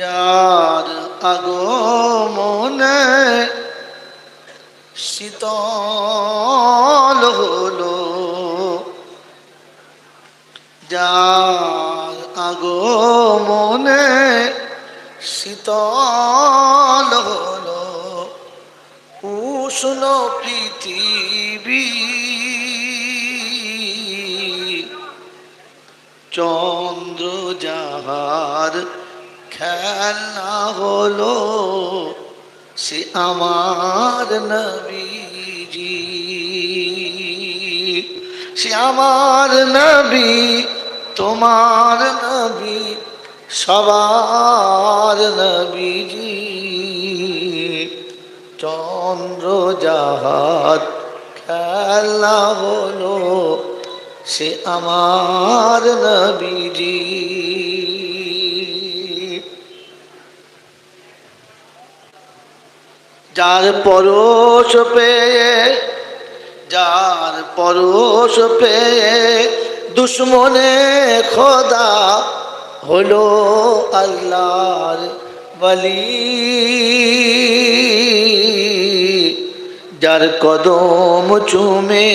যার আগমনে শীতল হলো, যার আগমনে শীতল হলো উষ্ণ পৃথিবী, চন্দ্র যাহার খেলনা হলো সে আমার নবীজি, সে আমার নবী, তোমার নবী, সবার নবীজি। চন্দ্র যাহার খেলনা হলো সে আমার নবীজি। যার পরশ পেয়ে, যার পরশ পেয়ে দুশ্মনে খোদা হলো আল্লাহর ওয়ালি, যার কদম চুমে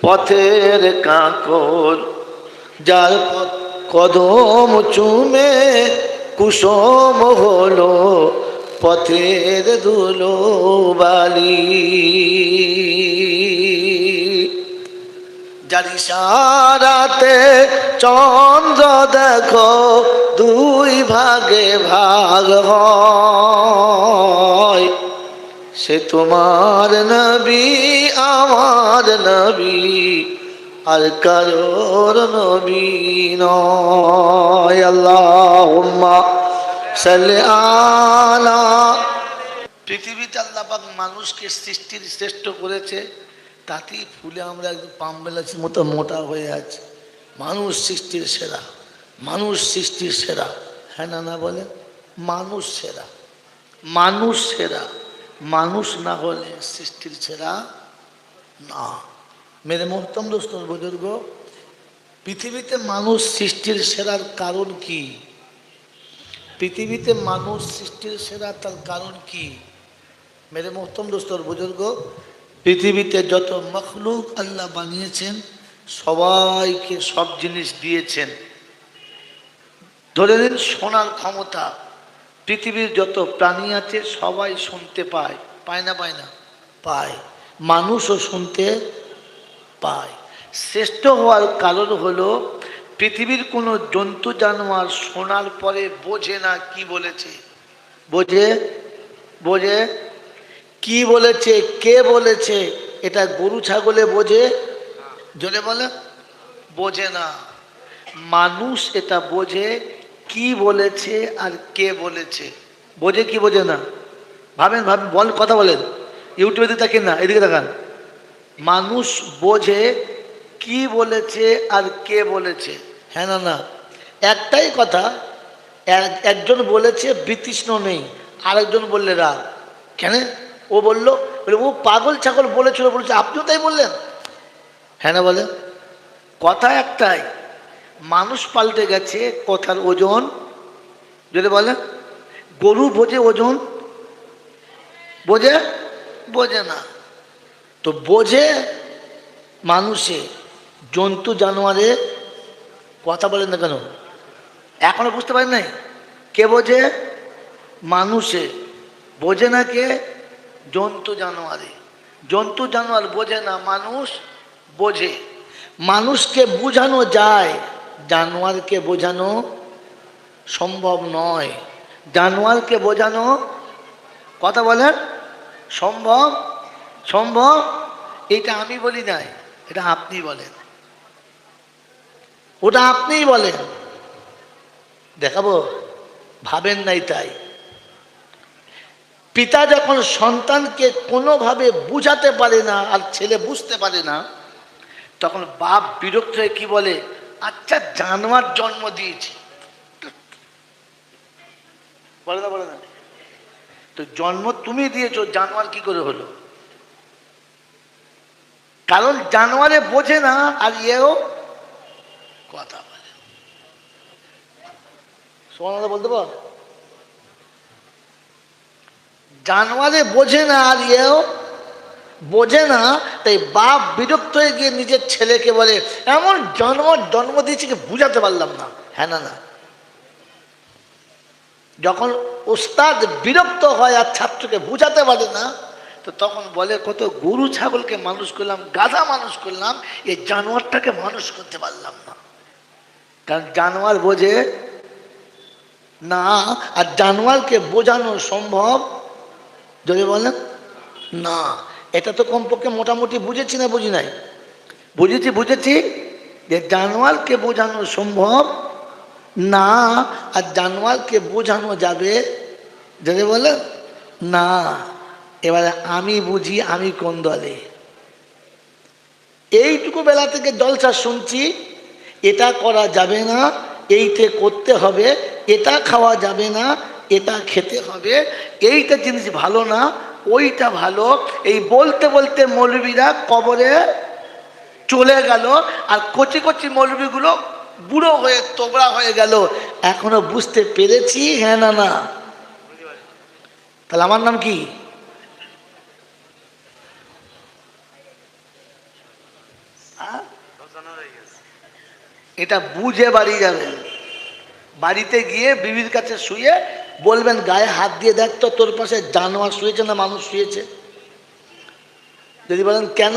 পথের কাঁকর, যার কদম চুমে কুসুম হলো পথের ধুলো বালি, যার ইশারাতে চন্দ্র দেখো দুই ভাগে ভাগ হয়, সে তোমার নবী আমার নবী আর কারোর নবী নয়। আল্লাহুম্মা সাল্লি আলা। পৃথিবীতে আল্লাহ পাক মানুষকে সৃষ্টির শ্রেষ্ঠ করেছে, তাতেই ফুলে আমরা একদম পামবেলাচির মতো মোটা হয়ে আছি। মানুষ সৃষ্টির সেরা, মানুষ সৃষ্টির সেরা, হ্যাঁ না না বলেন? মানুষ সেরা, মানুষ সেরা, মানুষ না হলে সৃষ্টির সেরা না। মেরে মোহতরম দোস্ত বুজুর্গ, পৃথিবীতে মানুষ সৃষ্টির সেরার কারণ কি? পৃথিবীতে মানুষ সৃষ্টির সেরা তার কারণ কি? মেরে মোহতরম দোস্ত বুজুর্গ, পৃথিবীতে যত মখলুক আল্লাহ বানিয়েছেন সবাইকে সব জিনিস দিয়েছেন। ধরে নিন শোনার ক্ষমতা, পৃথিবীর যত প্রাণী আছে সবাই শুনতে পায়, পায় না পায় না? পায়। মানুষও শুনতে পায়। শ্রেষ্ঠ হওয়ার কারণ হলো পৃথিবীর কোনো জন্তু জানোয়ার শোনার পরে বোঝে না কি বলেছে। বোঝে? বোঝে? কি বলেছে, কে বলেছে, এটা গরু ছাগলে বোঝে? জোরে বলে বোঝে না। মানুষ এটা বোঝে, কি বলেছে আর কে বলেছে। বোঝে কি বোঝে না? ভাবেন ভাবেন, বল, কথা বলেন। ইউটিউবে দিকে তাকেন না, এদিকে তাকান। মানুষ বোঝে কি বলেছে আর কে বলেছে, হ্যাঁ না না? একটাই কথা, একজন বলেছে বিতৃষ্ণ নেই, আরেকজন বললে রাগ। কেন? ও বললো, বলে ও পাগল ছাগল বলেছিল, বলেছে আপনিও তাই বললেন, হ্যাঁ না বলেন? কথা একটাই, মানুষ পাল্টে গেছে, কথার ওজন যদি বলেন। গরু বোঝে ওজন? বোঝে? বোঝে না। তো বোঝে মানুষে, জন্তু জানোয়ারে কথা বলেন না কেন? এখনো বুঝতে পারেন নাই? কে বোঝে? মানুষে। বোঝে না কে? জন্তু জানোয়ারে। জন্তু জানোয়ার বোঝে না, মানুষ বোঝে। মানুষকে বোঝানো যায়, জানোয়ারকে বোঝানো সম্ভব নয়। জানোয়ারকে বোঝানো, কথা বলেন, সম্ভব? সম্ভব? এটা আমি বলি নাই, এটা আপনি বলেন। ওটা আপনিই বলেন, দেখাবো? ভাবেন নাই তাই। পিতা যখন সন্তানকে কোনোভাবে বুঝাতে পারে না আর ছেলে বুঝতে পারে না, তখন বাপ বিরক্ত হয়ে কি বলে, আচ্ছা জানোয়ার জন্ম দিয়েছি। বলে না, বলে না? তো জন্ম তুমি দিয়েছো, জানোয়ার কি করে হলো? কারণ জানোয়ারে বোঝে না আর এও কথা বলে। সোমানন্দা বলতে পার? জানোয়ারে বোঝে না আর ইয়েও বোঝে না, তাই বাপ বিরক্ত হয়ে গিয়ে নিজের ছেলেকে বলে, এমন জানোয়ার জন্ম দিয়েছি কি বুঝাতে পারলাম না। হ্যাঁ না না, যখন ওস্তাদ বিরক্ত হয় আর ছাত্রকে বুঝাতে পারে না, তো তখন বলে, কত গরু ছাগলকে মানুষ করলাম, গাধা মানুষ করলাম, এই জানোয়ারটাকে মানুষ করতে পারলাম না। কারণ জানোয়ার বোঝে না, আর জানোয়ারকে বোঝানো সম্ভব যদি বলেন না। এটা তো কমপক্ষে মোটামুটি বুঝেছি না বুঝি নাই? বুঝেছি যে জানোয়ারকে বোঝানো সম্ভব না, আর জানোয়ারকে বোঝানো যাবে যদি বলেন না। এবারে আমি বুঝি আমি কোন দলে। এইটুকু বেলা থেকে জলসা শুনছি, এটা করা যাবে না, এইটা করতে হবে, এটা খাওয়া যাবে না, এটা খেতে হবে, এইটা জিনিস ভালো না, ওইটা ভালো, এই বলতে বলতে মৌলবীরা কবরে চলে গেল, আর কচি কচি মৌলবীগুলো বুড়ো হয়ে তোবড়া হয়ে গেল। এখনো বুঝতে পেরেছি? হ্যাঁ না না? তাহলে আমার নাম কি? এটা বুঝে বাড়ি যাবেন, বাড়িতে গিয়ে বিবির কাছে শুয়ে বলবেন, গায়ে হাত দিয়ে দেখ তো তোর পাশে জানোয়ার শুয়েছে না মানুষ শুয়েছে। যদি বলেন কেন,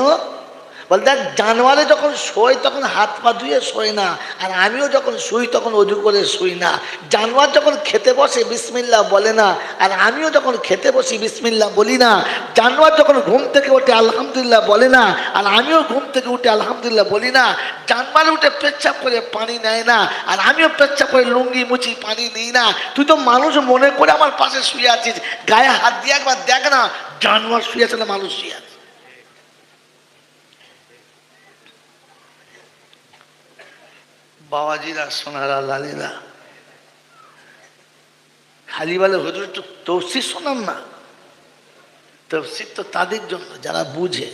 বল দেখ, জানোয়ারে যখন শোয় তখন হাত পা ধুয়ে শোয় না, আর আমিও যখন শুই তখন অজু করে শুই না। জানোয়ার যখন খেতে বসে বিসমিল্লাহ বলে না, আর আমিও যখন খেতে বসি বিসমিল্লাহ বলি না। জানোয়ার যখন ঘুম থেকে ওঠে আলহামদুলিল্লাহ বলে না, আর আমিও ঘুম থেকে উঠে আলহামদুলিল্লাহ বলি না। জানোয়ার উঠে পেচ্ছাপ করে পানি নেয় না, আর আমিও পেচ্ছাপ করে লুঙ্গি মুছি পানি নিই না। তুই তো মানুষ মনে করে আমার পাশে শুয়ে আছিস, গায়ে হাত দিয়ে একবার দেখ না, জানোয়ার শুয়ে আছে না মানুষ শুয়ে আছে। বাবাজিরা, সোনারা, লালিরা, খালি বলে হুজুর একটু তফসির শোনান না। তফসির তো তাদের জন্য যারা বুঝে।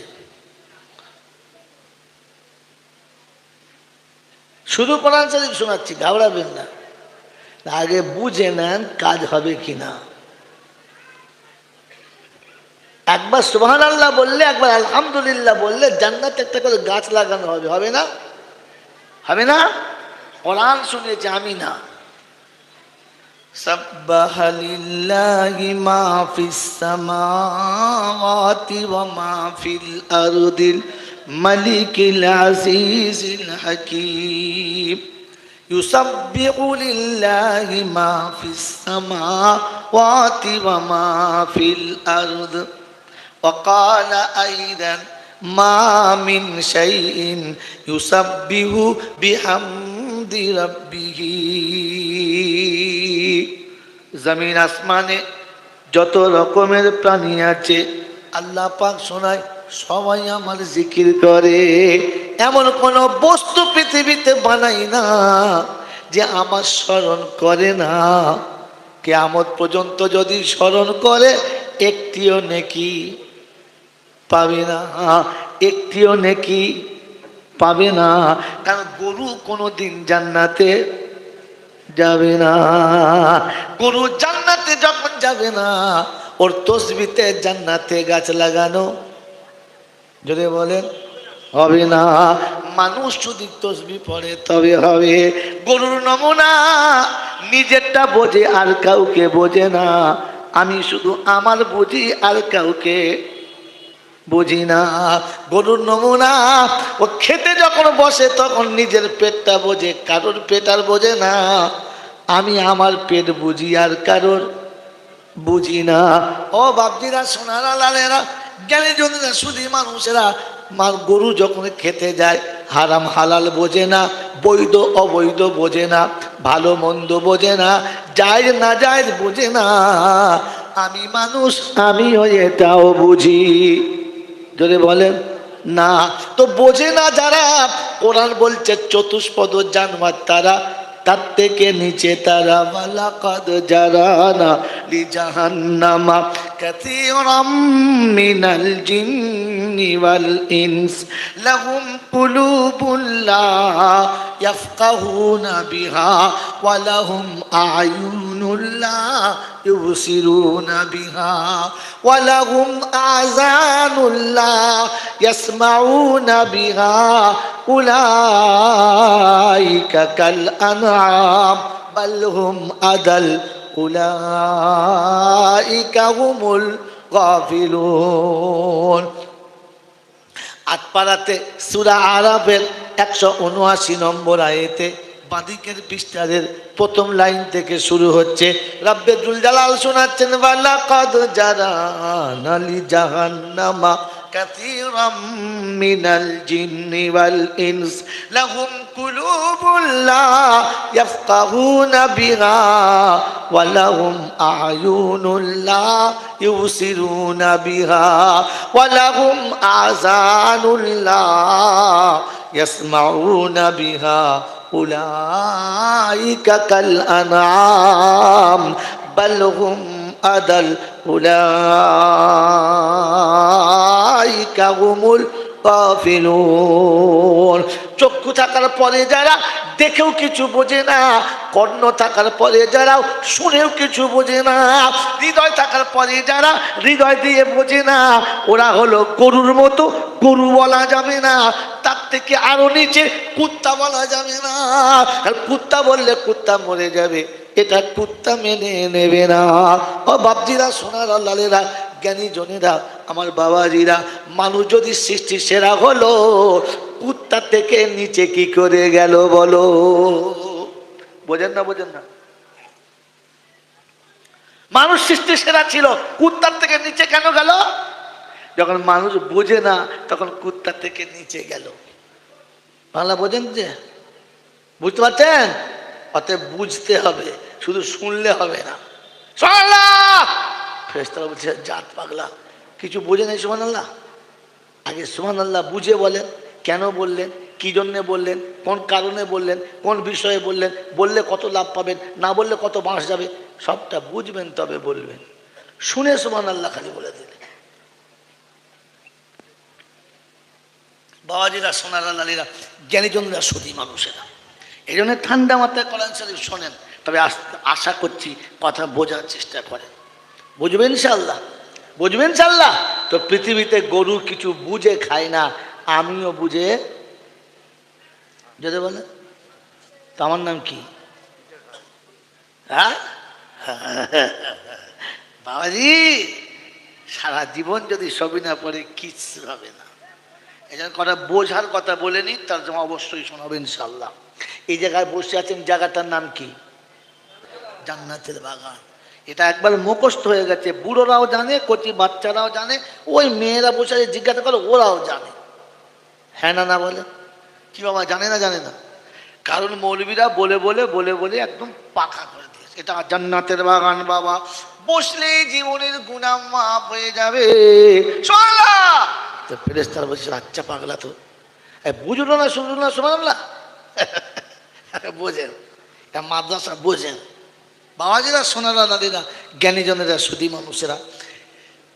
শুধু কোরআন শরীফ শোনাচ্ছি, ঘাবড়াবেন না, আগে বুঝে নেন কাজ হবে কিনা। একবার সুবহানাল্লাহ বললে, একবার আলহামদুলিল্লাহ বললে জান্নাতে একটা করে গাছ লাগানো হবে। হবে না? হবে না? কোরআন শুনেছি আমি না। সাব্বাহা লিল্লাহি মা ফিস সামাওয়াতি ওয়া মা ফিল আরদিল মালিকিল আজিজিল হাকীম। ইউসাব্বিহু লিল্লাহি মা ফিস সামাওয়াতি ওয়া মা ফিল আরদ। ওয়া ক্বালা আইদান মা মিন শাইইন ইউসাব্বিহু বিহামদি রাব্বিহি। জমিন আসমানে যত রকমের প্রাণী আছে আল্লাহ পাক শোনায়, সবাই আমার জিকির করে। এমন কোন বস্তু পৃথিবীতে বানাই না যে আমার স্মরণ করে না। কিয়ামত পর্যন্ত যদি স্মরণ করে একটিও নেকি পাবে না, একটিও নেকি পাবে না। কারণ গরু কোনোদিন জান্নাতে যাবে না। গরু জান্নাতে যখন যাবে না, ওর তসবিতে জান্নাতে গাছ লাগানো যদি বলেন হবে না। মানুষ যদি তসবি পড়ে তবে হবে। গরুর নমুনা নিজেরটা বোঝে আর কাউকে বোঝে না। আমি শুধু আমার বুঝি আর কাউকে বুঝি না। গরুর নমুনা ও খেতে যখন বসে তখন নিজের পেটটা বোঝে, কারোর পেট আর বোঝে না। আমি আমার পেট বুঝি আর কারোর বুঝি না। ও বাপজিরা, সোনারা, লালেরা, জ্ঞানী জনেরা, শুধু মানুষেরা, গরু যখন খেতে যায় হারাম হালাল বোঝে না, বৈধ অবৈধ বোঝে না, ভালো মন্দ বোঝে না, জায়েজ না জায়েজ বোঝে না। আমি মানুষ, আমিও এটাও বুঝি যদি বলেন না। তো বোঝে না যারা, কোরআন বলছে চতুষ্পদ জানোয়ার তারা, তার থেকে নিচে তারা। ওয়ালাকাদ জারানা লিজাহান্নামা কাসীরাম মিনাল জিন্নি ওয়াল ইনস লাহুম কুলুবুন লা ইয়াফকাহুনা বিহা ওয়া লাহুম আ'য়ুনুন লা يبصرون بها ولهم آذان لا يسمعون بها أولئك كالأنعام بل هم أضل أولئك هم الغافلون আটপাড়াতে সূরা আরাফের 179 নম্বর আয়াতে বাদিকের পৃষ্ঠারের প্রথম লাইন থেকে শুরু হচ্ছে। রব্বে জুল জালাল শোনাচ্ছেন, ওয়ালাকাদ জারানা লি জাহান্নামা কাসীরাম মিনাল জিন্নি ওয়াল ইনস লাহুম কুলুবুন লা ইয়াফকাহুনা বিহা ওয়া লাহুম আ'য়ুনুন লা ইউবসিরুনা বিহা ওয়া লাহুম আযানুন লা ইয়াসমাউনা বিহা উলাইকা কাল আনআম বাল হুম আদাল উলাইকা হুমুল গাফিলুন। চক্ষু থাকার পরে যারা দেখেও কিছু বোঝে না, কর্ণ থাকার পরে যারা শুনেও কিছু বোঝে না, হৃদয় থাকার পরে যারা হৃদয় দিয়ে বোঝে না, ওরা হলো গরুর মতো। গরু বলা যাবে না, তার থেকে আরো নিচে কুত্তা বলা যাবে না। আর কুত্তা বললে কুত্তা মরে যাবে, এটা কুত্তা মেনে নেবে না। ও বাপজিরা, সোনার লালেরা, জ্ঞানী জনেরা, আমার বাবাজিরা, মানুষ যদি সৃষ্টি সেরা হলো, কুত্তা থেকে নিচে কি করে গেল বলো? বোঝেন না? বোঝেন না? মানুষ সৃষ্টি সেরা ছিল, কুত্তার থেকে নিচে কেন গেল? যখন মানুষ বোঝে না তখন কুত্তা থেকে নিচে গেল। বাংলা বোঝেন? যে বুঝতে পারছেন? অতএব বুঝতে হবে, শুধু শুনলে হবে না। সুবহানাল্লাহ! ফেরেশতারা বলছে, জাত পাগলা, কিছু বোঝে নাই সুবহানাল্লাহ। আগে সুবহানাল্লাহ বুঝে বলেন, কেন বললেন, কি জন্যে বললেন, কোন কারণে বললেন, কোন বিষয়ে বললেন, বললে কত লাভ পাবেন, না বললে কত বাঁশ যাবে, সবটা বুঝবেন তবে বলবেন। শুনে সুবহানাল্লাহ খালি বলে দিলেন। বাবাজিরা, সোনারা, লালীরা, জ্ঞানীজনরা, সতী মানুষেরা, এই জন্য ঠান্ডা মাথায় কোরআন শরীফ শোনেন। তবে আশা করছি কথা বোঝার চেষ্টা করেন। বুঝবেন ইনশাআল্লাহ? বুঝবেন ইনশাআল্লাহ? তো পৃথিবীতে গরু কিছু বুঝে খায় না, আমিও বুঝে যদি বলে তো আমার নাম কি? হ্যাঁ বাবাজি, সারা জীবন যদি সবই না পড়ে কিচ্ছু হবে না। এই জন্য কথা বোঝার কথা বলে নি, তার জন্য অবশ্যই শোনাবেন ইনশাআল্লাহ। এই জায়গায় বসে আছেন, জায়গাটার নাম কি? জান্নাতের বাগান। এটা একবার মুখস্থ হয়ে গেছে, বুড়োরাও জানে, কচি বাচ্চারাও জানে, ওই মেয়েরা বসে জিজ্ঞাসা করে ওরাও জানে। হ্যাঁ না? না বলে কি বাবা, জানে না? জানে না, কারণ মৌলবীরা বলে বলে বলে বলে একদম পাকা করে দিয়েছে। এটা জান্নাতের বাগান বাবা, বসলেই জীবনের গুনাহ মাফ হয়ে যাবে। তো ফেরেশতারা বলছে, আচ্ছা পাগলা, তো বুঝলো না, শুনলো না? সুবহানাল্লাহ। বোঝেন, এটা মাদ্রাসা, বোঝেন বাবাজিরা, সোনারা, দাদিরা, জ্ঞানীজনেরা, সুধী মানুষেরা,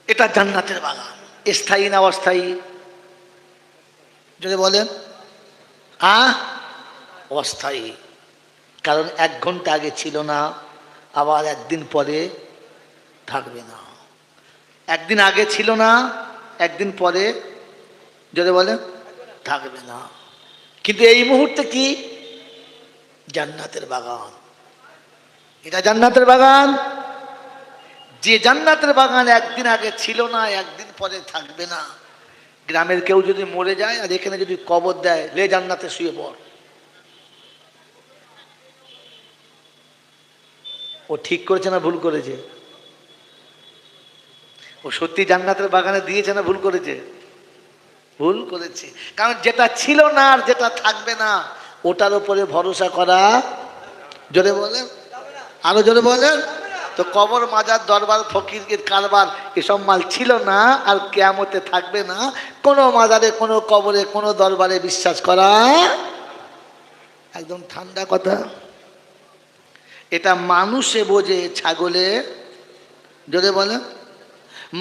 এটা জান্নাতের বাগান। স্থায়ী না অস্থায়ী? যদি বলেন অস্থায়ী। কারণ 1 ঘন্টা আগে ছিল না, আবার একদিন পরে থাকবে না। একদিন আগে ছিল না, একদিন পরে যদি বলেন থাকবে না। কিন্তু এই মুহূর্তে কি? জান্নাতের বাগান। এটা জান্নাতের বাগান। যে জান্নাতের বাগান একদিন আগে ছিল না, একদিন পরে থাকবে না। গ্রামের কেউ যদি মরে যায় আর এখানে যদি কবর দেয়, লে জান্নাতে শুয়ে পড়, ও ঠিক করেছে না ভুল করেছে? ও সত্যি জান্নাতের বাগানে দিয়েছে না ভুল করেছে? ভুল করেছে। কারণ যেটা ছিল না আর যেটা থাকবে না, ওটার উপরে ভরসা করা, জোরে বলেন, আরো জোরে বলেন। তো কবর, মাজার, দরবার, ফকিরের কারবার, এসব মাল ছিল না আর কিয়ামতে থাকবে না। কোনো মাজারে, কোনো কবরে, কোনো দরবারে বিশ্বাস করা একদম ঠান্ডা কথা। এটা মানুষে বোঝে, ছাগলে, জোরে বলেন,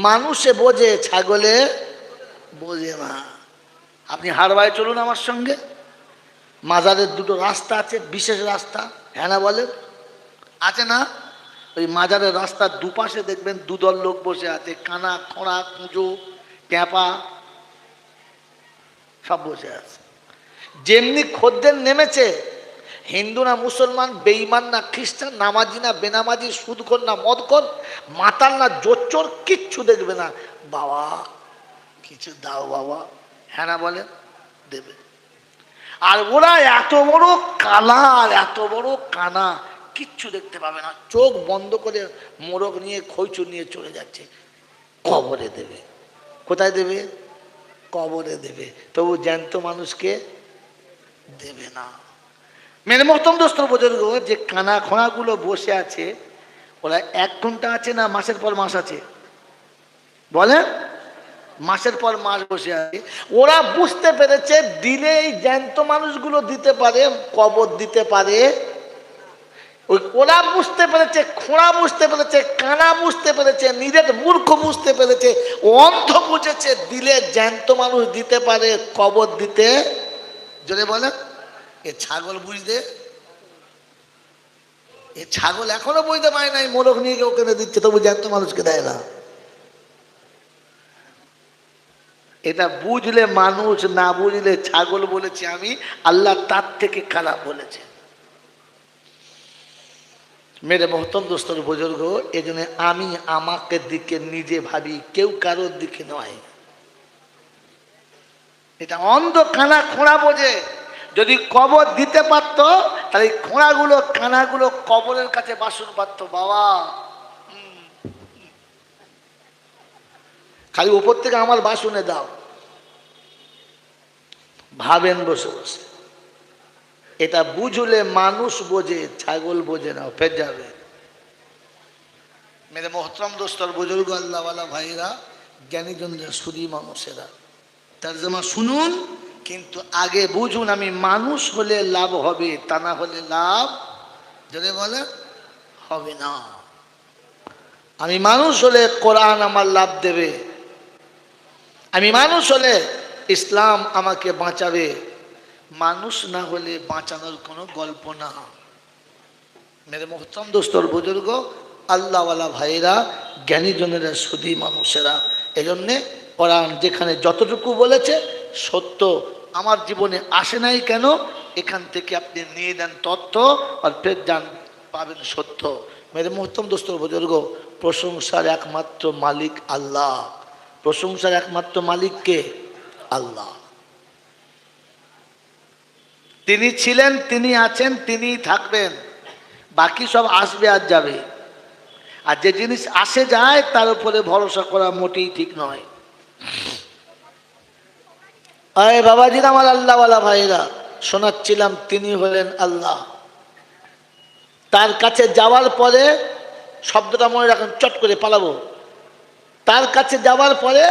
মানুষে বোঝে, ছাগলে বোঝে না। আপনি হারবায় চলুন আমার সঙ্গে, মাজারের 2টো রাস্তা আছে, বিশেষ রাস্তা, হ্যাঁ না বলেন? আছে না? ওই মাজারের রাস্তার দুপাশে দেখবেন দুদল লোক বসে আছে, কানা, খোঁড়া, কুঁজো, ক্যাপা সব বসে আছে। যেমনি খদ্দের নেমেছে, হিন্দু না মুসলমান, বেঈমান না খ্রিস্টান, নামাজি না বেনামাজি, সুদখোর না মদখোর, মাতাল না জোচ্চোর, কিচ্ছু দেখবে না। বাবা কিছু দাও বাবা, হ্যাঁ না বলে দেবে। আর ওরা এত বড় কালা আর এত বড় কানা, কিচ্ছু দেখতে পাবে না, চোখ বন্ধ করে মোরগ নিয়ে খৈচু নিয়ে চলে যাচ্ছে। কবরে দেবে। কোথায় দেবে? কবরে দেবে। তবু জ্যান্ত মানুষকে দেবে না। মেরে মহতম দোস্ত বুজুর্গ, যে কানা খোঁড়াগুলো বসে আছে, ওরা 1 ঘন্টা আছে না মাসের পর মাস আছে? বলে মাসের পর মাস বসে আছে। ওরা বুঝতে পেরেছে দিলে এই জ্যান্ত মানুষগুলো দিতে পারে, কবর দিতে পারে। ওরা বুঝতে পেরেছে, খোঁড়া বুঝতে পেরেছে, কানা বুঝতে পেরেছে, নিজের মূর্খ বুঝতে পেরেছে, অন্ধ বুঝেছে দিলে জ্যান্ত মানুষ দিতে পারে, কবর দিতে। জোরে বলে এ ছাগল বুঝতে, এ ছাগল এখনো বুঝতে পারে নাই মোরগ নিয়ে কেউ কেনে দিচ্ছে, তবু জ্যান্ত মানুষকে দেয় না। এটা বুঝলে মানুষ, না বুঝলে ছাগল বলেছে আমি, আল্লাহ তার থেকে খারাপ বলেছে। মেরে মহতম দোস্তর বুজুর্গ, এই জন্য আমি আমাকে দিকে নিজে ভাবি, কেউ কারোর দিকে নয়। এটা অন্ধ কানা খোঁড়া বোঝে। যদি কবর দিতে পারতো তাহলে খোঁড়াগুলো কানাগুলো কবরের কাছে বাসন পারতো। বাবা খালি উপর থেকে আমার বাসনে দাও, ভাবেন বসে বসে। এটা বুঝলে মানুষ বোঝে, ছাগল বোঝে না, ফের যাবে। মেরে মোহতরম দোস্তর বুজুর্গ, আল্লাহওয়ালা ভাইরা, জ্ঞানীজনরা, সুদী মানুষেরা, তর্জমা শুনুন, কিন্তু আগে বুঝুন আমি মানুষ হলে লাভ হবে, তা না হলে লাভ যদি বলে হবে না। আমি মানুষ হলে কোরআন আমার লাভ দেবে, আমি মানুষ হলে ইসলাম আমাকে বাঁচাবে। মানুষ না হলে বাঁচানোর কোনো গল্প না। মেরে মোহতরম দোস্তর বুজুর্গ, আল্লাহওয়ালা ভাইরা, জ্ঞানীজনেরা, সুদী মানুষেরা, এজন্যে কোরআন যেখানে যতটুকু বলেছে সত্য, আমার জীবনে আসে নাই কেন, এখান থেকে আপনি নিয়ে নেন তথ্য, আর ফের যান পাবেন সত্য। মেরে মোহতরম দোস্তর বুজুর্গ, প্রশংসার একমাত্র মালিক আল্লাহ। প্রশংসার একমাত্র মালিক কে? আল্লাহ। তিনি ছিলেন, তিনি আছেন, তিনিই থাকবেন, বাকি সব আসবে আর যাবে। আর যে জিনিস আসে যায় তার উপরে ভরসা করা মোটেই ঠিক নয়। আরে বাবাজি আমার আল্লাহওয়ালা ভাইরা, শোনাচ্ছিলাম তিনি হলেন আল্লাহ। তার কাছে যাওয়ার পরে, শব্দটা মনে রাখেন, চট করে পালাবো, তার কাছে যাওয়ার পরে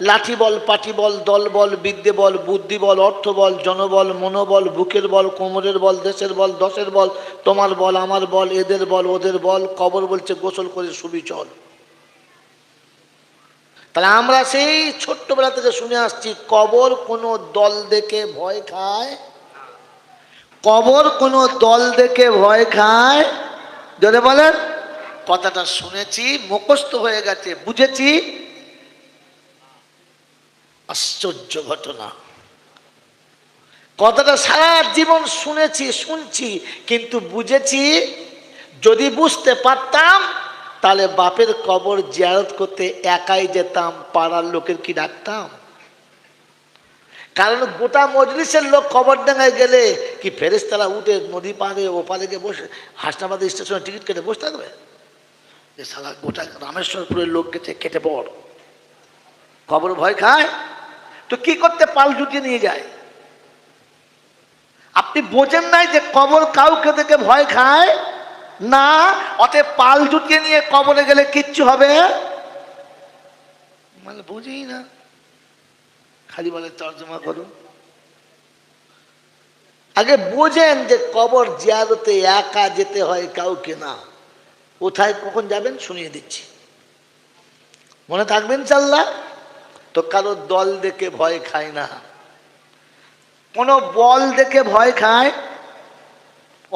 লাঠি বল, পাটি বল, দল বল, বিদ্যে বল, বুদ্ধি বল, অর্থ বল, জনবল, মনোবল, বুকের বল, কোমরের বল, দেশের বল, দশের বল, তোমার বল, আমার বল, এদের বল, ওদের বল, কবর বলছে গোসল করে শুবি চল। তাহলে আমরা সেই ছোট্টবেলা থেকে শুনে আসছি, কবর কোনো দল দেখে ভয় খায়, কবর কোনো দল দেখে ভয় খায়। যদি বলেন কথাটা শুনেছি, মুখস্থ হয়ে গেছে, বুঝেছি, আশ্চর্য ঘটনা। কথাটা সারা জীবন শুনেছি, শুনছি, কিন্তু বুঝেছি। যদি বুঝতে পারতাম তাহলে বাপের কবর জিয়ারত করতে একাই যেতাম, পাড়ার লোকের কি ডাকতাম? কারণ গোটা মজলিসের লোক কবরডাঙ্গায় গেলে কি ফেরেশতারা উঠে নদী পাড়ে ওপারে গিয়ে বসে হাসনাবাদ স্টেশনে টিকিট কেটে বসে থাকবে? যে সারা গোটা রামেশ্বরপুরের লোক গেছে, কেটে পড়। কবর ভয় খায় তো কি করতে পাল জুটিয়ে নিয়ে যায়। আপনি বোঝেন নাই যে কবর কাউকে দেখে ভয় খায় না, অতএব পাল জুটিয়ে নিয়ে কবরে গেলে কিচ্ছু হবে মানে বুঝি না, খালি বলে তর্জমা করুন। আগে বোঝেন যে কবর জিয়ারতে একা যেতে হয়, কাউকে না। কোথায় কখন যাবেন শুনিয়ে দিচ্ছি, মনে থাকবেন ইনশাআল্লাহ। তো কারো দল দেখে ভয় খায় না, কোনো বল দেখে ভয় খায়,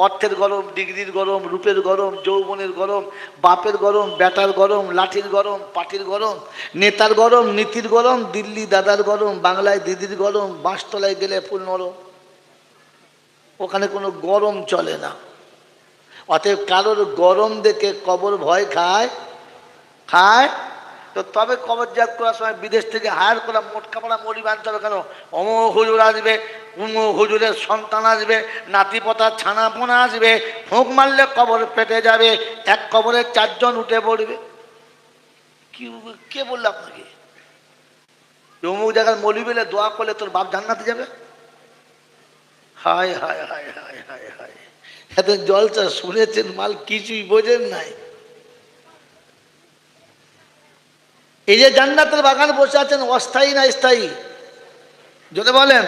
অর্থের গরম, ডিগ্রির গরম, রূপের গরম, যৌবনের গরম, বাপের গরম, বেটার গরম, লাঠির গরম, পাটির গরম, নেতার গরম, নীতির গরম, দিল্লি দাদার গরম, বাংলায় দিদির গরম, বাঁশতলায় গেলে ফুল নরম। ওখানে কোনো গরম চলে না। অতএব কারোর গরম দেখে কবর ভয় খায় খায় তো তবে কবর জাত করার সময় বিদেশ থেকে হায়ার করা মোটকা পড়া মরি বানতে হবে। কেন? অমুক হুজুর আসবে, অমুক হুজুরের সন্তান আসবে, নাতিপোতা ছানাপোনা আসবে, ফুঁক মারলে কবর পেটে যাবে, এক কবরে 4 জন উঠে পড়বে। কি কে বললো আপনাকে? অমুক জায়গায় মলি বেলে দোয়া করলে তোর বাপ জান্নাতে যাবে? হায় হায় হায় হায় হায় হায়, এত জলসা শুনেছেন, মাল কিছুই বোঝেন নাই। এই যে জান্নাতের বাগানে বসে আছেন, অস্থায়ী না স্থায়ী? যদি বলেন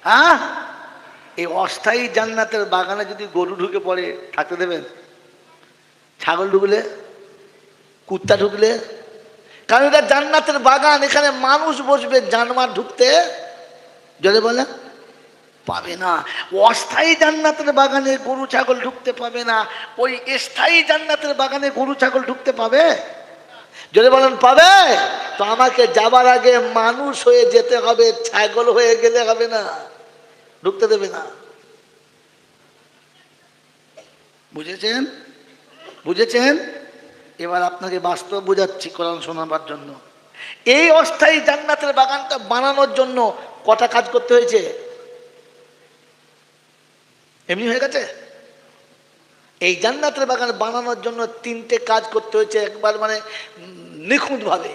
হ্যাঁ, এই অস্থায়ী জান্নাতের বাগানে যদি গরু ঢুকে পড়ে থাকতে দেবেন? ছাগল ঢুকলে, কুত্তা ঢুকলে? কারণ এটা জান্নাতের বাগান, এখানে মানুষ বসবে, জানোয়ার ঢুকতে যদি বলেন পাবে না। অস্থায়ী জান্নাতের বাগানে গরু ছাগল ঢুকতে পাবে না, ওই স্থায়ী জান্নাতের বাগানে গরু ছাগল ঢুকতে পাবে? যদি বলেন পাবে, তো আমাকে যাবার আগে মানুষ হয়ে যেতে হবে, ছাগল হয়ে গেলে হবে না, ঢুকতে দেবে না। বুঝেছেন? বুঝেছেন? এবার আপনাকে বাস্তব বোঝাচ্ছি কোরআন শোনাবার জন্য। এই অস্থায়ী জান্নাতের বাগানটা বানানোর জন্য কটা কাজ করতে হয়েছে? এমনি হয়ে গেছে? এই জান্নাতের বাগান বানানোর জন্য 3টে কাজ করতে হয়েছে, একবার মানে নিখুঁতভাবে।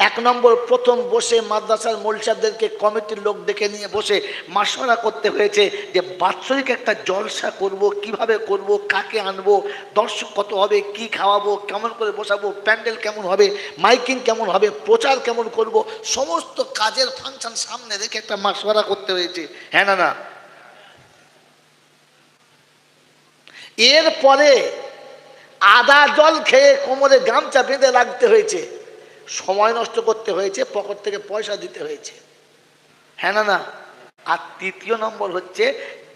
1 নম্বর, প্রথম বসে মাদ্রাসার মৌলসাদেরকে কমিটির লোক ডেকে নিয়ে বসে মাশওয়ারা করতে হয়েছে যে বাৎসরিক একটা জলসা করব, কিভাবে করব, কাকে আনবো, দর্শক কত হবে, কি খাওয়াবো, কেমন করে বসাবো, প্যান্ডেল কেমন হবে, মাইকিং কেমন হবে, প্রচার কেমন করব, সমস্ত কাজের ফাংশন সামনে রেখে একটা মাশওয়ারা করতে হয়েছে। হ্যাঁ না? না, এরপরে আদা জল খেয়ে কোমরে গামছা বেঁধে রাখতে হয়েছে, সময় নষ্ট করতে হয়েছে, পকেট থেকে পয়সা দিতে হয়েছে। হ্যাঁ না? না। আর 3য় নম্বর হচ্ছে,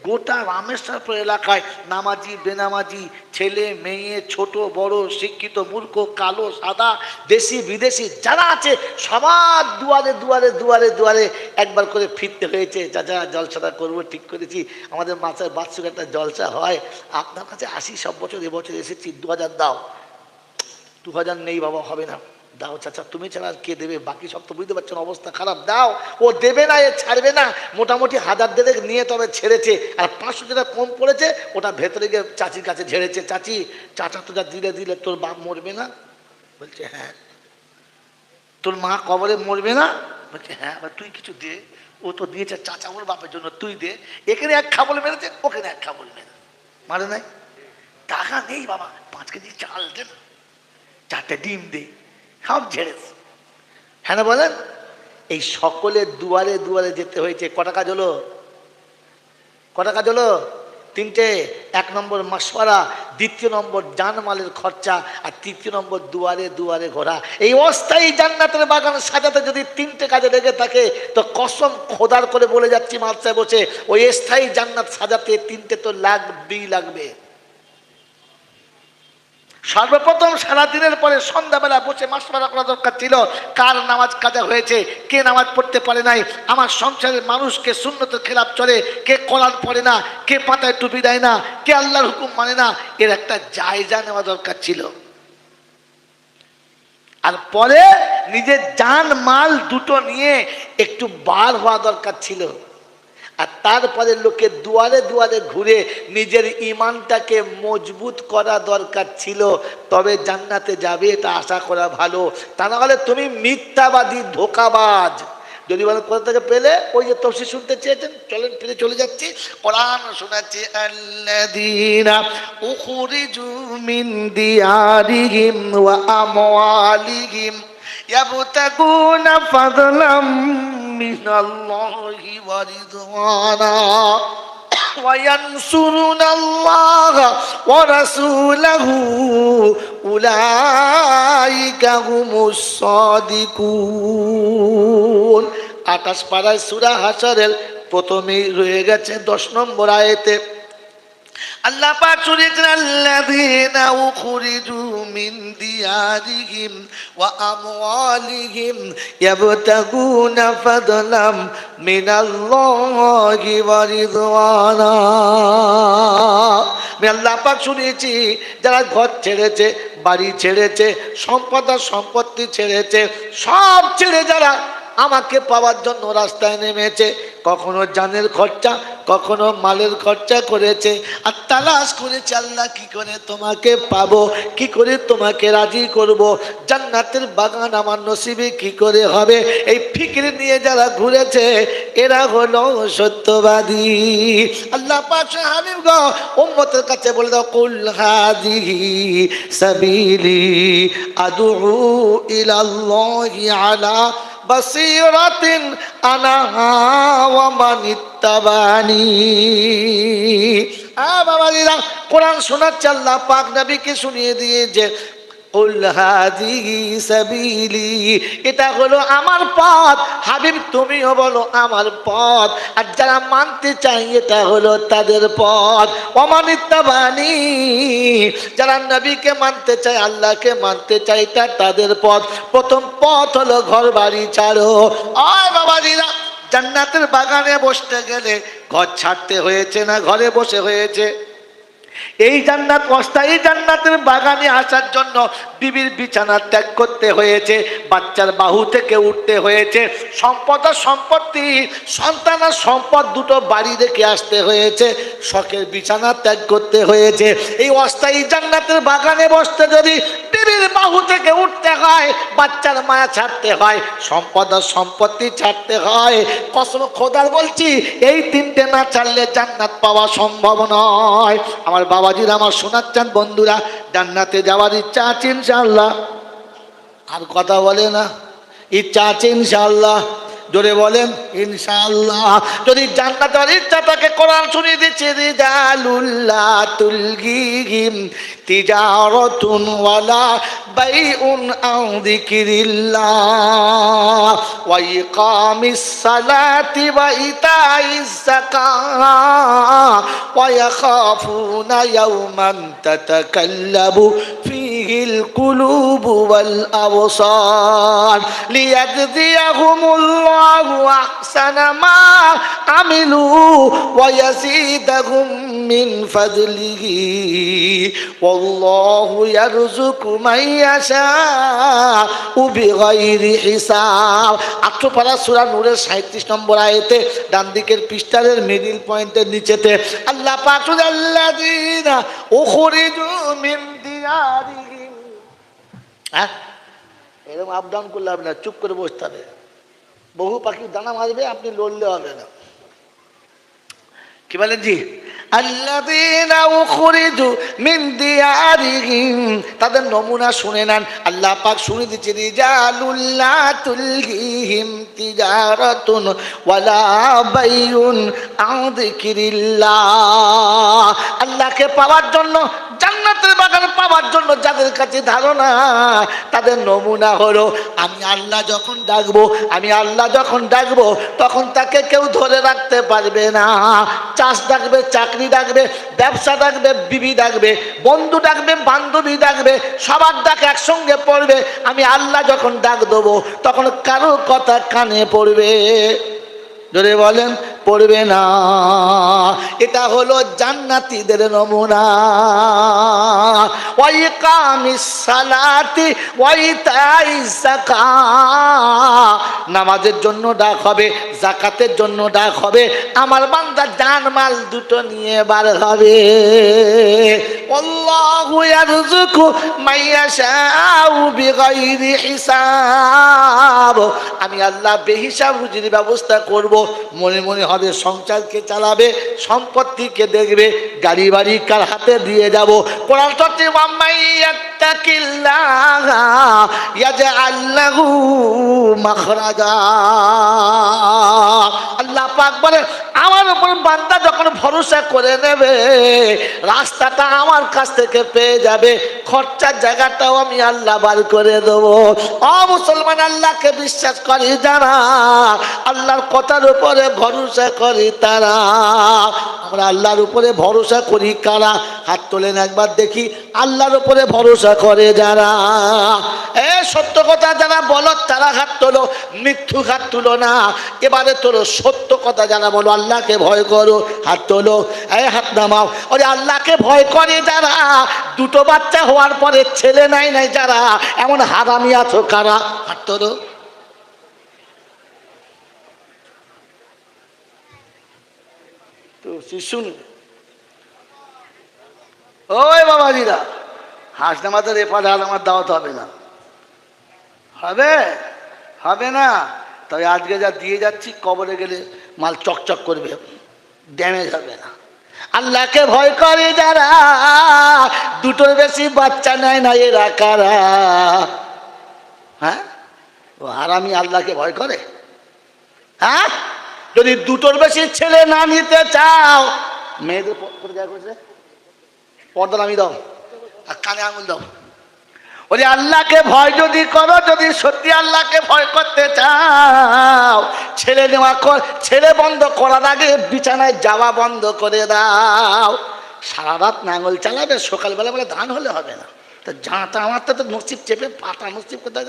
গোটা রামেশ্বরপুর এলাকায় নামাজি বেনামাজি, ছেলে মেয়ে, ছোট বড়, শিক্ষিত মূর্খ, কালো সাদা, দেশি বিদেশি যারা আছে সবার দুয়ারে দুয়ারে দুয়ারে দুয়ারে একবার করে ফিরতে হয়েছে। যা জলসাটা করবো ঠিক করেছি, আমাদের মাছের বাৎসরিক একটা জলসা হয়, আপনার কাছে আসি সব বছর, এবছর এসেছি, 2000 দাও। 2000 নেই বাবা, হবে না। দাও চাচা, তুমি ছাড়া আর কে দেবে, বাকি সব তো বুঝতে পারছেন অবস্থা খারাপ, দাও। ও দেবে না, এ ছাড়বে না, মোটামুটি 1000 দেড়েক নিয়ে তবে ছেড়েছে, আর 500 যেটা কম পড়েছে ওটা ভেতরে গিয়ে চাচির কাছে ঝেড়েছে। চাচি, চাচা তো যা দিলে দিলে, তোর বাপ মরবে না? বলছে হ্যাঁ। তোর মা কবরে মরবে না? বলছে হ্যাঁ। তুই কিছু দে, ও তো দিয়েছে চাচা ওর বাপের জন্য, তুই দে। এখানে 1 খাবল মেরেছে, ওখানে 1 খাবল মেরে মারে নাই। টাকা নেই বাবা, 5 কেজি চাল দে, 4টে ডিম দে, সব ঝেড়েছে। হ্যাঁ না বলেন? এই সকলের দুয়ারে দুয়ারে যেতে হয়েছে। কটা কাজ হলো? কটা কাজ হলো? 3টে। 1 নম্বর মাশওয়ারা, 2য় নম্বর জানমালের খরচা, আর 3য় নম্বর দুয়ারে দুয়ারে ঘোরা। এই অস্থায়ী জান্নাতের বাগান সাজাতে যদি 3টে কাজে লেগে থাকে, তো কসম খোদার করে বলে যাচ্ছি মাদ্রাসায় বসে, ওই স্থায়ী জান্নাত সাজাতে 3টে তো লাগবেই লাগবে। সর্বপ্রথম সারাদিনের পরে সন্ধ্যাবেলা বসে মাশওয়ারা করা দরকার ছিল, কার নামাজ কাজা হয়েছে, কে নামাজ পড়তে পারে নাই, আমার সংসারের মানুষকে সুন্নতের খেলাফ চলে, কে কোরআন পড়ে না, কে পাতায় টুপি দেয় না, কে আল্লাহর হুকুম মানে না, এর একটা জায়জা নেওয়া দরকার ছিল। আর পরে নিজের জান মাল দুটো নিয়ে একটু বার হওয়া দরকার ছিল। আর তারপরে লোকে দুয়ারে দুয়ারে ঘুরে নিজের ইমানটাকে মজবুত করা দরকার ছিল, তবে জান্নাতে যাবে, এটা আশা করা ভালো। তা না হলে তুমি মিথ্যাবাদী, ধোঁকাবাজ। যদি বলেন কোথা থেকে পেলে, ওই যে তফসির শুনতে চেয়েছেন, চলেন ফিরে চলে যাচ্ছি। কোরআন শোনাচ্ছে, আল্লাযীনা উখরিজু মিন দিয়ারিহিম ওয়া আমওয়ালিহিম ইয়াবতাগুনা ফাদলাম মিনাল্লাহি ওয়া রিদওয়ানা ওয়া ইয়ানসুরুনাল্লাহা ওয়া রাসূলাহু উলাইকা হুমুস সাদিকুন। 28 পারায় সূরা হাশরের প্রথমেই রয়ে গেছে 10 নম্বর আয়াতে, আল্লাহ পাক শুনিয়েছেন আল্লাযীনা উখরিজু মিন দিয়ারিহিম ওয়া আমওয়ালিহিম ইয়াবতাগুনা ফাদলাম মিনাল্লাহি ওয়া রিদওয়ানা। আমি আল্লাহ পাক শুনিয়েছি যারা ঘর ছেড়েছে, বাড়ি ছেড়েছে, সম্পত্তি ছেড়েছে, সব ছেড়ে যারা আমাকে পাওয়ার জন্য রাস্তায় নেমেছে, কখনো জানের খরচা, কখনো মালের খরচা করেছে, আর তালাশ করেছে আল্লাহ কি করে তোমাকে পাবো, কি করে তোমাকে রাজি করব, জান্নাতের বাগান আমার নসিবে কি করে হবে, এই ফিকির নিয়ে যারা ঘুরেছে এরা হলো সত্যবাদী। আল্লাহ পাক হাবিব গো উম্মতের কাছে বলে দাও, কুল হাযিহি সাবিলি আদউ ইলাল্লাহি আলা বাসীরাতিন আনা ওয়া মান ইত্তাবানি। বাবাজিরা, কোরআন শোনাচ্ছে আল্লাহ পাক নবীকে শুনিয়ে দিয়ে যে কুল হাযিহি সাবিলি, এটা হলো আমার পথ। হাবিব তুমিও বলো আমার পথ, আর যারা মানতে চায় এটা হলো তাদের পথ। ওয়া মান ইত্তাবানি, যারা নবীকে মানতে চায়, আল্লাহকে মানতে চায়, এটা তাদের পথ। প্রথম পথ হলো ঘর বাড়ি ছাড়ো। আয় বাবাজিরা, জান্নাতের বাগানে বসতে গেলে ঘর ছাড়তে হয়েছে না ঘরে বসে হয়েছে? এই জান্নাত, অস্থায়ী জান্নাতের বাগানে আসার জন্য বিবির বিছানা ত্যাগ করতে হয়েছে, বাচ্চার বাহু থেকে উঠতে হয়েছে, সম্পদ আর সম্পত্তি, সন্তান আর সম্পদ দুটো বাড়ি রেখে আসতে হয়েছে, শখের বিছানা ত্যাগ করতে হয়েছে। এই অস্থায়ী জান্নাতের বাগানে বসতে যদি বিবির বাহু থেকে উঠতে হয়, বাচ্চার মায়া ছাড়তে হয়, সম্পদ আর সম্পত্তি ছাড়তে হয়, কসম খোদার বলছি এই তিনটে না ছাড়লে জান্নাত পাওয়া সম্ভব নয়। আমার বাবাজিরা, আমার শোনাচ্ছেন বন্ধুরা, জান্নাতে যাওয়ার ইচ্ছা আছে ইনশাআল্লাহ? আর কথা বলে না, ইচ্ছা আছে ইনশাআল্লাহ? জোরে বলেন ইনশাআল্লাহ। যদি জান্নাত যাওয়ার ইচ্ছা থাকে, কোরআন শুনিয়ে দিচ্ছে, রিজালুল্লাহ তুলগিহিম তিজারাতুন ওয়ালা বাইউন আন যিকরিল্লাহ ওয়া ইকামিস সালাতি ওয়া ইতাইজ যাকাত ওয়া ইয়াখাফুনা ইয়াওমান তাতাকাল্লাবু ফীহিল কুলুবু ওয়াল আবসার লিয়াজজিয়াহুমুল্লাহু আহসানা মা আমিলু ওয়া ইয়াজিদাহুম মিন ফাদলিহি ওয়াল্লাহু ইয়ারযুকু মান ইয়াশাউ বিগাইরি হিসাব। 8 পারা সূরা নূরের 37 নম্বর আয়াতে ডান দিকের পৃষ্ঠার মিডল পয়েন্টের নিচেতে আল্লাহ পাক আল্লাযীনা উখরিজু মিন দিয়ারিহিম। এরকম আপ ডাউন করলে হবে না, চুপ করে বসতে হবে। বহু পাখি দানা মারবে, আপনি লড়লে হবে না। কি বলেন জি? আল্লাযীনা উখরিজু মিন দিয়ারিহিম, তাদের নমুনা শুনে নেন। আল্লাহ পাক শুনে দিচ্ছে, রিজালুল্লাহ তুলগিহিম তিজারাতুন ওয়ালা বাইউন আন যিকরিল্লাহ। আল্লাহকে পাওয়ার জন্য, জান্নাতের বাগান পাওয়ার জন্য যাদের কাছে ধারণা, তাদের নমুনা হলো আমি আল্লাহ যখন ডাকবো, আমি আল্লাহ যখন ডাকবো তখন তাকে কেউ ধরে রাখতে পারবে না। চাষ ডাকবে, চাকরি ডাকবে, ব্যবসা ডাকবে, বিবি ডাকবে, বন্ধু ডাকবে, বান্ধবী ডাকবে, সবার ডাক একসঙ্গে পড়বে। আমি আল্লাহ যখন ডাক দেবো তখন কারো কথা কানে পড়বে? জোরে বলেন পড়বে না। এটা হলো জান্নাতীদের নমুনা। ওয়া ইকামিস সালাতি ওয়া ইতাইজ যাকাত, নামাজের জন্য ডাক হবে, যাকাতের জন্য ডাক হবে, আমার বান্দা জান মাল দুটো নিয়ে বার হবে। আল্লাহু ইয়ারযুকু মান ইয়াশাউ বিগাইরি হিসাব, আমি আল্লাহ বেহিসাব রুজির ব্যবস্থা করব। মনে মনে হবে সংসারকে চালাবে, সম্পত্তিকে দেখবে, গাড়ি বাড়ি কার হাতে দিয়ে যাব। কোরআন ইয়াত্তাকিল্লাহ ইয়াজআল লাহু মাখরাজা। আল্লাহ পাক বলেন, আমার উপর বান্দা যখন ভরসা করে নেবে, রাস্তাটা আমার কাছ থেকে পেয়ে যাবে, খরচার জায়গাটাও আমি আল্লাহ বার করে দেবো। ও মুসলমান, আল্লাহকে বিশ্বাস করি যারা, আল্লাহর কথার উপরে ভরসা করি তারা। আমরা আল্লাহর উপরে ভরসা করি কারা? হাত তোলেন একবার দেখি। আল্লাহর উপরে ভরসা করে যারা, সত্য কথা যারা বলো তারা হাত তোলো, মিথ্যু হাত তুলো না। এবারে তোলো সত্য কথা যারা বলো, আল্লাহকে ভয় করো, হাত তোলো। হাত নামাও। ওরে আল্লাহকে ভয় করে যারা, দুটো বাচ্চা হওয়ার পরে ছেলে নাই যারা, এমন হারামি আছো কারা? হাত তোলো। তো শিশুন ওই বাবাজিরা, হাঁস নামাজের এপার আর আমার দাওয়াত হবে না, হবে না। তবে আজকে যা দিয়ে যাচ্ছি, কবরে গেলে মাল চকচক করবে, ড্যামেজ হবে না। আল্লাহকে ভয় করে যারা, দুটোর বেশি বাচ্চা নেয় না, এরা কারা? হ্যাঁ, ও হারামি আল্লাহকে ভয় করে? হ্যাঁ, যদি দুটোর বেশি ছেলে না নিতে চাও, মেয়েদের পর্দা নামি দাও আর কানে আঙুল দাও। ওরে আল্লাহকে ভয় যদি করো, যদি সত্যি আল্লাহকে ভয় করতে চাও, ছেলে নেওয়া ছেলে বন্ধ করার আগে বিছানায় যাওয়া বন্ধ করে দাও। সারা রাত নাঙল চালাবে, সকালবেলা বলে ধান হলে হবে না। তো ঝাঁটা আমার তো নসিব চেপে পাটা নসিব কোথায়?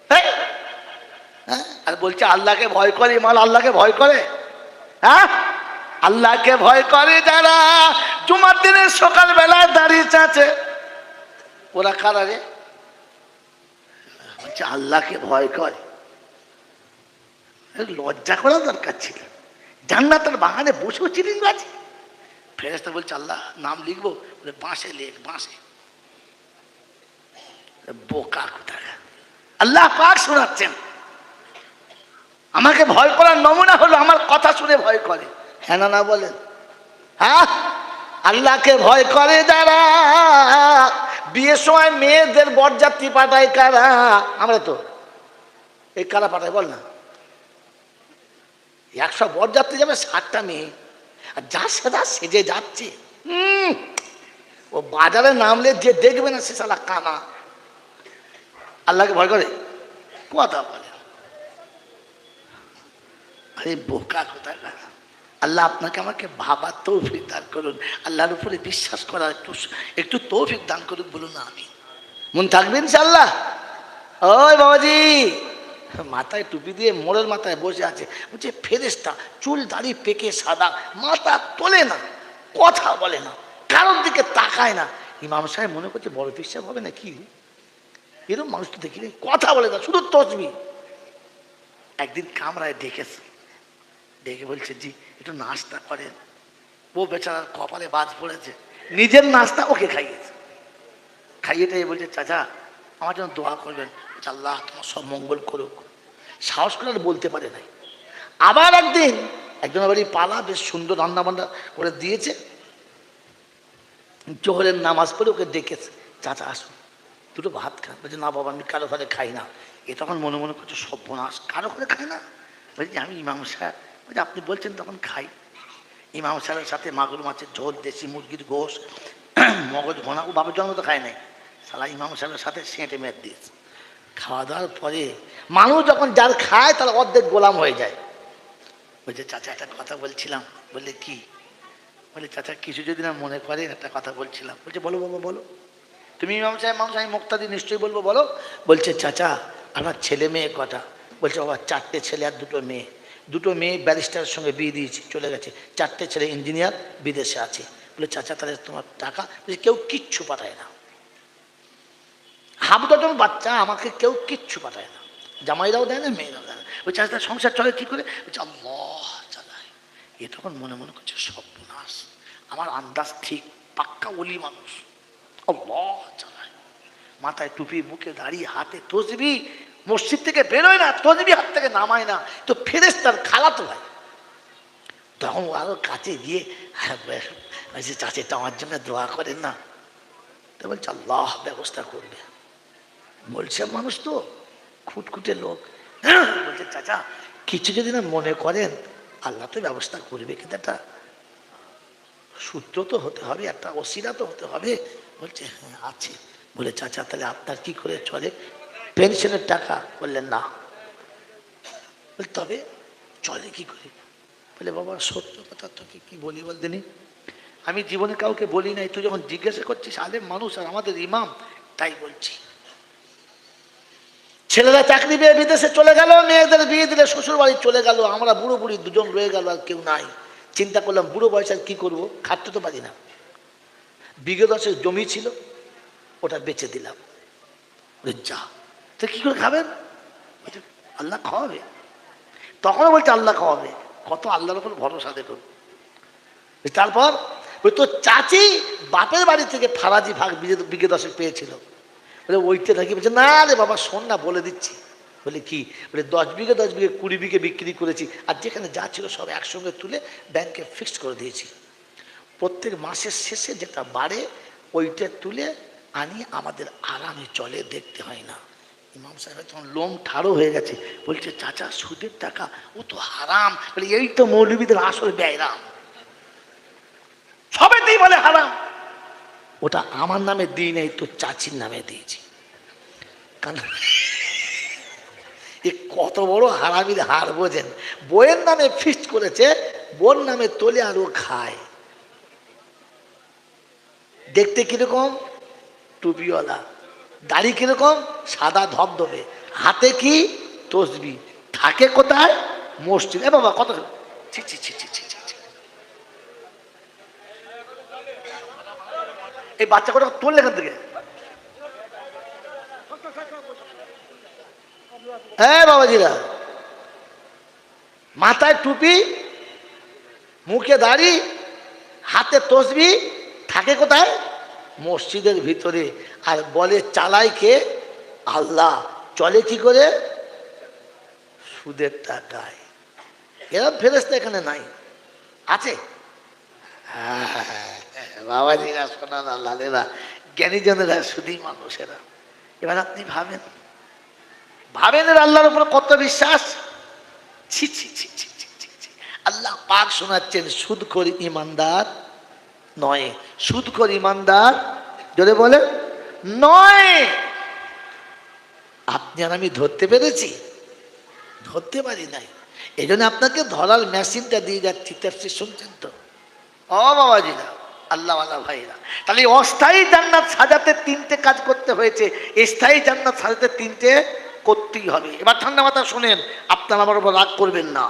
হ্যাঁ, আর বলছে আল্লাহকে ভয় করে, মাল আল্লাহকে ভয় করে? হ্যাঁ, আল্লাহকে ভয় করে যারা, জুমার দিনের সকালবেলায় দাঁড়িয়ে আছে, ওরা কারা রে? বলছে আল্লাহকে ভয় করে। লজ্জা করা দরকার ছিল। জান্নাতের বাগানে বসেও চিলিং গাছে। ফেরেশতা বলছে আল্লাহ নাম লিখবো, বলে বাঁশে লেখ, বাঁশে। বোকা কোথায়! আল্লাহ পাক শোনাচ্ছেন, আমাকে ভয় করার নমুনা হলো আমার কথা শুনে ভয় করে। হ্যাঁ না বলেন? হ্যাঁ, আল্লাহকে ভয় করে যারা, বিয়ের সময় মেয়েদের বরযাত্রী পাঠায় কারা? আমরা তো এই কারা পাঠায় বল না? 100 বরযাত্রী যাবে, 60টা মেয়ে, আর যা সেটা সেজে যাচ্ছে। ও বাজারে নামলে যে দেখবে না সে শালা কানা। আল্লাহকে ভয় করে? কথা বলে। আরে বোকা কোথায়! আল্লাহ আপনাকে আমাকে ভাবার তৌফিক দান করুন, আল্লাহর উপরে বিশ্বাস করার একটু তৌফিক দান করুন, বলুন না আমি। মন থাকবে ইনশাআল্লাহ? ওই বাবাজি, মাথায় টুপি দিয়ে মোড়ের মাথায় বসে আছে, বলছে ফেরেশতা, চুল দাড়ি পেকে সাদা, মাথা তোলে না, কথা বলে না, কারোর দিকে তাকায় না। ইমাম সাহেব মনে করছে বড় বিশ্বাস হবে না কি, এরকম মানুষ তো দেখি, কথা বলে না, শুধু তসবি। একদিন কামরায় ডেকেছে, ডেকে বলছে জি একটু নাস্তা করেন। ও বেচারার কপালে বাজ পড়েছে, নিজের নাস্তা ওকে খাইয়েছে। খাইয়েটাই বলছে চাচা আমার জন্য দোয়া করবেন, আল্লাহ তোমার সব মঙ্গল করুক। সাহস করে বলতে পারে নাই। আবার একদিন একজনের বাড়ি পালা, বেশ সুন্দর রান্না বান্না করে দিয়েছে, জোহরের নামাজ পড়ে ওকে ডেকেছে, চাচা আসুন দুটো ভাত খান। বলছে না বাবা আমি কারো ঘরে খাই না। এ তখন মনে মনে করছে সর্বনাশ, কারো ঘরে খায় না? বলছি আমি ইমাম সাহেব। বলছে আপনি বলছেন তখন খাই। ইমাম সাহেবের সাথে মাগুর মাছের ঝোল, দেশি মুরগির গোশ, মগজ ভোনা, ও বাবার জন্ম তো খায় নাই, সালা ইমাম সাহেবের সাথে সেঁটে মেট দিয়েছে। খাওয়া দাওয়ার পরে মানুষ যখন যার খায় তাহলে অর্ধেক গোলাম হয়ে যায়। বলছে চাচা একটা কথা বলছিলাম। বললে কি? বলে চাচা কিছু যদি না মনে করেন একটা কথা বলছিলাম। বলছে বলো বাবা বলো। তুমি ইমাম সাহেব মানুষ, আমি মুক্তাদি নিশ্চয়ই বলবো, বলো। বলছে চাচা আমার ছেলে মেয়ে কটা? বলছে বাবা 4টে ছেলে আর 2টো মেয়ে। 2টো মেয়ে ব্যারিস্টারের সঙ্গে বিয়ে দিয়েছি, চলে গেছে। 4টে ছেলে ইঞ্জিনিয়ার, বিদেশে আছে। বলে চাচা তাহলে তোমার টাকা? বলছে কেউ কিচ্ছু পাঠায় না, হাফ ডজন বাচ্চা, আমাকে কেউ কিচ্ছু পাঠায় না, জামাইরাও দেয় না, মেয়েরাও দেয় না। ওই চাচা সংসার চলে কী করে? বলছে আল্লাহ চালায়। এ তখন মনে মনে করছে সর্বনাশ, আমার আন্দাজ ঠিক, পাক্কা ওলি মানুষ, আল্লাহ চালায়। মাথায় টুপি, মুখে দাড়ি, হাতে তসবি, মসজিদ থেকে বেরোয় না, তসবি হাত থেকে নামায় না, তো ফেরেশতার খালাতো ভাই। তখন আরো কাছে গিয়ে চাচিটা আমার জন্য দোয়া করেন না। তো তো বলছে আল্লাহ ব্যবস্থা করবে। বলছে মানুষ তো খুঁটখুটে লোক, বলছে চাচা কিছু যদি না মনে করেন আল্লাহ তো ব্যবস্থা করবে, কিন্তু একটা সূত্র তো হতে হবে, একটা ওসিলা তো হতে হবে। বলছে হ্যাঁ আছে। বলে চাচা তাহলে আপনার কি করে চলে? পেনশনের টাকা? বললেন না। বলে তবে চলে কি করে? বলে বাবা সত্য কথা তোকে কি বলি বলতেনি, আমি জীবনে কাউকে বলি নাই, তুই যখন জিজ্ঞাসা করছিস আলেম মানুষ আর আমাদের ইমাম, তাই বলছি। ছেলেরা চাকরি পেয়ে বিদেশে চলে গেল, মেয়েদের বিয়ে দিলে শ্বশুর বাড়ি চলে গেল, আমরা বুড়ো বুড়ি দুজন রয়ে গেল, আর কেউ নাই। চিন্তা করলাম বুড়ো বয়সে কি করবো, খাটতে তো পারি না। বিঘে 10 জমি ছিল, ওটা বেচে দিলাম। যা তো কি করে খাবেন? আল্লাহ খাওয়াবে। তখন বলছে আল্লাহ খাওয়াবে, কত আল্লাহর উপর ভরসা দেখুন। তারপর ওই তো চাচি বাপের বাড়ি থেকে ফারাজি ভাগ বিঘে 10 পেয়েছিল, বলে ওইটা নাকি। বলছে না রে বাবা শোন না বলে দিচ্ছি। বলে কি? বলে 10 বিঘে 20 বিঘে বিক্রি করেছি, আর যেখানে যা ছিল সব একসঙ্গে তুলে ব্যাংকে ফিক্সড করে দিয়েছি। প্রত্যেক মাসের শেষে যেটা বাড়ে ওইটা তুলে আনি, আমাদের আরামে চলে, দেখতে হয় না। ইমাম সাহেব তখন লোম ঠাড়ো হয়ে গেছে, বলছে চাচা সুদের টাকা ও তো হারাম। বলে এই তো মৌলবীদের আসল ব্যয়রাম, সবেতেই বলে হারাম। ওটা আমার নামে দিই নাই, তো চাচির নামে দিয়েছি। এ কত বড় হারামির হার বোঝেন। বইয়ের নামে ফিক্সড করেছে, বোন নামে তোলে আর ও খায়। দেখতে কিরকম? টুপিওয়ালা, দাড়ি কিরকম? সাদা ধবধবে, হাতে কি? তসবি। থাকে কোথায়? মসজিদ। এ বাবা কত ছি ছি ছি ছি ছি ছি। এই বাচ্চা কটা তুললে এখান থেকে। হ্যাঁ বাবাজিরা, মাথায় টুপি, মুখে দাড়ি, হাতে তসবি, থাকে কোথায়? মসজিদের ভিতরে। আর বলে চালায় কে? আল্লাহ। চলে কি করে? সুদের টাকায়। এরকম ফেরেশতা এখানে নাই, আছে? বাবাজিরা শোনান, আল্লাহেরা জ্ঞানীজনেরা শুধুই মানুষেরা। এবার আপনি ভাবেন, ভাবেন এর আল্লাহর উপর কত বিশ্বাস। ছি ছি ছি ছি ছি ছি। আল্লাহ পাক শোনাচ্ছেন সুদখোর ইমানদার নয়, সুদখোর ইমানদার যদি বলে নয়। আপনি আর আমি ধরতে পেরেছি? ধরতে পারি নাই। এই জন্য আপনাকে ধরার মেশিনটা দিয়ে যাচ্ছি। তাফসীর শুনছেন তো ও বাবাজিরা, আল্লাহওয়ালা ভাইরা? তাহলে অস্থায়ী জান্নাত সাজাতে 3টে কাজ করতে হয়েছে, স্থায়ী জান্নাত সাজাতে 3টে করতেই হবে। এবার ঠান্ডা মাথা শোনেন, আপনারা আমার উপর রাগ করবেন না,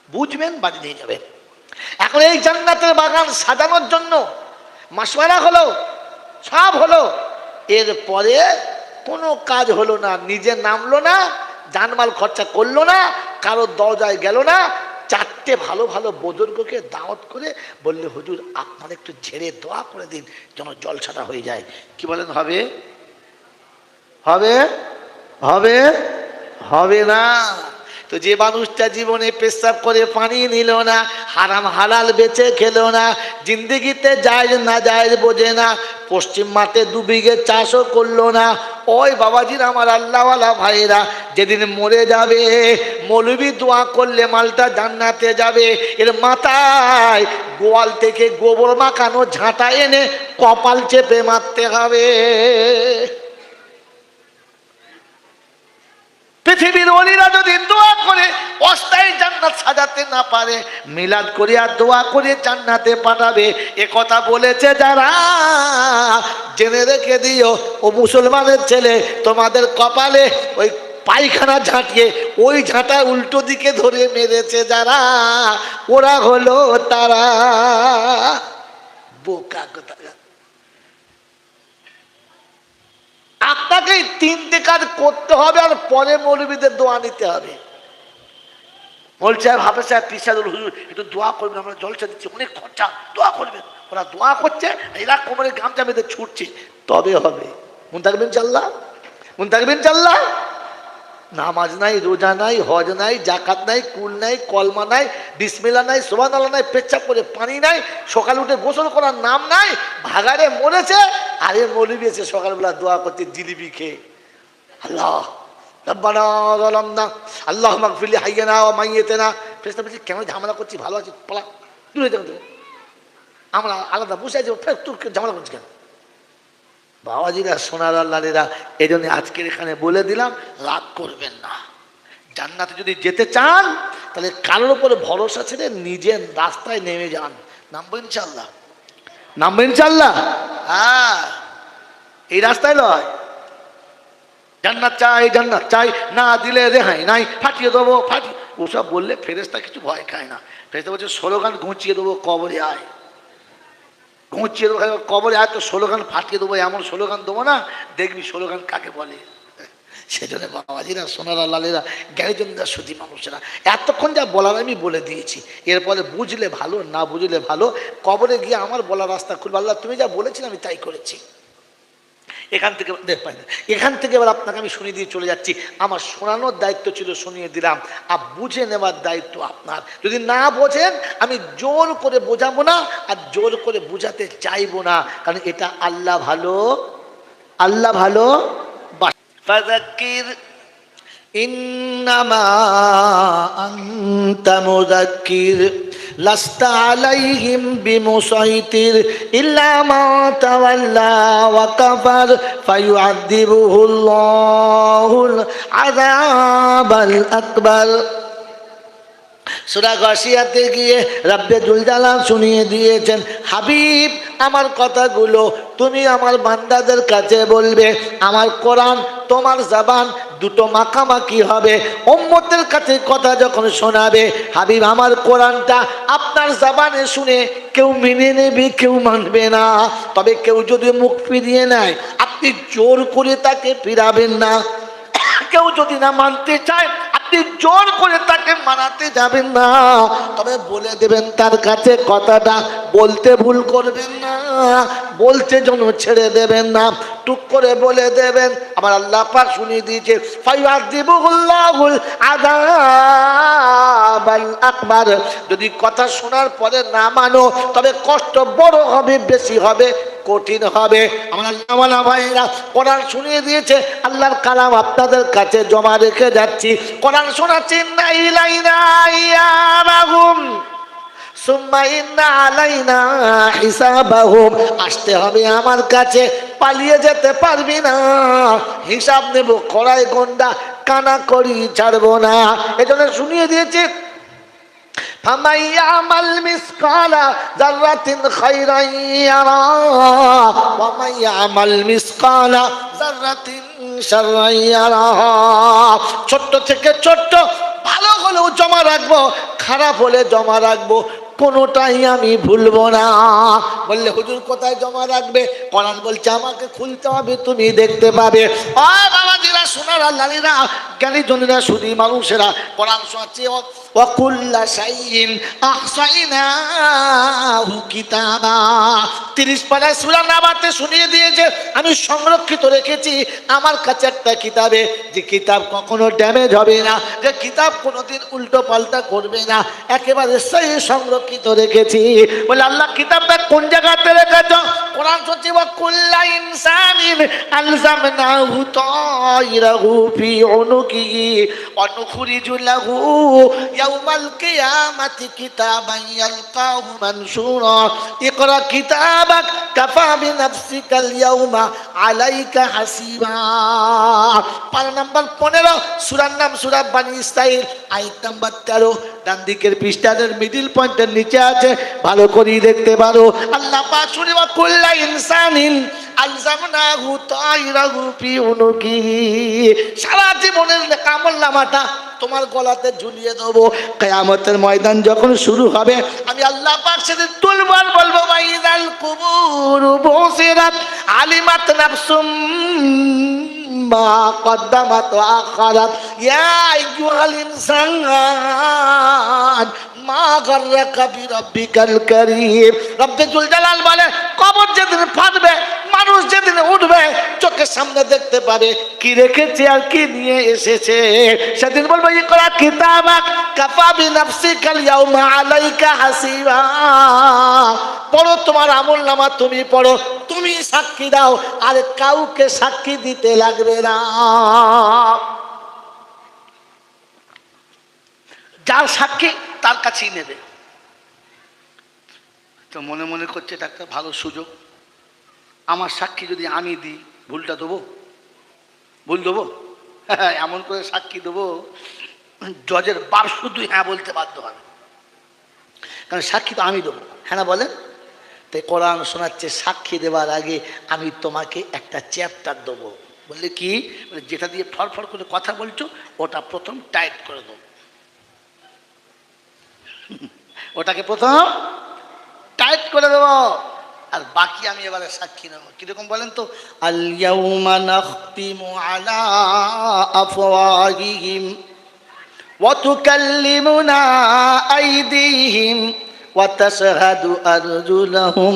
বুঝবেন, বাড়ি নিয়ে যাবেন। এখন এই জান্নাতের বাগান সাজানোর জন্য মাসওয়ারা হলো, সব হলো, এরপরে কোনো কাজ হলো না, নিজে নামলো না, জানমাল খরচা করলো না, কারোর দরজায় গেল না। 4টে ভালো ভালো বুজুর্গকে দাওয়াত করে বললে হুজুর আপনারা একটু ঝেড়ে দোয়া করে দিন যেন জলসাটা হয়ে যায়। কি বলেন? হবে? হবে? হবে? হবে না। তো যে মানুষটা জীবনে পেশাব করে পানি নিল না, হারাম হালাল বেচে খেলো না, জিন্দেগিতে জায়েজ না জায়েজ বোঝে না, পশ্চিম মাঠে 2 বিঘে চাষও করলো না, ওই বাবাজির আমার আল্লাহওয়ালা ভাইরা যেদিন মরে যাবে, মৌলবি দোয়া করলে মালটা জান্নাতে যাবে। এর মাথায় গোয়াল থেকে গোবর মাখানো ঝাঁটা এনে কপাল চেপে মারতে হবে। পৃথিবীর ওলিরা যদি দোয়া করে অস্থায়ী জান্নাত সাজাতে না পারে, মিলাদ করিয়া দোয়া করে জান্নাতে পাঠাবে। এ কথা বলেছে যারা, জেনে রেখে দিও ও মুসলমানের ছেলে, তোমাদের কপালে ওই পায়খানা ঝাঁটিয়ে ওই ঝাঁটা উল্টো দিকে ধরে মেরেছে যারা, ওরা হলো তারা। বোকা কথা। আপনাকে 3টে কাজ করতে হবে, আর পরে মৌলবীদের দোয়া নিতে হবে। মৌলভী সাহেব, হাফেজ সাহেব, পীর সাহেব, হুজুর একটু দোয়া করবেন, আমরা জলসা দিচ্ছি, অনেক খরচা, দোয়া করবেন। ওরা দোয়া করছে, এরা কোমরে গামছা বেঁধে ছুটছে, তবে হবে। মন থাকবেন ইনশাআল্লাহ, মন থাকবেন ইনশাআল্লাহ। নামাজ নাই, রোজা নাই, হজ নাই, জাকাত নাই, কুল নাই, কলমা নাই, বিসমিল্লাহ নাই, সুবহানাল্লাহ নাই, পেচ্ছাপ করে পানি নাই, সকালে উঠে গোসল করার নাম নাই, ভাগাড়ে মরেছে, আরে মৌলবী এসে সকালবেলা দোয়া করতে জিলিপি খেয়ে, আল্লাহ রব্বানা যালামনা আল্লাহুম্মা গফির লি হাইয়িনা ওয়া মাইয়িতিনা। ফেরেশতা বলছে কেন ঝামেলা করছিস, ভালো আছিস, পালা দূরে যাও। আমরা আলাদা বসে আছি, ফের তোর ঝামেলা করছিস কেন? বাবাজিরা, সোনার লালেরা, এই জন্য আজকের এখানে বলে দিলাম, রাগ করবেন না। জান্নাতে যদি যেতে চান তাহলে কারোর উপরে ভরসা ছেড়ে নিজের রাস্তায় নেমে যান। নামবো ইনশাল্লাহ, নামবো ইনশাল্লাহ। হ্যাঁ, এই রাস্তায় নয়। জান্নাত চাই, জান্নাত চাই, না দিলে রেহাই নাই, ফাটিয়ে দেবো, ফাটিয়ে, ওসব বললে ফেরেশতা কিছু ভয় খায় না। ফেরেশতা বলছে স্লোগান ঘুঁচিয়ে দেবো, কবরে আয়, ঘুঁচিয়ে দেবো কবরে আয়, তো স্লোগান ফাটিয়ে দেবো, এমন স্লোগান দেবো না, দেখবি স্লোগান কাকে বলে। সেজন্য বাবাজিরা, সোনারা লালেরা, জ্ঞানীজনরা, সুধী মানুষেরা, এতক্ষণ যা বলার আমি বলে দিয়েছি। এরপরে বুঝলে ভালো, না বুঝলে ভালো। কবরে গিয়ে আমার বলার রাস্তা খুলবে, আল্লাহ তুমি যা বলেছিলে আমি তাই করেছি। এখান থেকে এখান থেকে এবার আপনাকে আমি শুনিয়ে দিয়ে চলে যাচ্ছি। আমার শোনানোর দায়িত্ব ছিল, শুনিয়ে দিলাম, আর বুঝে নেওয়ার দায়িত্ব আপনার। যদি না বোঝেন আমি জোর করে বোঝাবো না, আর জোর করে বুঝাতে চাইবো না, কারণ এটা আল্লাহ ভালো, আল্লাহ ভালো। ফাযাক্কির ইন্নামা আনতা মুযাক্কির লাস্তা আলাইহিম বিমুসাইতির ইল্লা মা তাওয়াল্লা ওয়া কাফার ফায়ুআযিবুহুল্লাহুল আযাবাল আকবার। সূরা গাশিয়াতে গিয়ে রব্বে জুল জালাল শুনিয়ে দিয়েছেন, হাবিব আমার কথাগুলো তুমি আমার বান্দাদের কাছে বলবে। আমার কোরআন তোমার জবান দুটো মাখামাখি হবে। উম্মতের কাছে কথা যখন শোনাবে হাবিব আমার কোরআনটা আপনার জবানে শুনে কেউ মেনে নেবে, কেউ মানবে না। তবে কেউ যদি মুখ ফিরিয়ে নেয় আপনি জোর করে তাকে ফিরাবেন না। কেউ যদি না মানতে চায় আপনি জোর করে তাকে মানাতে যাবেন না, তবে বলে দেবেন তার কাছে কথাটা, বলতে ভুল করবেন না, বলতে যেন ছেড়ে দেবেন না, টুক করে বলে দেবেন। আমার আল্লাহ পাক শুনিয়ে দিয়েছে, ফায়ুআযিবুহুল্লাহুল আযাবাল আকবার। যদি কথা শোনার পরে না মানো তবে কষ্ট বড় হবে, বেশি হবে, কঠিন হবে। আমার আল্লাহ ভাইরা কোরআন শুনিয়ে দিয়েছে, আল্লাহর কালাম আপনাদের কাছে জমা রেখে যাচ্ছি। কোরআন শোনাচ্ছি, ইন্না ইলাইনা ইয়াবাহুম সুম্মা ইন্না আলাইনা হিসাবাহুম। আসতে হবে আমার কাছে, পালিয়ে যেতে পারবি না, হিসাব নেব, খড়াই গন্ডা কানা করি ছাড়বো না। এজন্য শুনিয়ে দিয়েছি, فمن يعمل مثقال ذرة خيرا يره ومن يعمل مثقال ذرة شرا يره। ছোট্ট থেকে ছোট্ট ভালো হলেও জমা রাখবো, খারাপ হলে জমা রাখবো, কোনোটাই আমি ভুলবো না। বললে হুজুর কোথায় জমা রাখবে? কোরআন বলছে আমাকে খুলতে হবে, তুমি দেখতে পাবে। ও বাবাজিরা, সোনারা লালিরা, জ্ঞানী জনেরা, সুধী মানুষেরা, কোরআন শোনাচ্ছে, ওয়াকুল্লা শাইইন আহসাইনাহু কিতাবা। 30 পারায় সূরা নাবাতে শুনিয়ে দিয়েছে, আমি সংরক্ষিত রেখেছি আমার কাছে একটা কিতাবে, যে কিতাব কখনো ড্যামেজ হবে না, যে কিতাব কোনোদিন উল্টো পাল্টা করবে না, একেবারে সেই সংরক্ষিত রেখেছি। বলে আল্লাহ কিতাবটা কোন জায়গাতে রেখেছ? কোরআন শুনছি, ওয়াকুল্লা ইনসানিন আলজামনাহু তায়রাহু ফি উনুকিহি ওয়া নুখরিজু লাহু ইয়াউমাল কিয়ামাতি কিতাবান ইয়ালকাহু মানশুরা ইকরা কিতাবাক কাফা বিনাফসিকাল ইয়াউমা আলাইকা হাসিবা। পারা নাম্বার 15, সূরার নাম সূরা বনী ইসরাঈল, আয়াত নাম্বার 13। ডান দিকের পৃষ্ঠার মিডল পয়েন্টের নিচে আছে, ভালো করে দেখতে পারো। আল্লাহ পাক শুনে, ওয়াকুল্লা ইনসানিন আলজামনাহু তায়রাহু ফি উনুকিহি। সারা জীবনের আমলনামাটা তোমার গলাতে ঝুলিয়ে দেবো। কিয়ামতের ময়দান যখন শুরু হবে আমি আল্লাহ পাক সেদিন তুলবার বলবো, ওয়াইযাল কুবুরু বুসিরাত আলিমাত নাফসুম মা কদ্দামাত ওয়া আখারাত ইয়া আইয়ুহাল ইনসান মা গাররাকা বিরাব্বিকাল কারীম। রব্বে জুল জালাল বলে, কবর যেদিন ফাটবে, মানুষ যেদিন উঠবে, চোখের সামনে দেখতে পাবে কি রেখেছে আর কি নিয়ে এসেছে। সেদিন বলবো, ইকরা কিতাবাক কাফা বিনাফসিকাল ইয়াউমা আলাইকা হাসিবা। পড়ো তোমার আমলনামা, তুমি পড়ো, তুমি তুমি সাক্ষী দাও, আর কাউকে সাক্ষী দিতে লাগবে না। যার সাক্ষী তার কাছেই নেবে। তো মনে মনে করছে এটা একটা ভালো সুযোগ, আমার সাক্ষী যদি আমি দিই ভুলটা দেবো, ভুল দেবো? এমন করে সাক্ষী দেবো জজের বাপ শুধু হ্যাঁ বলতে বাধ্য হবে, কারণ সাক্ষী তো আমি দেবো। হ্যাঁ না বলেন? তাই কোরআন শোনাচ্ছে সাক্ষী দেওয়ার আগে আমি তোমাকে একটা চ্যাপ্টার দেবো। বললে কি? যেটা দিয়ে ফরফর করে কথা বলছো ওটা প্রথম টাইট করে দেবো, ওটাকে প্রথম টাইট করে দেবো, আর বাকি আমি এবারে সাক্ষী নেব। কিরকম বলেন তো? আল ইয়াউমা নাখতিমু আলা আফওয়াহিহিম ওয়া তুকাল্লিমুনা আইদিহিম ওয়া তাশহাদু আরজুলাহুম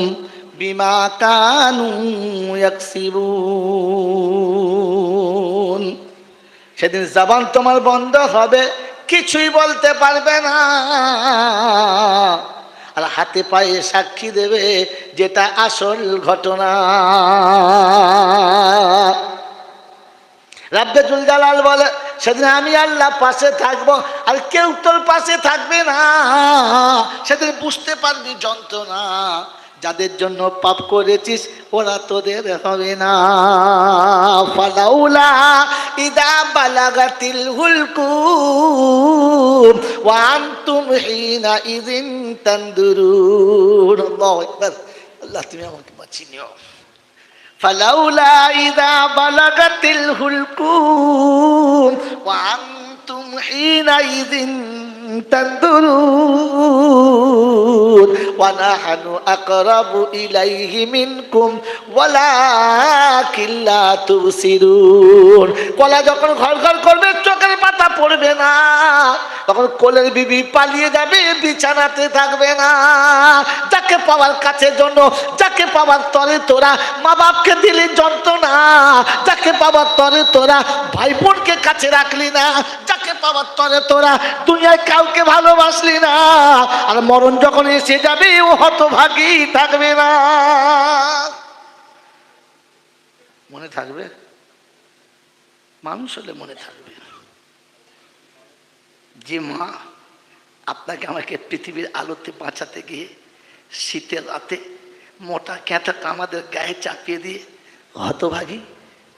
বিমা কানু ইয়াকসিবুন। সেদিন জবান তোমার বন্ধ হবে, কিছুই বলতে পারবে না, আর হাতে পায়ে সাক্ষী দেবে যেটা আসল ঘটনা। রাব্বে জুল জালাল বলে সেদিন আমি আল্লাহ পাশে থাকবো, আর কেউ তোর পাশে থাকবে না। সেদিন বুঝতে পারবি যন্ত্রণা, যাদের জন্য পাপ করেছিস ওরা তোদের হবে না। ফালাউলা ইদা বালাগাতিল হুলকুম ওয়া আনতুম হিনা ইযিন তানদুরুন। আল্লাহু আকবার। আল্লাহ তুমি আমাকে বাঁচিয়ে নিও। ফালাউলা ইযা বালাগাতিল হুলকুম ওয়া আনতুম হিনা ইযিন তানদুরুন ওয়া নাহনু আকরাবু ইলাইহি মিনকুম ওয়ালাকিন লা তুবসিরুন। কলা যখন ঘর ঘর করবে চোখের পাতা পড়বে না, তখন কোলের বিবি পালিয়ে যাবে, বিছানাতে থাকবে না। যাকে পাওয়ার কাছের জন্য, যাকে পাওয়ার তরে তোরা মা বাপকে দিলি যন্ত্রণা, যাকে পাওয়ার তরে তোরা ভাই বোনকে কাছে রাখলি না, যাকে পাওয়ার তরে তোরা দুনিয়ায় কাউকে ভালোবাসলি না, আর মরণ যখন এসে যাবে ও হতভাগী থাকবে না। মনে থাকবে? মানুষ হলে মনে থাকবে। যে মা আপনাকে আমাকে পৃথিবীর আলোতে বাঁচাতে গিয়ে শীতের রাতে মোটা ক্যাঁথাটা আমাদের গায়ে চাপিয়ে দিয়ে হতভাগী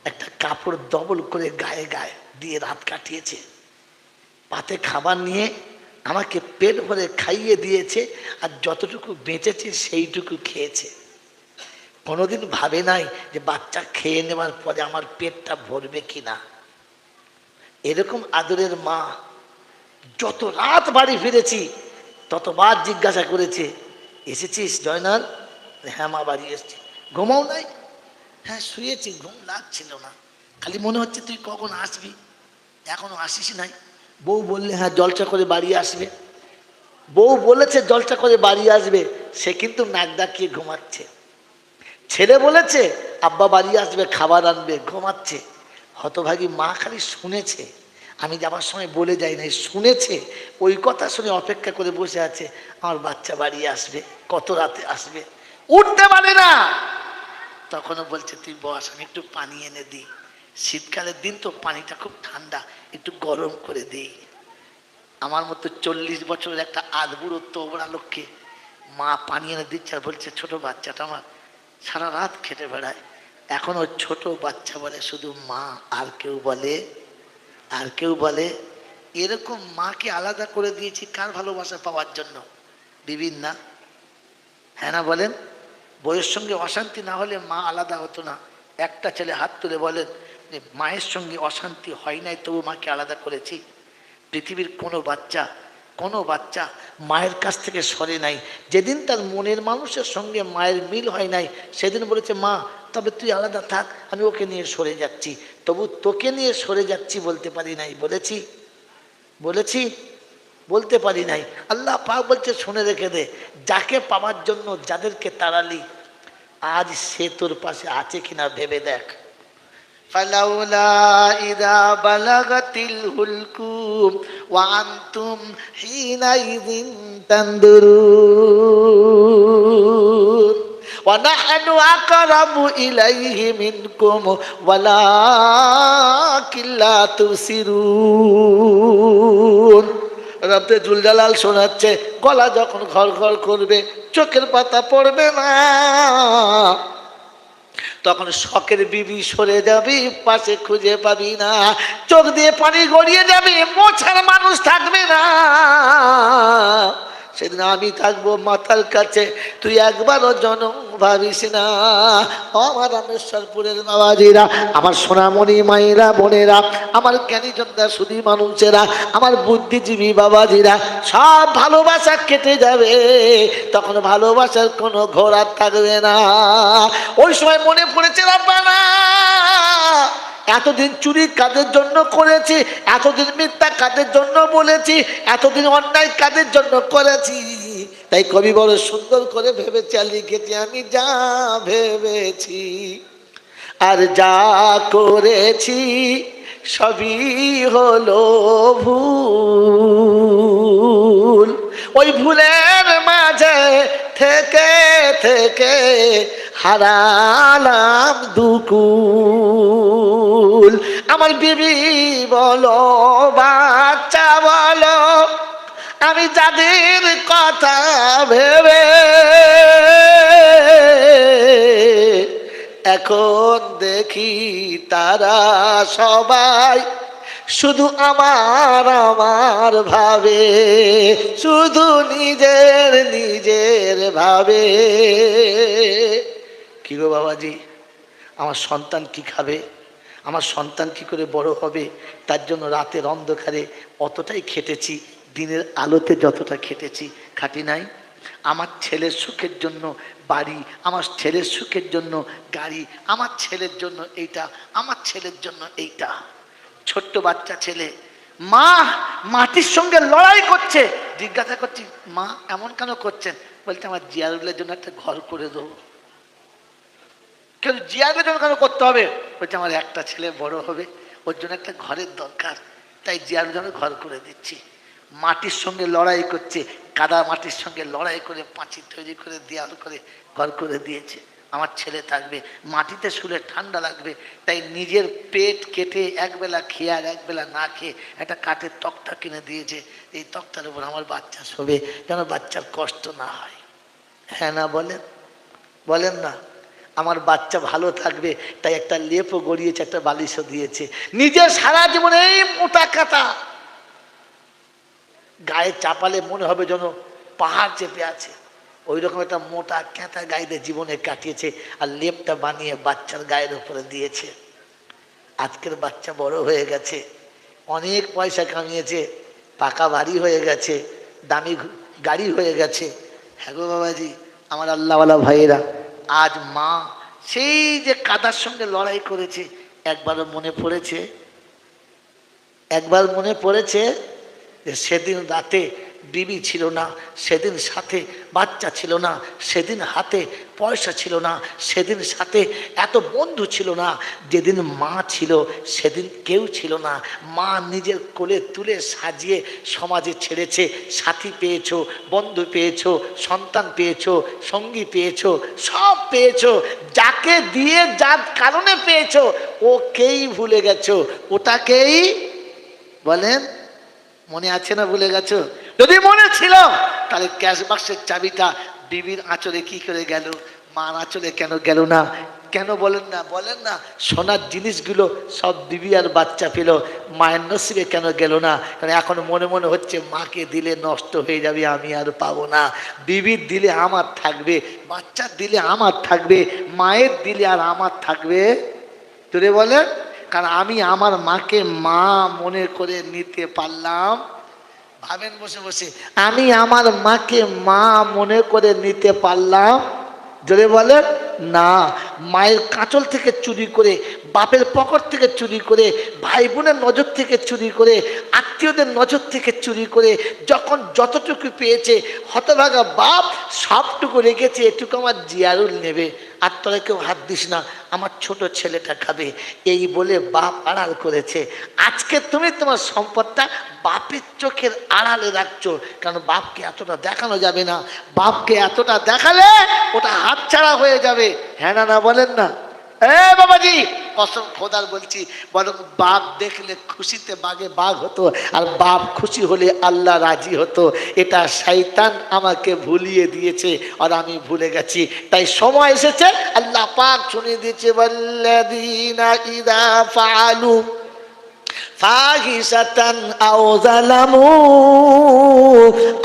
একটা কাপড় ডবল করে গায়ে গায়ে দিয়ে রাত কাটিয়েছে, পাতে খাবার নিয়ে আমাকে পেট ভরে খাইয়ে দিয়েছে, আর যতটুকু বেঁচেছে সেইটুকু খেয়েছে। কোনোদিন ভাবে নাই যে বাচ্চা খেয়ে নেওয়ার পরে আমার পেটটা ভরবে কিনা। এরকম আদরের মা যত রাত বাড়ি ফিরেছি ততবার জিজ্ঞাসা করেছে, এসেছিস জয়নাল? হ্যাঁ মা, বাড়ি এসেছি। ঘুমাও নাই? হ্যাঁ শুয়েছি, ঘুম লাগছিল না, খালি মনে হচ্ছে তুই কখন আসবি, এখনো আসিস নাই। বউ বললে হ্যাঁ জলসা করে বাড়ি আসবে। বউ বলেছে জলসা করে বাড়ি আসবে, সে কিন্তু নাক ডাকিয়ে ঘুমাচ্ছে। ছেলে বলেছে আব্বা বাড়ি আসবে, খাবার আনবে, ঘুমাচ্ছে। হতভাগী মা খালি শুনেছে, আমি যাবার সময় বলে যাই নাই, শুনেছে। ওই কথা শুনে অপেক্ষা করে বসে আছে, আমার বাচ্চা বাড়ি আসবে, কত রাতে আসবে, উঠতে পারে না। তখনও বলছে তুই বস, আমি একটু পানি এনে দিই, শীতকালের দিন তো পানিটা খুব ঠান্ডা, একটু গরম করে দিই। আমার মতো 40 বছরের একটা আধবুড়ো তোবড়া লোককে মা পানি এনে দিচ্ছে, আর বলছে ছোট বাচ্চাটা আমার সারা রাত খেটে বেড়ায়, এখন ওই ছোট বাচ্চা বলে শুধু মা, আর কেউ বলে, আর কেউ বলে। এরকম মাকে আলাদা করে দিয়েছি কার ভালোবাসা পাওয়ার জন্য? বিবির না? হ্যাঁ না বলেন? বইয়ের সঙ্গে অশান্তি না হলে মা আলাদা হতো না। একটা ছেলে হাত তুলে বলেন যে মায়ের সঙ্গে অশান্তি হয় নাই তবু মাকে আলাদা করেছি। পৃথিবীর কোনো বাচ্চা মায়ের কাছ থেকে সরে নাই। যেদিন তার মনের মানুষের সঙ্গে মায়ের মিল হয় নাই সেদিন বলেছে মা তবে তুই আলাদা থাক, আমি ওকে নিয়ে সরে যাচ্ছি। তবু তোকে নিয়ে সরে যাচ্ছি বলতে পারি নাই। বলেছি বলতে পারি নাই। আল্লাহ পাক বলছে শুনে রেখে দে, যাকে পাওয়ার জন্য যাদেরকে তাড়ালি আজ সে তোর পাশে আছে কিনা ভেবে দেখ। ফালাউলা ইযা বালাগাতিল হুলকুম ওয়া আনতুম হিনাইযিন তানদুরুন ওয়া নাহনু আকরাবু ইলাইহি মিনকুম ওয়ালাকিন লা তুবসিরুন। রব্বে জুল জালাল শোনাচ্ছে, গলা যখন ঘর ঘর করবে, চোখের পাতা পড়বে না, তখন শখের বিবি সরে যাবি, পাশে খুঁজে পাবি না, চোখ দিয়ে পানি গড়িয়ে যাবে, মোছার মানুষ থাকবে না। সেদিন আমি থাকবো মাথার কাছে, তুই একবারও জনম ভাবিস না। আমার রামেশ্বরপুরের বাবাজিরা, আমার সোনামণি মায়েরা, বোনেরা, আমার জ্ঞানীজনরা, সুধী মানুষেরা, আমার বুদ্ধিজীবী বাবাজিরা, সব ভালোবাসা কেটে যাবে, তখন ভালোবাসার কোনো ঘোর আর থাকবে না। ওই সময় মনে পড়েছে, রব্বানা এতদিন চুরি কাদের জন্য করেছি, এতদিন মিথ্যা কাদের জন্য বলেছি, এতদিন অন্যায় কাদের জন্য করেছি। তাই কবি বড় সুন্দর করে ভেবেছে আর লিখেছি, আমি যা ভেবেছি আর যা করেছি সবই হলো ভুল। ওই ভুলের মাঝে থেকে থেকে হারালাম দুকুল। আমার বিবি বলো, বাচ্চা বলো, আমি যাদের কথা ভেবে এখন দেখি তারা সবাই শুধু আমার আমার ভাবে, শুধু নিজের নিজের ভাবে। কি গো বাবাজি, আমার সন্তান কি খাবে, আমার সন্তান কি করে বড় হবে, তার জন্য রাতের অন্ধকারে অতটাই খেটেছি, দিনের আলোতে যতটা খেটেছি খাটি নাই। আমার ছেলের সুখের জন্য বাড়ি, আমার ছেলের সুখের জন্য গাড়ি, আমার ছেলের জন্য এইটা, আমার ছেলের জন্য এইটা। ছোট্ট বাচ্চা ছেলে, মা মাটির সঙ্গে লড়াই করছে, জিজ্ঞাসা করছি, মা এমন কেন করছেন? বলছে, আমার জিয়ারুলের জন্য একটা ঘর করে দেবো। কেন জিয়ারুলের জন্য কেন করতে হবে? বলছে, আমার একটা ছেলে বড় হবে, ওর জন্য একটা ঘরের দরকার, তাই জিয়ারুলের জন্য ঘর করে দিচ্ছি। মাটির সঙ্গে লড়াই করছে, কাদা মাটির সঙ্গে লড়াই করে পাঁচি তৈরি করে দেয়াল করে ঘর করে দিয়েছে। আমার ছেলে থাকবে, মাটিতে শুলে ঠান্ডা লাগবে, তাই নিজের পেট কেটে একবেলা খেয়ে আর একবেলা না খেয়ে একটা কাঠের তক্তা কিনে দিয়েছে। এই তক্তার উপর আমার বাচ্চা শোবে, যেন বাচ্চার কষ্ট না হয়। হ্যাঁ না বলেন? বলেন না? আমার বাচ্চা ভালো থাকবে, তাই একটা লেপও গড়িয়েছে, একটা বালিশও দিয়েছে। নিজে সারা জীবনে এই মোটা কাটা গায়ে চাপালে মনে হবে যেন পাহাড় চেপে আছে, ওই রকম একটা মোটা ক্যাঁথা গায়ে জীবনে কাটিয়েছে, আর লেপটা বানিয়ে বাচ্চার গায়ের উপরে দিয়েছে। আজকের বাচ্চা বড় হয়ে গেছে, অনেক পয়সা কামিয়েছে, পাকা বাড়ি হয়ে গেছে, দামি গাড়ি হয়ে গেছে। হ্যাঁ গো বাবাজি, আমার আল্লাহওয়ালা ভাইয়েরা, আজ মা সেই যে কাদার সঙ্গে লড়াই করেছে, একবারও মনে পড়েছে? একবার মনে পড়েছে যে সেদিন রাতে বিবি ছিল না, সেদিন সাথে বাচ্চা ছিল না, সেদিন হাতে পয়সা ছিল না, সেদিন সাথে এত বন্ধু ছিল না, যেদিন মা ছিল সেদিন কেউ ছিল না। মা নিজের কোলে তুলে সাজিয়ে সমাজে ছেড়েছে। সাথী পেয়েছো, বন্ধু পেয়েছো, সন্তান পেয়েছো, সঙ্গী পেয়েছো, সব পেয়েছো। যাকে দিয়ে যার কারণে পেয়েছো ওকেই ভুলে গেছো, ওটাকেই বলেন। মনে আছে না ভুলে গেছো? যদি মনে ছিল তাহলে ক্যাশ বাক্সের চাবিটা বিবির আঁচলে কি করে গেল, মার আঁচলে কেন গেল না? কেন বলেন না? বলেন না, সোনার জিনিসগুলো সব বিবি আর বাচ্চা পেল, মায়ের নসিবে কেন গেল না? কারণ এখন মনে মনে হচ্ছে মাকে দিলে নষ্ট হয়ে যাবে, আমি আর পাবো না। বিবির দিলে আমার থাকবে, বাচ্চার দিলে আমার থাকবে, মায়ের দিলে আর আমার থাকবে। তোরে বলেন, কারণ আমি আমার মাকে মা মনে করে নিতে পারলাম। ভাবেন বসে বসে, আমি আমার মাকে মা মনে করে নিতে পারলাম। জোরে বলেন, না, মায়ের কাঁচল থেকে চুরি করে, বাপের পকেট থেকে চুরি করে, ভাই বোনের নজর থেকে চুরি করে, আত্মীয়দের নজর থেকে চুরি করে, যখন যতটুকু পেয়েছে হতভাগা বাপ সবটুকু রেখেছে, এটুকু আমার জিয়ারুল নেবে, আর তোরা কেউ হাত দিস না, আমার ছোট ছেলেটা খাবে, এই বলে বাপ আড়াল করেছে। আজকে তুমি তোমার সম্পদটা বাপের চোখের আড়ালে রাখছো, কারণ বাপকে এতটা দেখানো যাবে না, বাপকে এতটা দেখালে ওটা হাতছাড়া হয়ে যাবে। হ্যাঁ না, না বলেন না? বাবাজি, কসম খোদার বলছি, বরং বাপ দেখলে খুশিতে বাগে বাঘ হতো, আর বাপ খুশি হলে আল্লাহ রাজি হতো। এটা শয়তান আমাকে ভুলিয়ে দিয়েছে, আর আমি ভুলে গেছি। তাই সময় এসেছে, আল্লাহ পাক শুনিয়ে দিয়েছে, ওয়াল্লাযীনা ইযা ফাআলু ফাহিশাতান আও যালামু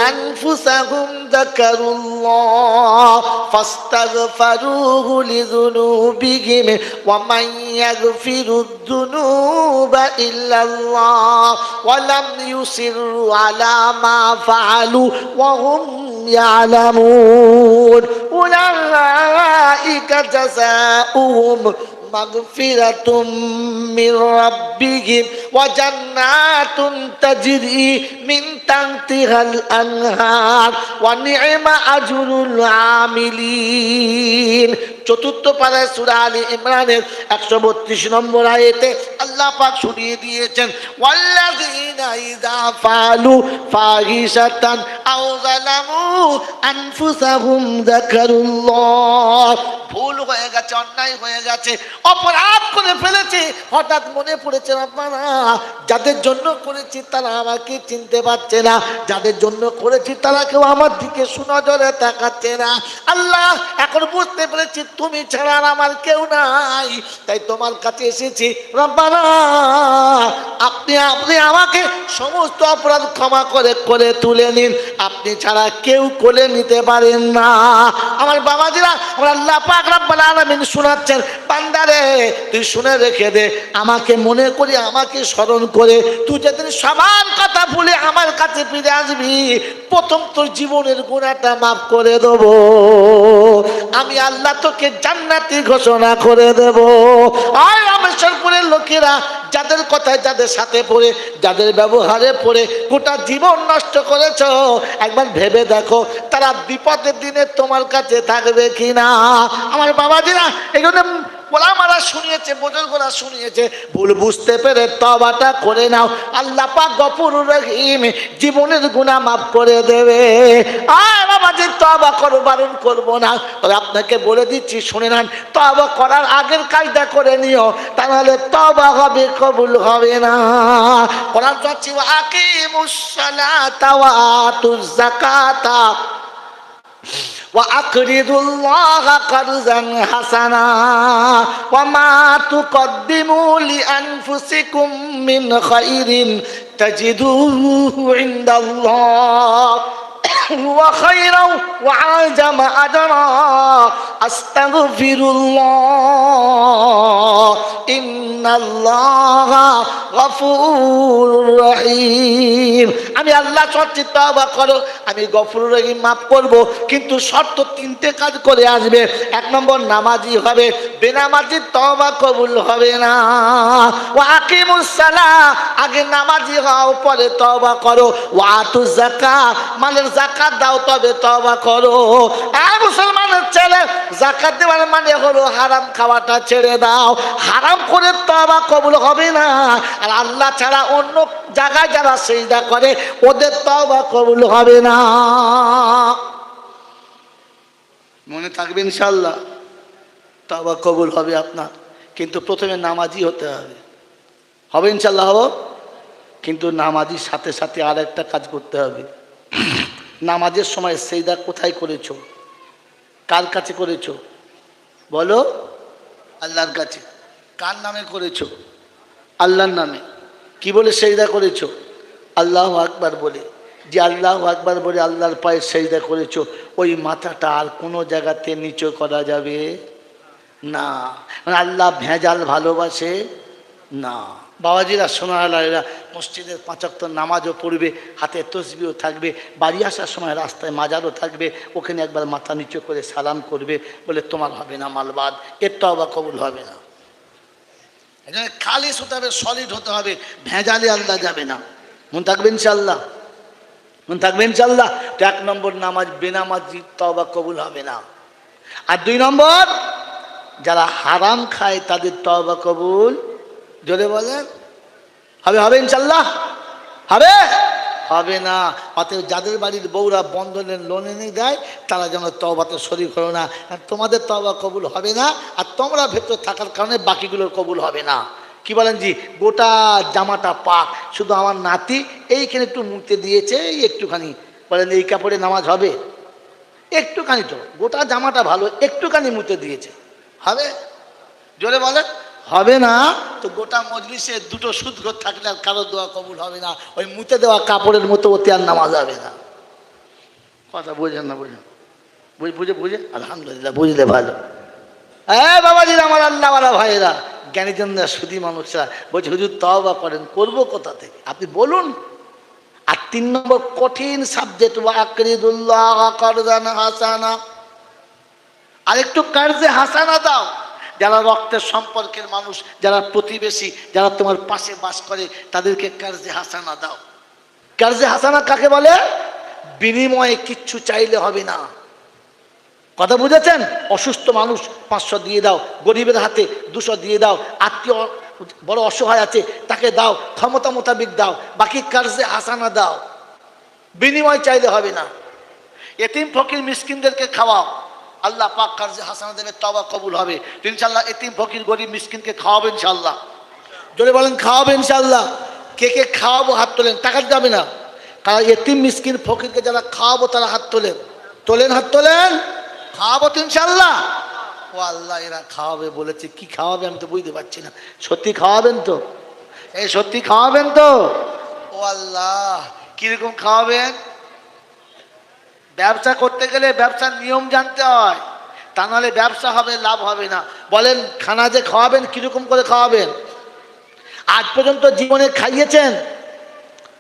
আনফুসাহুম যাকারুল্লাহ ফাস্তাগফিরুহু লিযুনুবিহিম ওয়া মান ইয়াগফিরুদ যুনুবা ইল্লাল্লাহ ওয়া লাম ইউসিররু আলা মা ফাআলু ওয়া হুম ইয়ালামুন উলাইকা জাযাউহুম মাগফিরাতুম মির রাব্বিহিম ওয়া জান্নাতুন তাজরি মিন তাহতিহাল আনহার ওয়া নি'মা আজরুল আমিলিন। চতুর্থ পারায় সূরা আলে ইমরানের 132 নম্বর আয়াতে আল্লাহ পাক শুনিয়ে দিয়েছেন, ওয়াল্লাযীনা ইযা ফাআলু ফাহিশাতান আও যালামু আনফুসাহুম যাকারুল্লাহ। ভুল হয়ে গেছে, অন্যায় হয়ে গেছে, অপরাধ করে ফেলেছে, হঠাৎ মনে পড়েছে আপনারা যাদের জন্য করেছি তারা আমাকে চিনতে পারছে না, যাদের জন্য করেছি তারা কেউ আমার দিকে সুনজরে তাকাচ্ছে না। আল্লাহ, এখন বুঝতে পেরেছি তুমি ছাড়া আর আমার কেউ নাই, তাই তোমার কাছে এসেছি। রব্বানা, আপনি আমাকে সমস্ত অপরাধ ক্ষমা করে করে তুলে নিন, আপনি ছাড়া কেউ কোলে নিতে পারেন না। আমার বাবাজিরা, আমার আল্লাহ পাক রব্বুল আলামিন শোনাচ্ছেন, বান্দারে তুই শুনে রেখে দে, আমাকে মনে করি, আমাকে স্মরণ করে তুই যেদিন সবার কথা ভুলে আমার কাছে ফিরে আসবি, প্রথম তোর জীবনের গুনাহটা মাফ করে দেব, আমি আল্লাহ তোকে জান্নাতি ঘোষণা করে দেব। আর রামেশ্বরপুরের লোকেরা যাদের কথায়, যাদের সাথে পড়ে, যাদের ব্যবহারে পড়ে গোটা জীবন নষ্ট করেছ, একবার ভেবে দেখো তারা বিপদের দিনে তোমার কাছে থাকবে কিনা। আমার বাবাজিরা, এগুলো ওলামারা শুনিয়েছে, বুজুর্গরা শুনিয়েছে, ভুল বুঝতে পেরে তওবাটা করে নাও, আল্লাহ পাক গফুরুর রহিম, জীবনের গুনাহ মাফ করে দেবে। আর বাবাজি, তওবা করো, বারণ করবো না, তবে আপনাকে বলে দিচ্ছি শুনে নেন, তওবা করার আগের কাজটা করে নিও, তা নাহলে তওবা হবে, কবুল হবে না। কোরআন চাচ্ছি, আকিমুস সালাতা ওয়া আতুজ যাকাতা وأقرضوا الله قرضا حسنا وما تقدموا لأنفسكم من خير تجدوه عند الله هو خيرا وأعظم أجرا أستغفر الله إن الله غفور رحيم। আমি আল্লাহ সত্যি তওবা করো, আমি গফুর রহিম, মাফ করব, কিন্তু শর্ত তিনটে কাজ করে আসবে। এক নম্বর, নামাজি হবে, বেনামাজি তওবা কবুল হবে না। ওয়া আকিমুস সালাহ, আগে নামাজি হও, পরে তওবা করো। ওয়া আতুজ যাকাত, মালের যাকাত দাও, তবে তওবা করো। মুসলমানের ছেলে, যাকাত দেওয়ার মানে হলো হারাম খাওয়াটা ছেড়ে দাও, হারাম করে তওবা কবুল হবে না। আর আল্লাহ ছাড়া অন্য জায়গায় যারা সিজদা করে ওদের তওবা কবুল হবে না। মনে থাকবে ইনশাআল্লাহ, তওবা কবুল হবে আপনার, কিন্তু প্রথমে নামাজি হতে হবে। হবে ইনশাআল্লাহ, হবো, কিন্তু নামাজির সাথে সাথে আর একটা কাজ করতে হবে। নামাজের সময় সিজদা কোথায় করেছো, কার কাছে করেছো? বলো, আল্লাহর কাছে। কার নামে করেছো? আল্লাহর নামে। কি বলে সিজদা করেছো? আল্লাহু আকবার বলে। যে আল্লাহু আকবার বলে আল্লাহর পায়ে সিজদা করেছো, ওই মাথাটা আর কোনো জায়গাতে নিচু করা যাবে না। আল্লাহ ভেজাল ভালোবাসে না। বাবাজিরা সোনারা মসজিদের 5 ওয়াক্ত নামাজও পড়বে, হাতে তসবিও থাকবে, বাড়ি আসার সময় রাস্তায় মাজারও থাকবে, ওখানে একবার মাথা নিচু করে সালাম করবে, বলে তোমার হবে না মালবাদ, এর তওবা কবুল হবে না। এখানে খালিস হতে হবে, সলিড হতে হবে, ভেজালে আল্লাহ যাবে না। মন থাকবে ইনশাআল্লাহ, মন থাকবে ইনশাআল্লাহ। তো 1 নম্বর নামাজ বেনামাজি তওবা কবুল হবে না। আর 2 নম্বর যারা হারাম খায় তাদের তওবা কবুল, জোরে বলেন, হবে? হবে ইনশাআল্লাহ? হবে? হবে না। অতএব যাদের বাড়ির বউরা বন্ধনের লোন এনে দেয় তারা যেন তওবাতে শরীক হলো না, তোমাদের তওবা কবুল হবে না। আর তোমরা ভেতর থাকার কারণে বাকিগুলোর কবুল হবে না। কি বলেন জি? গোটা জামাটা পাক, শুধু আমার নাতি এইখানে একটু মুতে দিয়েছে, এই একটুখানি, বলেন এই কাপড়ে নামাজ হবে? একটুখানি, তো গোটা জামাটা ভালো, একটুখানি মুতে দিয়েছে, হবে? জোরে বলেন, হবে না। তো গোটা মজলিসে 2টো সুদঘর থাকলে আর কারো দোয়া কবুল হবে না। ওই মুতে দেওয়া কাপড়ের মতো ওতে আর নামাজ হবে না। কথা বোঝেন না? বোঝেন? বুঝে আলহামদুলিল্লাহ, বুঝলে ভালো। হ্যাঁ বাবাজিরা, আমার আল্লাহওয়ালা ভাইয়েরা, জ্ঞানীজনরা, সুধী মানুষরা বলছে হুজুর তওবা করেন, করবো কোথা থেকে? আপনি বলুন। আর 3 নম্বর কঠিন সাবজেক্ট, ওয়া আকরিদুল্লাহ কারদান হাসানা, আর একটু কার্জে হাসানা দাও। যারা রক্তের সম্পর্কের মানুষ, যারা প্রতিবেশী, যারা তোমার পাশে বাস করে, তাদেরকে কার্জে হাসানা দাও। কার্জে হাসানা কাকে বলে? বিনিময়ে কিচ্ছু চাইলে হবে না। কথা বুঝেছেন? অসুস্থ মানুষ 500 দিয়ে দাও, গরিবের হাতে 200 দিয়ে দাও, আত্মীয় বড় অসহায় আছে তাকে দাও, ক্ষমতা মোতাবিক দাও, বাকি কার্জে হাসানা দাও, বিনিময় চাইলে হবে না। এতিম ফকির মিসকিনদেরকে খাওয়াও, আল্লাহ পাক কার্জে হাসানা দেবে, তওবা কবুল হবে ইনশাআল্লাহ। এতিম ফকির গরিব মিসকিনকে খাওয়াবে ইনশাআল্লাহ। জোরে বলেন, খাওয়াবে ইনশাআল্লাহ। কে কে খাওয়াবো হাত তোলেন, টাকা যাবে না। কারণ এতিম মিসকিন ফকিরকে যারা খাওয়াবো তারা হাত তোলেন, তোলেন, হাত তোলেন। খাওয়াবো তো ইনশাআল্লাহ। ও আল্লাহ, এরা খাওয়াবে বলেছে, কি খাওয়াবে আমি তো বুঝতে পারছি না। সত্যি খাওয়াবেন তো? এই সত্যি খাওয়াবেন তো? ও আল্লাহ, কিরকম খাওয়াবেন? ব্যবসা করতে গেলে ব্যবসার নিয়ম জানতে হয়, তা নাহলে ব্যবসা হবে, লাভ হবে না। বলেন, খানা যে খাওয়াবেন কিরকম করে খাওয়াবেন? আজ পর্যন্ত জীবনে খাইয়েছেন?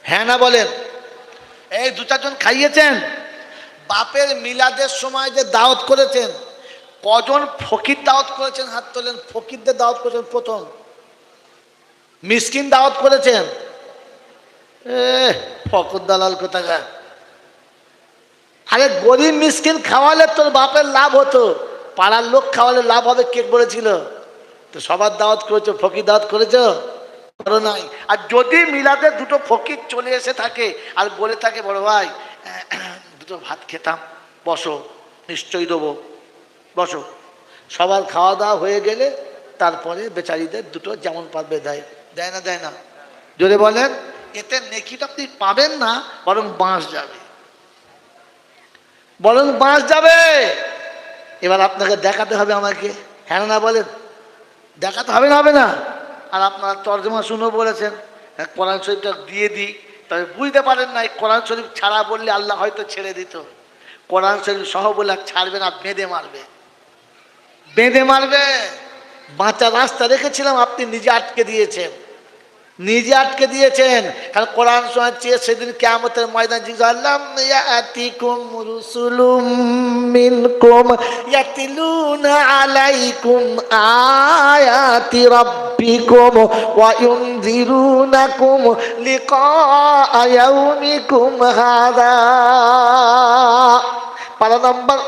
হ্যাঁ না বলেন? এই 2-4 জন খাইয়েছেন? বাপের মিলাদের সময় যে দাওয়াত করেছেন, কজন ফকির দাওয়াত করেছেন? হাত তোলেন। ফকিরদের দাওয়াত করেছেন প্রথম, মিসকিন দাওয়াত করেছেন? ফকর দালাল কোথাকার। আরে গরিব মিসকিন খাওয়ালে তোর বাপের লাভ হতো, পাড়ার লোক খাওয়ালে লাভ হবে, কে বলেছিল? তো সবার দাওয়াত করেছো, ফকির দাওয়াত করেছো? করো নাই। আর যদি মিলাদে 2টো ফকির চলে এসে থাকে আর বলে থাকে, বড় ভাই 2টো ভাত খেতাম, বসো, নিশ্চয়ই দেবো, বসো। সবার খাওয়া দাওয়া হয়ে গেলে তারপরে বেচারিদের 2টো যেমন পারবে দেয়, দেয় না? দেয় না? জোরে বলেন। এতে নেকিটা আপনি পাবেন না, বরং বাঁশ যাবে, বরং বাঁশ যাবে। এবার আপনাকে দেখাতে হবে আমাকে, হ্যাঁ না বলেন? দেখাতে হবে না? হবে না? আর আপনারা তর্জমা শুনে বলেছেন কোরআন শরীফটা দিয়ে দিই, তবে বুঝতে পারেন না। কোরআন শরীফ ছাড়া বললে আল্লাহ হয়তো ছেড়ে দিত। কোরআন শরীফ সহ বলে ছাড়বে না, বেঁধে মারবে, বেঁধে মারবে। বাঁচার রাস্তা রেখেছিলাম, আপনি নিজে আটকে দিয়েছেন, নিজে আটকে দিয়েছেন। কারণ কোরআন শোনাচ্ছে সেদিন কিয়ামতের ময়দান জিজ্ঞাসালাম ইয়াতিকুম রুসুলুম মিনকুম ইয়াতিলুনা আলাইকুম আয়াতি রাব্বিকুম ওয়া ইউনযিরুনাকুম লিকা ইয়াউমিকুম হাযা। পারা নম্বর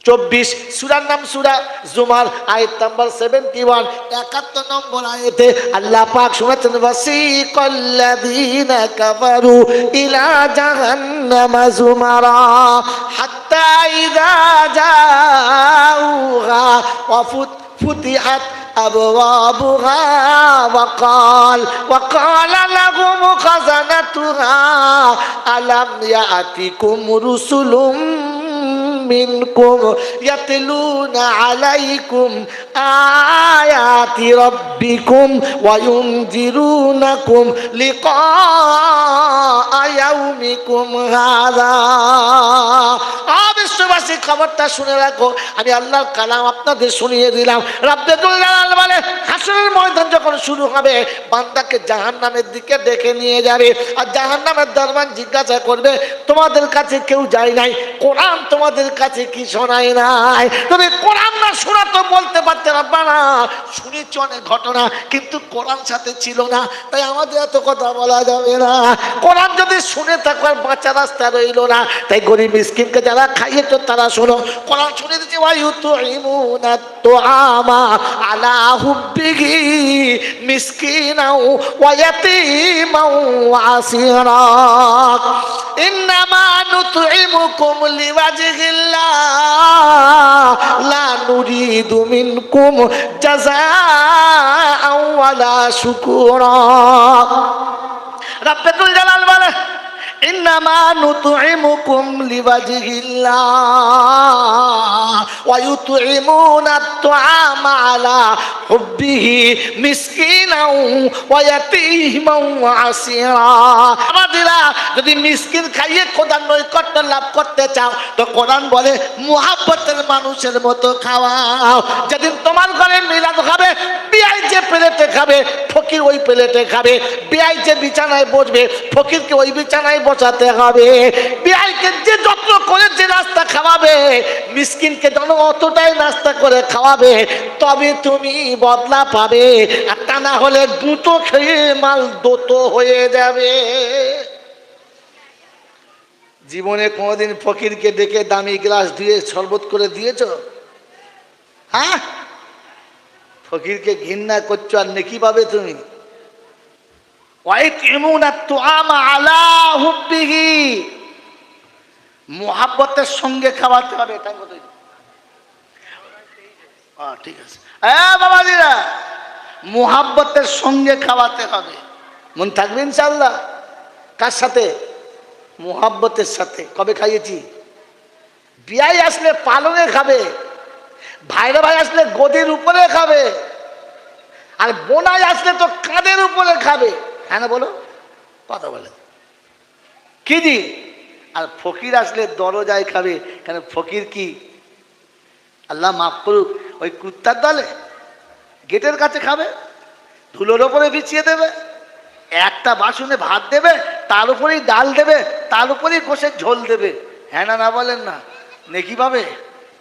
24, সূরার নাম সূরা জুমার, আয়াত নাম্বার 71, 71 নম্বর আয়াতে আল্লাহ পাক শোনাচ্ছেন, ওয়াসিকাল্লাযীনা কাফারু ইলা জাহান্নামা যুমারা হাত্তা ইযা জাউহা ওয়া ফুতিহাত আবওয়াবুহা وقال لهم خزنتها ألم يأتكم رسل মিনকুম ইয়াতলুনা আলাইকুম আয়াতি রাব্বিকুম ওয়া ইউনজিরুনাকুম লিকা ইয়াউমিকুম হাযা। বিশ্ববাসী খবরটা শুনে রাখো, আমি আল্লাহর কালাম আপনাদের শুনিয়ে দিলাম। রাব্বুল জালাল বলে হাসরের ময়দান যখন শুরু হবে, বান্দাকে জাহান্নামের দিকে ডেকে নিয়ে যাবে, আর জাহান্নামের দরবার জিজ্ঞাসা করবে তোমাদের কাছে কেউ যায় নাই, কোরআন তোমাদের কাছে কি শোনায় নাই? তুমি কোরআন না শোনা তো বলতে পারতে রব্বানা শুনেছি অনেক ঘটনা, কিন্তু কোরআন সাথে ছিল না, তাই আমাদের এত কথা বলা যাবে না। কোরআন যদি শুনে থাকো আর বাঁচা রাস্তা রইল না, তাই গরিব মিসকিনকে যারা খাইয়েছো তারা শোনো, কোরআন শুনে দিচ্ছে ওয়ায়ুতুইমুনা তুআমা আলা হুব্বিহি মিসকিনাও ওয়া ইয়াতীমাও ওয়া আসীরা ইন্নামা নুতইমুকুম লিওয়াজহিল্লাহ লা নুরিদু মিনকুম জাযাআ ওয়ালা শুকুরা। রাব্বুল জালাল বলে ইন্নামা নুতইমুকুম লিওয়াজহিল্লাহ ওয়া ইউতইমুনা আত-তুআমা আলা হুব্বিহি মিসকিনাও ওয়া ইয়াতীমাও ওয়া আসীরা। আমাদেরা যদি মিসকিন খাইয়ে খোদার নৈকট্য লাভ করতে চাও তো কোরআন বলে মুহাব্বতের মানুষের মতো খাওয়াও। যেদিন তোমার ঘরে মিলাদ হবে, বিআই যে প্লেটে খাবে ফকির ওই প্লেটে খাবে, বিআই যে বিছানায় বসবে ফকিরকে ওই বিছানায় বসাতে হবে, বিআইকে যে যত্ন করে যে নাস্তা খাওয়াবে মিসকিনকে যেন অতটাই নাস্তা করে খাওয়াবে, তবে তুমি বদলা পাবে। আর তা না হলে দুটো খেয়ে মাল দোতো হয়ে যাবে। জীবনে কোনোদিন ফকিরকে ডেকে দামি গ্লাস দিয়ে শরবত করে দিয়েছো? হ্যাঁ, ফকিরকে ঘৃণা করছো আর নেকি পাবে তুমি। মুহাব্বতের সঙ্গে খাওয়াতে হবে। ঠিক আছে বাবাজিরা, মুহাব্বতের সঙ্গে খাওয়াতে হবে। মন থাকবে ইনশাআল্লাহ। কার সাথে? মুহাব্বতের সাথে। কবে খাইয়েছি? বিয়াই আসলে পালনে খাবে, ভাইরা ভাই আসলে গদির উপরে খাবে, আর বোনাই আসলে তো কাঁধের উপরে খাবে। হ্যাঁ না বলো, কথা বলে কি জি? আর ফকির আসলে দরজায় খাবে। কেন ফকির কি আল্লাহ মাফ করুক ওই কুত্তার দলে গেটের কাছে খাবে, ধুলোর ওপরে বিছিয়ে দেবে, একটা বাসনে ভাত দেবে, তার উপরেই ডাল দেবে, তার উপরেই গোশের ঝোল দেবে। হ্যাঁ না, না বলেন না? নেকি পাবে?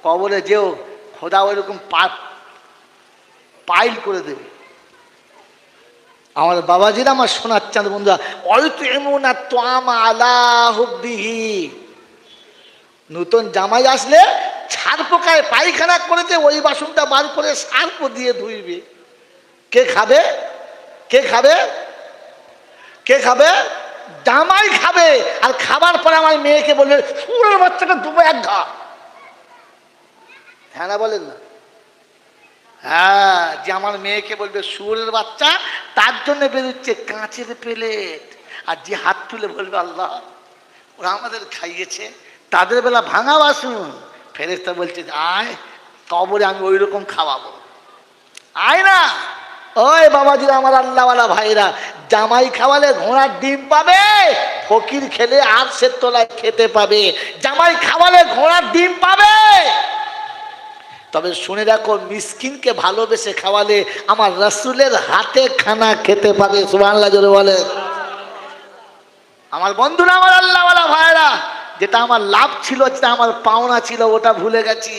কবরে যেও খোদা ওইরকম পাইল করে দেবে। আমার বাবাজিরা, আমার সোনার চাঁদ বন্ধুরা, ওয়ায়ুতইমুনা তুআমা আলা হুব্বিহি। নতুন জামাই আসলে ছাড় পোকায় পায়খানা করেছে, ওই বাসনটা বার করে সার্প দিয়ে ধুইবে। কে খাবে? কে খাবে? কে খাবে? জামাই খাবে। আর খাবার পরে আমার মেয়েকে বলবে শুয়োরের বাচ্চাটা দুটো এক ঘা। হ্যাঁ না বলেন না? হ্যাঁ, যে আমার মেয়েকে বলবে শুয়োরের বাচ্চা, তার জন্য বেরোচ্ছে কাঁচের প্লেট। আর যে হাত তুলে বলবে আল্লাহ ওরা আমাদের খাইয়েছে, তাদের বেলা ভাঙা বাসন, ফেরেশতা বলছে আয় কবরে আমি ওই রকম খাওয়াবো। আয় না। ওই বাবাজিরা, আমার আল্লাহওয়ালা ভাইরা, জামাই খাওয়ালে ঘোড়ার ডিম পাবে, ফকির খেলে আরশের তলায় খেতে পাবে। জামাই খাওয়ালে ঘোড়ার ডিম পাবে, তবে শুনে রাখো মিসকিনকে ভালোবেসে খাওয়ালে আমার রাসূলের হাতে খানা খেতে পাবে। সুবহানাল্লাহ জোরে বলে। আমার বন্ধুরা, আমার আল্লাহওয়ালা ভাইরা, যেটা আমার লাভ ছিল, যেটা আমার পাওনা ছিল, ওটা ভুলে গেছি,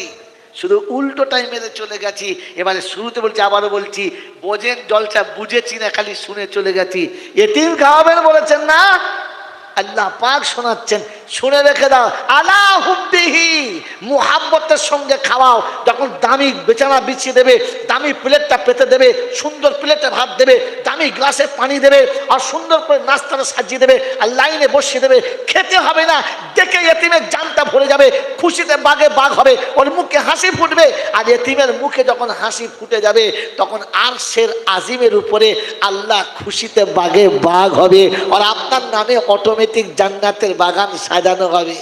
শুধু উল্টোটাই মেরে চলে গেছি। এবারে শুরুতে বলছি, আবারও বলছি, বোঝেন জলসা, বুঝেছি না, খালি শুনে চলে গেছি। এতিম খাওয়াবেন বলেছেন না, আল্লাহ পাক শোনাচ্ছেন, শুনে রেখে দাও। আলা হুব্বিহি, মুহাব্বতের সঙ্গে খাওয়াও। যখন দামি বিছানা বিছিয়ে দেবে, দামি প্লেটটা পেতে দেবে, সুন্দর প্লেটে ভাত দেবে, দামি গ্লাসে পানি দেবে, আর সুন্দর করে নাস্তাটা সাজিয়ে দেবে, আর লাইনে বসিয়ে দেবে। খেতে হবে না, দেখে এতিমের জানটা ভরে যাবে, খুশিতে বাগে বাঘ হবে, ওর মুখে হাসি ফুটবে। আর এতিমের মুখে যখন হাসি ফুটে যাবে, তখন আরশের আজিমের উপরে আল্লাহ খুশিতে বাগে বাঘ হবে, আর আপনার নামে অটোমেটিক জান্নাতের বাগান সাজানো হবে।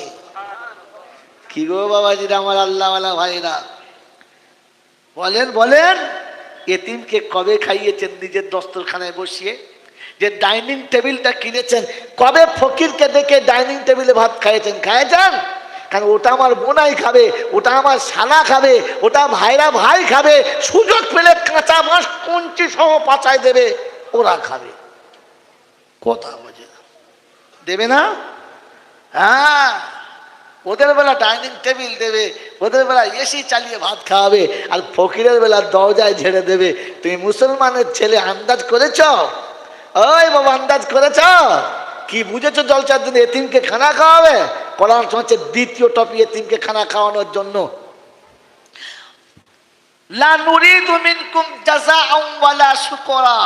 কি গো বাবাজিরা, আমার আল্লাহওয়ালা ভাইরা, বলেন বলেন, এতিমকে কবে খাইয়েছেন নিজের দস্তরখানায় বসিয়ে? যে ডাইনিং টেবিলটা কিনেছেন, কবে ফকিরকে দেখে ডাইনিং টেবিলে ভাত খাইয়েছেন? খাইয়েছেন? কারণ ওটা আমার বোনাই খাবে, ওটা আমার শালা খাবে, ওটা ভাইরা ভাই খাবে, সুযোগ পেলে কাঁচা মাছ কঞ্চি সহ পাচায় দেবে, ওরা খাবে। কথা বোঝে না, দেবে না? হ্যাঁ, ওদের বেলা ডাইনিং টেবিল দেবে, ওদের বেলা এসি চালিয়ে ভাত খাওয়াবে, আর ফকিরের বেলা দরজায় ঝেড়ে দেবে। তুমি মুসলমানের ছেলে, আন্দাজ করেছ? ওই বাবা, আন্দাজ করেছ? কি বুঝেছো? জলসার দিনে এতিমকে খানা খাওয়াবে। কোরআন হচ্ছে দ্বিতীয় টপি এতিমকে খানা খাওয়ানোর জন্য। লা নুরিদু মিনকুম জাযাআন ওয়ালা শুকরা।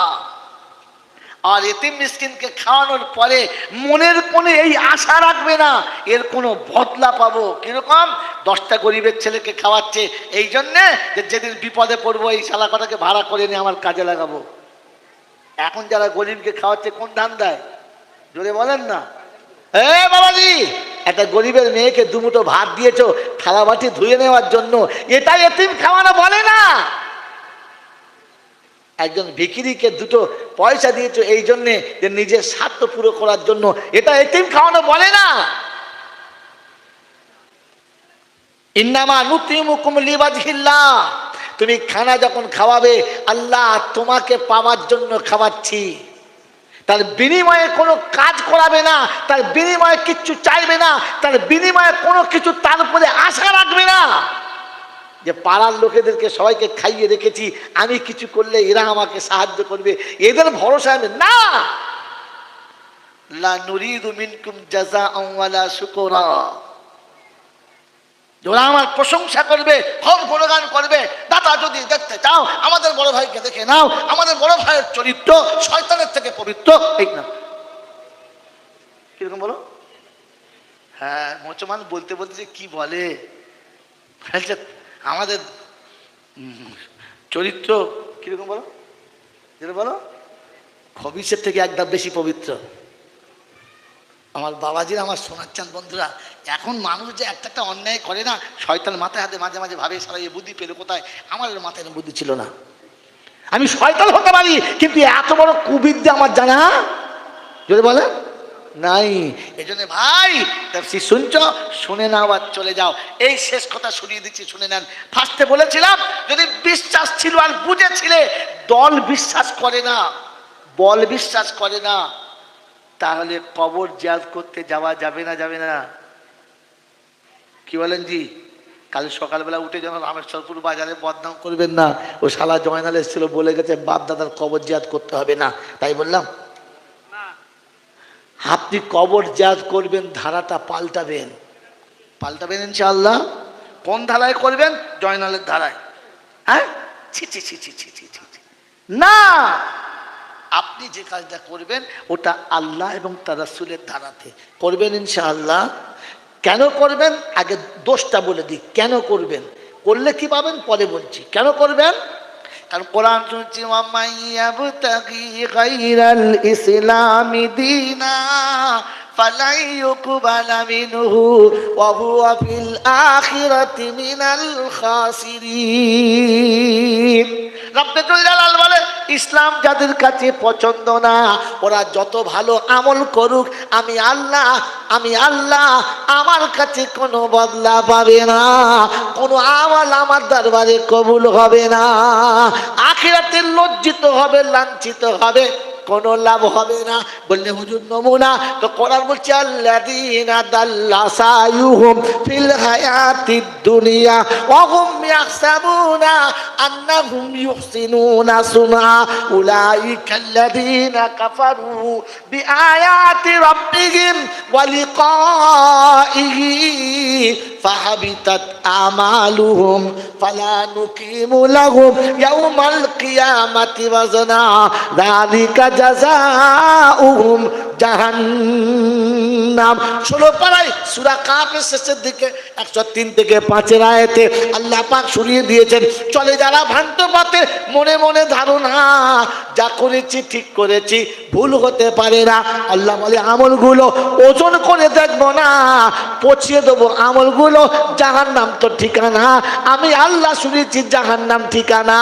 আর এতিম মিসকিনকে খাওয়ানোর পরে মনের কোণে এই আশা রাখবে না এর কোনো বদলা পাবো। কিরকম? 10টা গরিবের ছেলেকে খাওয়াচ্ছে এই জন্যে যে যেদিন বিপদে পড়বো এই শালা কটাকে ভাড়া করে নিয়ে আমার কাজে লাগাবো। এখন যারা গরিবকে খাওয়াচ্ছে কোন ধান্দায়? জোরে বলেন না। বাবাজি, একটা গরিবের মেয়েকে দুমুঠো ভাত দিয়েছো থালা বাটি ধুয়ে নেওয়ার জন্য, এটা এতিম খাওয়ানো বলে না। একজন ভিখিরিকে দুটো পয়সা দিয়েছো এই জন্যে যে নিজের স্বার্থ পুরো করার জন্য, এটা এতিম খাওয়ানো বলে না। ইন্নামা নুতিমুকুম লিওয়াজহিল্লাহ। তুমি খানা যখন খাওয়াবে, আল্লাহ তোমাকে পাওয়ার জন্য খাওয়াচ্ছি, তার বিনিময়ে কোনো কাজ করাবে না, তার বিনিময়ে কিচ্ছু চাইবে না, তার বিনিময়ে কোনো কিছু তার উপরে আশা রাখবে না যে পাড়ার লোকেদেরকে সবাইকে খাইয়ে রেখেছি, আমি কিছু করলে এরা আমাকে সাহায্য করবে, এদের ভরসা আমি না। লা নুরিদু মিনকুম জাযাআন ওয়ালা শুকরা। ওরা আমার প্রশংসা করবে, খুব গুণগান করবে। দাদা যদি দেখতে চাও আমাদের বড় ভাইকে দেখে নাও, আমাদের বড় ভাইয়ের চরিত্র শয়তানের থেকে পবিত্র। ঠিক না? কিরকম বলো? হ্যাঁ, মুসলমান বলতে বলতে যে কি বলে, আমাদের চরিত্র কিরকম বলো, যেটা বলো খবিসের থেকে একদম বেশি পবিত্র। আমার বাবাজিরা, আমার সোনার চাঁদ বন্ধুরা, এখন মানুষ যে একটা অন্যায় করে না, শয়তান মাথায় হাতে মাঝে মাঝে ভাবে সারা এই বুদ্ধি পেলো কোথায়? আমার মাথায় বুদ্ধি ছিল না, আমি শয়তান হতে পারি, কিন্তু এত বড় কুবিদ্যা আমার জানা যদি বলে নাই। এই জন্য ভাই শুনছ, শুনে নাও আর চলে যাও। এই শেষ কথা শুনিয়ে দিচ্ছি, শুনে নেন। ফার্স্টে বলেছিলাম যদি বিশ্বাস ছিল আর বুঝেছিলে, দল বিশ্বাস করে না, বল বিশ্বাস করে না, তাহলে কবর জিয়ারত করতে যাওয়া যাবে না? যাবে না? কি বলেন জি? কাল সকালবেলা উঠে যেন রামেশ্বরপুর বাজারে বদনাম করবেন না, ও শালা জয়নাল এসেছিল বলে গেছে বাপ দাদার কবর জিয়ারত করতে হবে না, তাই বললাম। আপনি কবর জিয়ারত করবেন, ধারাটা পাল্টাবেন, পাল্টাবেন ইনশাআল্লাহ। কোন ধারায় করবেন? জয়নালের ধারায়। হ্যাঁ, ছি ছি ছি ছি ছি ছি ছি না, আপনি যে কাজটা করবেন ওটা আল্লাহ এবং তার রাসূলের ধারাতে করবেন ইনশাআল্লাহ। কেন করবেন? আগে দোষটা বলে দিই, কেন করবেন, করলে কি পাবেন পরে বলছি। কেন করবেন? কারণ কোরআন শুনছি, ওয়ামাইয়াবতাগি গায়রাল ইসলামি দীনা ফালাই ইউকবালা মিনহু ওয়া হুয়া ফিল আখিরাতি মিনাল খাসিরিন। রব্বুল জালাল বলে, ইসলাম যাদের কাছে পছন্দ না, ওরা যত ভালো আমল করুক, আমি আল্লাহ আমার কাছে কোনো বদলা পাবে না, কোনো আমল আমার দরবারে কবুল হবে না, আখিরাতে লজ্জিত হবে, লাঞ্ছিত হবে, কোনো লাভ হবে না। বললে হুজুর নমুনা তো কোরআন বলছে, আল্লাযীনা দাল্লা সায়ুহুম ফিল হায়াতিদ দুনিয়া ওয়া হুম ইয়াহসাবুনা আন্নাহুম ইউহসিনুনা সুনআ উলাইকাল্লাযীনা কাফারু বিআয়াতি রাব্বিহিম ওয়া লিকাইহি ফাহাবিতাত আমালুহুম ফালা নুকিমু লাহুম ইয়াউমাল কিয়ামাতি ওয়াজনা যালিকা জাযাউহুম জাহান্নাম। 16 পারায় সূরা কাফের শেষের দিকে 103 থেকে 5 আয়াতে আল্লাহ পাক শুনিয়ে দিয়েছেন, চলে যারা ভ্রান্ত পথে, মনে মনে ধারণা যা করেছি ঠিক করেছি, ভুল হতে পারে না। আল্লাহ বলে আমলগুলো ওজন করে দেখবো না, পচিয়ে দেবো আমলগুলো। জাহান্নাম তো ঠিকানা, আমি আল্লাহ শুনেছি জাহান্নাম ঠিকানা।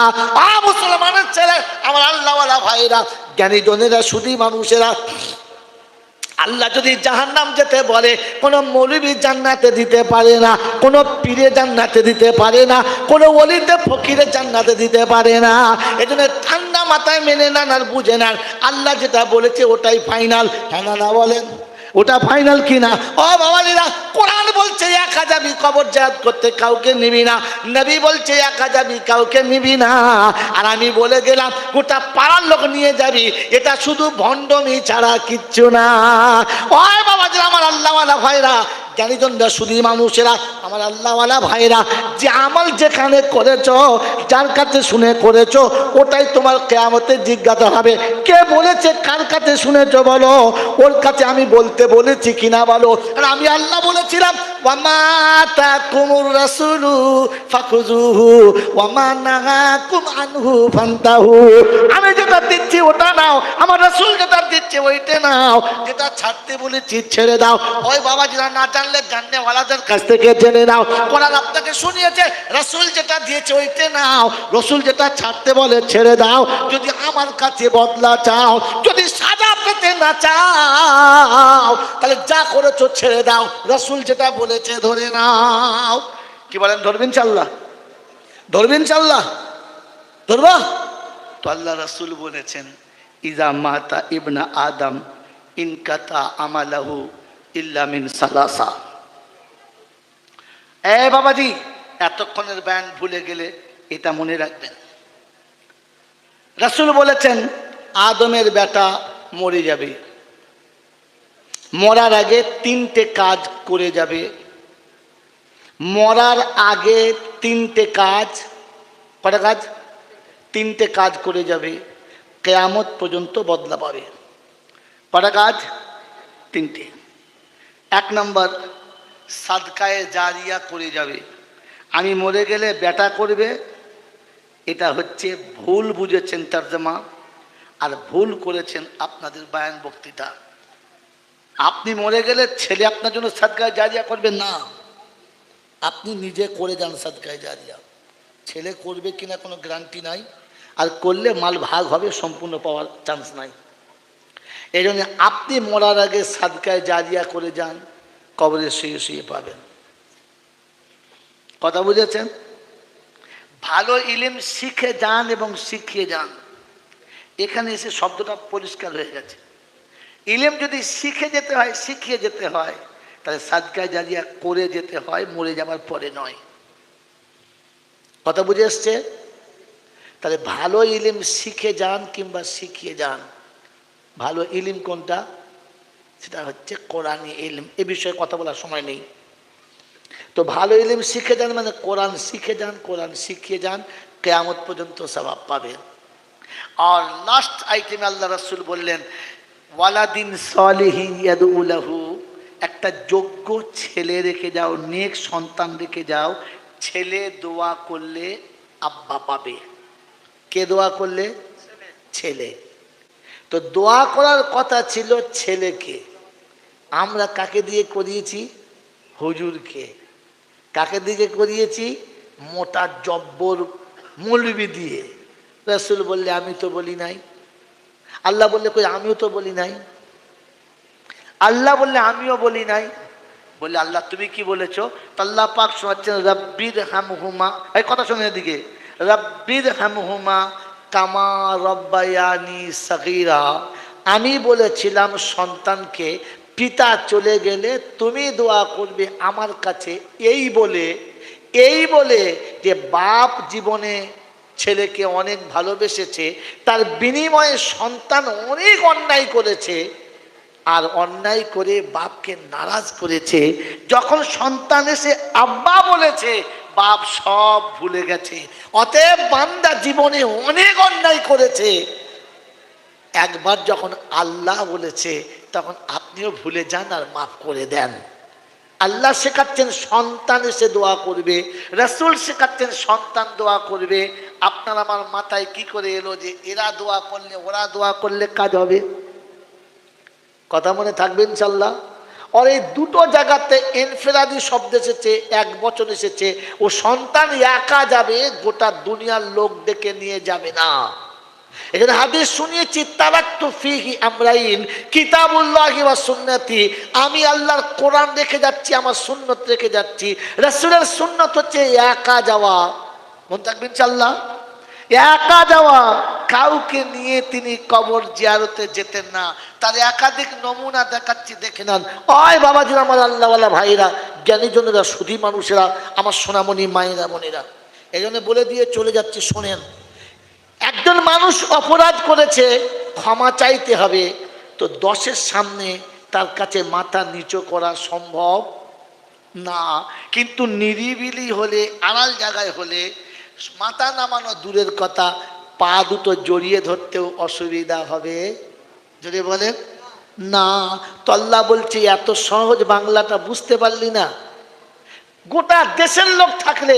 মুসলমানের ছেলে, আমার আল্লাহওয়ালা ভাইরা, জ্ঞানী জনেরা, শুধু মানুষেরা, আল্লাহ যদি জাহান্নাম যেতে বলে, কোনো মৌলবী জান্নাতে দিতে পারে না, কোনো পীরে জান্নাতে দিতে পারে না, কোনো ওলিতে ফকিরে জান্নাতে দিতে পারে না। এজন্য ঠান্ডা মাথায় মেনে নেন আর বুঝে নেন, আল্লাহ যেটা বলেছে ওটাই ফাইনাল। হ্যাঁ না বলেন, ওটা ফাইনাল কিনা? ও বাবালিরা, কোরআন বলছে একা যাবি কবর জিয়ারত করতে, কাউকে নিবি না। নবী বলছে একা যাবি, কাউকে নিবি না। আর আমি বলে গেলাম গোটা পাড়ার লোক নিয়ে যাবি, এটা শুধু ভণ্ডমি ছাড়া কিচ্ছু না। ওই বাবাজিরা, আমার আল্লাহওয়ালা ভাইরা, জ্ঞানীজনরা, শুধু মানুষেরা, আমার আল্লাহওয়ালা ভাইরা, যে আমল যেখানে করেছো, যার কাছে শুনে করেছো, ওটাই তোমার কিয়ামতে জিজ্ঞাসা হবে। কে বলেছে, কার কাছে শুনেছো বলো, ওর কাছে আমি বলতে বলেছি কিনা বলো। আর আমি আল্লাহ বলেছিলাম, ওয়ামা তাকুমুর রাসূলু ফাখুযুহু ওয়ামা নাহাকুম আনহু ফান্তাহু। আমি যেটা দিচ্ছি ওটা নাও, আমার রাসূল যেটা দিচ্ছে ওইটা নাও, যেটা ছাড়তে বলেছি ছেড়ে দাও। ওই বাবাজিরা, না জানলে জাননেওয়ালাদের কাছ থেকে জেনে নাও। কোরআন আপনাকে শুনিয়েছে, রাসূল যেটা দিয়েছে ওইটা নাও, রাসূল যেটা ছাড়তে বলে ছেড়ে দাও। যদি আমার কাছে বদলা চাও, যদি সাজা পেতে না চাও, তাহলে যা করেছো ছেড়ে দাও, রাসূল যেটা বলেছে ধরে নাও। কি বলেন, ধরবেন ইনশাআল্লাহ? ধরবেন ইনশাআল্লাহ? ধরবা তো? আল্লাহ রাসূল বলেছেন, ইজা মাতা ইবনা আদম ইনকাতা আমালাহু ইল্লা মিন সালাসা। এ বাবাজি, এতক্ষণের ব্যান ভুলে গেলে এটা মনে রাখবেন। রাসূল বলেছেন আদমের বেটা মরে যাবে, মরার আগে 3টে কাজ করে যাবে। মরার আগে 3টে কাজ, কটা কাজ? 3টে কাজ করে যাবে, কিয়ামত পর্যন্ত বদলা পাবে। কটা কাজ? 3টে। 1 নম্বর, সাদকায়ে জারিয়া করে যাবে। আমি মরে গেলে বেটা করবে, এটা হচ্ছে ভুল বুঝেছেন তর্জমা, আর ভুল করেছেন আপনাদের বায়ান বক্তৃতা। আপনি মরে গেলে ছেলে আপনার জন্য সাদকায়ে জারিয়া করবে না, আপনি নিজে করে যান সাদকায়ে জারিয়া। ছেলে করবে কিনা কোনো গ্যারান্টি নাই, আর করলে মাল ভাগ হবে, সম্পূর্ণ পাওয়ার চান্স নাই। এই জন্য আপনি মরার আগে সাদকায়ে জারিয়া করে যান, কবরে শুয়ে শুয়ে পাবেন। কথা বুঝেছেন? ভালো ইলম শিখে যান এবং শিখিয়ে যান। এখানে এসে শব্দটা পরিষ্কার হয়ে গেছে। ইলম যদি শিখে যেতে হয়, শিখিয়ে যেতে হয়, তাহলে সাদকায়ে জারিয়া করে যেতে হয়, মরে যাওয়ার পরে নয়। কথা বুঝে এসছে? তাহলে ভালো ইলম শিখে যান কিংবা শিখিয়ে যান। ভালো ইলম কোনটা? সেটা হচ্ছে কোরআনি ইলম। এ বিষয়ে কথা বলার সময় নেই। তো ভালো ইলম শিখে যান মানে কোরআন শিখে যান, কোরআন শিখিয়ে যান, কিয়ামত পর্যন্ত সওয়াব পাবেন। আর লাস্ট আইটেমে আল্লাহ রাসূল বললেন, ওয়ালাদিন সালিহিন ইয়াদউ লাহু, একটা যোগ্য ছেলে রেখে যাও, নেক সন্তান রেখে যাও। ছেলে দোয়া করলে আব্বা পাবে। কে দোয়া করলে? ছেলে। তো দোয়া করার কথা ছিল ছেলেকে, আমরা কাকে দিয়ে করিয়েছি? হুজুরকে। কাকে দিয়ে করিয়েছি? মোটা জব্বর মৌলবি দিয়ে। রাসূল বললে আমি তো বলি নাই। আল্লাহ বললে কই আমিও তো বলি নাই। আল্লাহ বললে আমিও বলি নাই। বললে আল্লাহ তুমি কি বলেছো? আল্লাহ পাক শোনাচ্ছেন, রাব্বির হামহুমা, এই কথা শুনে এদিকে, রাব্বির হামহুমা কামা রব্বায়ানি সগীরা। আমি বলেছিলাম সন্তানকে, পিতা চলে গেলে তুমি দোয়া করবে আমার কাছে, এই বলে যে বাপ জীবনে ছেলেকে অনেক ভালোবেসেছে, তার বিনিময়ে সন্তান অনেক অন্যায় করেছে, আর অন্যায় করে বাপকে নারাজ করেছে। যখন সন্তান এসে আব্বা বলেছে, বাপ সব ভুলে গেছে। অতএব বান্দা জীবনে অনেক অন্যায় করেছে, একবার যখন আল্লাহ বলেছে তখন আপনিও ভুলে যান আর মাফ করে দেন। আল্লাহ শেখাচ্ছেন সন্তান এসে দোয়া করবে, রাসূল শেখাচ্ছেন সন্তান দোয়া করবে। আপনার আমার মাথায় কি করে এলো যে এরা দোয়া করলে ওরা দোয়া করলে কাজ হবে? কথা মনে থাকবে ইনশাল্লাহ। আর এই দুটো জায়গাতে ইনফিরাদি শব্দ এসেছে, এক বচন এসেছে। ও সন্তান একা যাবে, গোটা দুনিয়ার লোক ডেকে নিয়ে যাবে না। এখানে হাদিস শুনিয়েছি, তারাক্তু ফিহি আমরাইন কিতাবুল্লাহি ওয়া সুন্নতি। আমি আল্লাহর কোরআন রেখে যাচ্ছি, আমার সুন্নত রেখে যাচ্ছি। রাসূলের সুন্নত হচ্ছে একা যাওয়া। মনে থাকবে ইনশাআল্লাহ। একা যাওয়া, কাউকে নিয়ে তিনি কবর জিয়ারতে যেতেন না। তার একাধিক নমুনা দেখাচ্ছি, দেখে নেন। ওই বাবাজিরা, আমার আল্লাহওয়ালা ভাইরা, জ্ঞানীজনেরা, সুধী মানুষেরা, আমার সোনামণি মায়েরা বোনেরা, এই জন্য বলে দিয়ে চলে যাচ্ছি, শোনেন। একজন মানুষ অপরাধ করেছে, ক্ষমা চাইতে হবে, তো 10-এর সামনে তার কাছে মাথা নিচু করা সম্ভব না। কিন্তু নিরিবিলি হলে, আড়াল জায়গায় হলে মাথা নামানো দূরের কথা, পা দুটো জড়িয়ে ধরতেও অসুবিধা হবে। যদি বলেন না, তো আল্লাহ বলছে এত সহজ বাংলাটা বুঝতে পারলি না? গোটা দেশের লোক থাকলে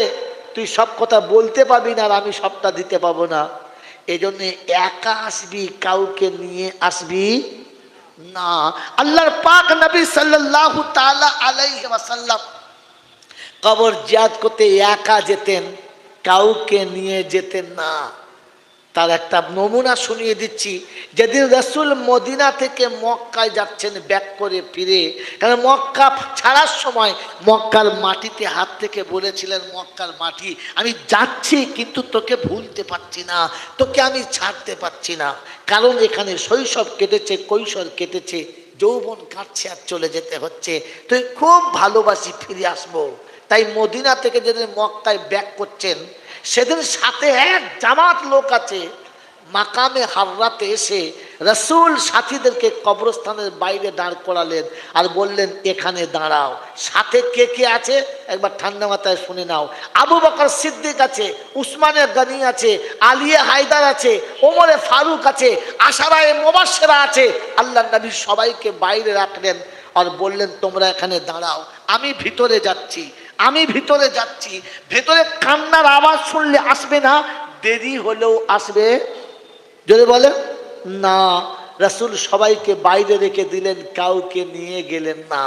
তুই সব কথা বলতে পারবি না, আর আমি সবটা দিতে পাবো না। এই জন্যে একা আসবি, কাউকে নিয়ে আসবি না। আল্লাহর পাক নবী সাল্লাল্লাহু তাআলা আলাইহি ওয়াসাল্লাম কবর জিয়ারত করতে একা যেতেন, কাউকে নিয়ে যেতেন না। তার একটা নমুনা শুনিয়ে দিচ্ছি। যেদিন রাসূল মদিনা থেকে মক্কায় যাচ্ছেন ব্যাক করে ফিরে, কারণ মক্কা ছাড়ার সময় মক্কার মাটিতে হাত থেকে বলেছিলেন, মক্কার মাটি আমি যাচ্ছি কিন্তু তোকে ভুলতে পারছি না, তোকে আমি ছাড়তে পারছি না। কারণ এখানে শৈশব কেটেছে, কৈশোর কেটেছে, যৌবন কাটছে, আর চলে যেতে হচ্ছে। তুই খুব ভালোবাসি, ফিরে আসবো। তাই মদিনা থেকে যেদিন মক্কায় ব্যাক করছেন, সেদিন সাথে এক জামাত লোক আছে। মাকামে হাররাতে এসে রাসূল সাথীদেরকে কবরস্থানের বাইরে দাঁড় করালেন আর বললেন, এখানে দাঁড়াও। সাথে কে কে আছে একবার ঠান্ডা মাথায় শুনে নাও। আবু বকর সিদ্দিক আছে, উসমানে গনি আছে, আলিয়ে হায়দার আছে, ওমরে ফারুক আছে, আশারায়ে মুবাশশিরা আছে। আল্লাহর নবী সবাইকে বাইরে রাখলেন আর বললেন, তোমরা এখানে দাঁড়াও, আমি ভিতরে যাচ্ছি, আমি ভিতরে যাচ্ছি। ভেতরে কান্নার আওয়াজ শুনলে আসবে না, দেরি হলেও আসবে। যদি বলে না, রাসূল সবাইকে বাইরে রেখে দিলেন, কাউকে নিয়ে গেলেন না।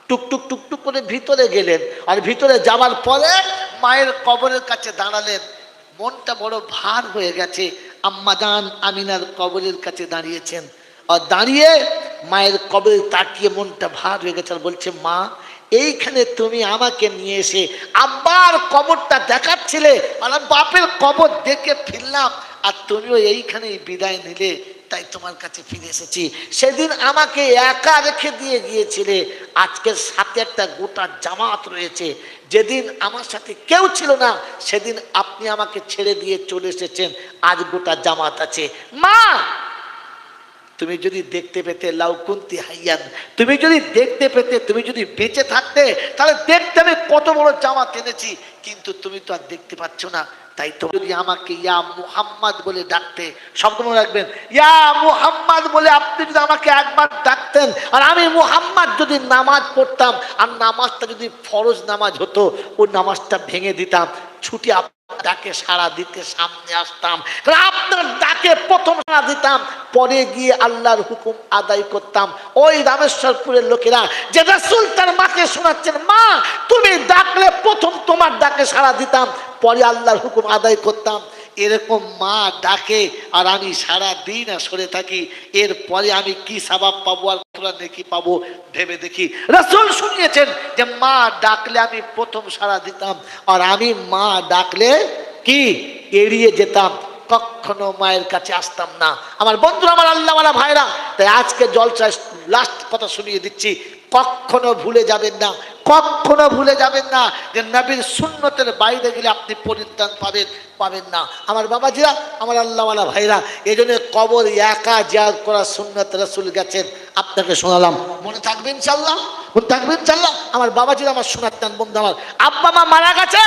টুকটুক টুকটুক করে ভিতরে গেলেন, আর ভিতরে যাওয়ার পরে মায়ের কবরের কাছে দাঁড়ালেন। মনটা বড় ভার হয়ে গেছে। আম্মাজান আমিনার কবরের কাছে দাঁড়িয়েছেন, আর দাঁড়িয়ে মায়ের কবরে তাকিয়ে মনটা ভার হয়ে গেছে, আর বলছে, মা, এইখানে তুমি আমাকে নিয়ে এসে আব্বার কবরটা দেখাচ্ছিলে, আর বাপের কবর দেখে ফিরলাম, আর তুমিও এইখানেই বিদায় নিলে, তাই তোমার কাছে ফিরে এসেছি। সেদিন আমাকে একা রেখে দিয়ে গিয়েছিলে, আজকের সাথে একটা গোটা জামাত রয়েছে। যেদিন আমার সাথে কেউ ছিল না, সেদিন আপনি আমাকে ছেড়ে দিয়ে চলে এসেছেন, আজ গোটা জামাত আছে। মা, তুমি যদি দেখতে পেতে, লাউ কুনতি হাইয়ান, তুমি যদি দেখতে পেতে, তুমি যদি বেঁচে থাকতে, তাহলে দেখতে আমি কত বড় জামাত এনেছি। কিন্তু তুমি তো আর দেখতে পাচ্ছ না। তাই তো যদি আমাকে ইয়া মুহাম্মদ বলে ডাকতে, শব্দ মনে রাখবেন, ইয়া মুহাম্মদ বলে আপনি যদি আমাকে একবার ডাকতেন, আর আমি মুহাম্মদ যদি নামাজ পড়তাম, আর নামাজটা যদি ফরজ নামাজ হতো, ও নামাজটা ভেঙে দিতাম, ছুটি ডাকে সাড়া দিতে সামনে আসতাম, আপনার ডাকে প্রথম সাড়া দিতাম, পরে গিয়ে আল্লাহর হুকুম আদায় করতাম। ওই রামেশ্বরপুরের লোকেরা যে রাসূল তার মাকে শোনাচ্ছেন, মা তুমি ডাকলে প্রথম তোমার ডাকে সাড়া দিতাম, পরে আল্লাহর হুকুম আদায় করতাম। এরকম মা ডাকে আর আমি সারা দিন সরে থাকি, এরপরে আমি কি সওয়াব পাবো আর নেকি পাবো ভেবে দেখি। রাসূল শুনিয়েছেন যে মা ডাকলে আমি প্রথম সাড়া দিতাম, আর আমি মা ডাকলে কি এড়িয়ে যেতাম, কখনো মায়ের কাছে আসতাম না। আমার বন্ধুরা, আমার আল্লাহওয়ালা ভাইরা, তাই আজকে জলসায় লাস্ট কথা শুনিয়ে দিচ্ছি, কখনো ভুলে যাবেন না, কখনো ভুলে যাবেন না যে নবীর সুন্নতের বাইরে গেলে আপনি পরিত্রাণ পাবেন না। আমার বাবাজিরা, আমার আল্লাহওয়ালা ভাইরা, এই জন্য কবর একা জিয়ারত করার সুন্নত রাসূল গেছেন, আপনাকে শোনালাম। মনে থাকবে ইনশাআল্লাহ, মনে থাকবে ইনশাআল্লাহ। আমার বাবাজিরা, আমার শোনাতেন বন্ধু, আমার আব্বা মা মারা গেছে,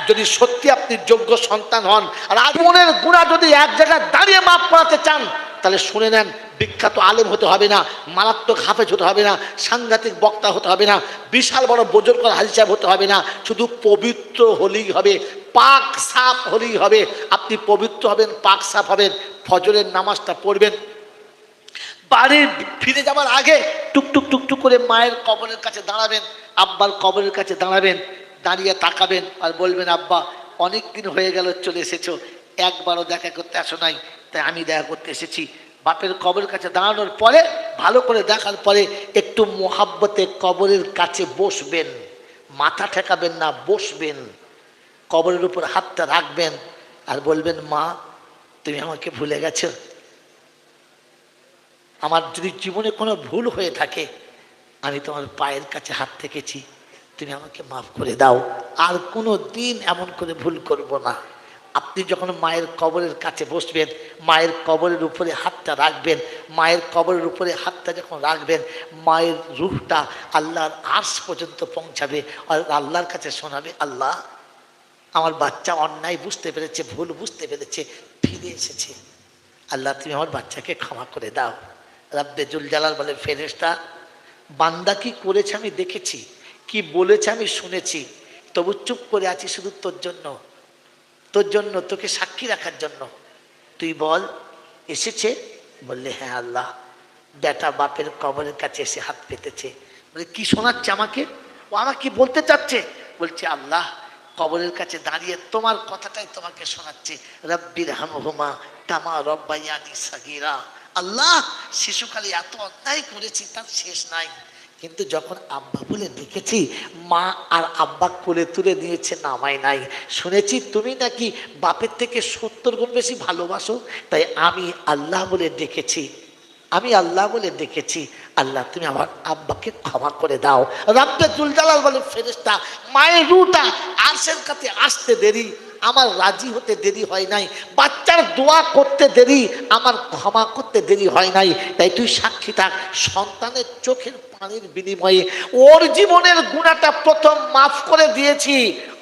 যদি সত্যি আপনি যোগ্য সন্তান হন, আর আজীবনের গুনাহ যদি এক জায়গায় দাঁড়িয়ে মাফ করাতে চান, তাহলে শুনে নেন, বিখ্যাত আলেম হতে হবে না, মারাত্মক হাফেজ হতে হবে না, সাংঘাতিক বক্তা হতে হবে না, বিশাল বড় বুজুর্গ হাজী সাহেব হতে হবে না, শুধু পবিত্র হলেই হবে, পাক সাফ হলেই হবে। আপনি পবিত্র হবেন, পাক সাফ হবেন, ফজরের নামাজটা পড়বেন, বাড়ি ফিরে যাবার আগে টুকটুক টুকটুক করে মায়ের কবরের কাছে দাঁড়াবেন, আব্বার কবরের কাছে দাঁড়াবেন, দাঁড়িয়ে তাকাবেন আর বলবেন, আব্বা অনেক দিন হয়ে গেল চলে এসেছো, একবারও দেখা করতে আসো নাই, তাই আমি দেখা করতে এসেছি। বাপের কবরের কাছে দাঁড়ানোর পরে, ভালো করে দেখার পরে একটু মোহাব্বতে কবরের কাছে বসবেন, মাথা ঠেকাবেন না, বসবেন, কবরের উপর হাতটা রাখবেন আর বলবেন, মা তুমি আমাকে ভুলে গেছো, আমার যদি জীবনে কোনো ভুল হয়ে থাকে আমি তোমার পায়ের কাছে হাত থেকেছি, তুমি আমাকে মাফ করে দাও, আর কোনো দিন এমন করে ভুল করব না। আপনি যখন মায়ের কবরের কাছে বসবেন, মায়ের কবরের উপরে হাতটা রাখবেন, মায়ের কবরের উপরে হাতটা যখন রাখবেন, মায়ের রূহটা আল্লাহর আরশ পর্যন্ত পৌঁছাবে আর আল্লাহর কাছে শোনাবে, আল্লাহ আমার বাচ্চা অন্যায় বুঝতে পেরেছে, ভুল বুঝতে পেরেছে, ফিরে এসেছে, আল্লাহ তুমি আমার বাচ্চাকে ক্ষমা করে দাও। রাব্বে জুল জালাল বলে, ফেরেশতা বান্দা কি করেছে আমি দেখেছি, কি বলেছে আমি শুনেছি, তবু চুপ করে আছি শুধু তোর জন্য, তোর জন্য, তোকে সাক্ষী রাখার জন্য, তুই বল এসেছে? বললে, হ্যাঁ আল্লাহ, বেটা বাপের কবরের কাছে এসে হাত পেতেছে। বলে, কি শোনাচ্ছে আমাকে? ও আমাকে বলতে চাচ্ছে? বলছে, আল্লাহ কবরের কাছে দাঁড়িয়ে তোমার কথাটাই তোমাকে শোনাচ্ছে, রব্বির হামহুমা কামা রব্বায়ানি সাগীরা। আল্লাহ শিশুকালে এত অন্যায় করেছি তার শেষ নাই, কিন্তু যখন আব্বা বলে ডেকেছি, মা আর আব্বা কোলে তুলে নিয়েছে, নামাই নাই। শুনেছি তুমি নাকি বাপের থেকে 70 গুণ বেশি ভালোবাসো, তাই আমি আল্লাহ বলে ডেকেছি, আমি আল্লাহ বলে ডেকেছি, আল্লাহ তুমি আমার আব্বাকে ক্ষমা করে দাও। রাব্বে জুল জালাল বলে, ফেরেশতা মায়ের রূহটা আরশের কাছে আসতে দেরি, আমার রাজি হতে দেরি হয় নাই, বাচ্চার দোয়া করতে দেরি, আমার ক্ষমা করতে দেরি হয় নাই, তাই তুই সাক্ষী থাক, সন্তানের চোখের পানির বিনিময়ে ওর জীবনের গুনাহটা প্রথম মাফ করে দিয়েছি,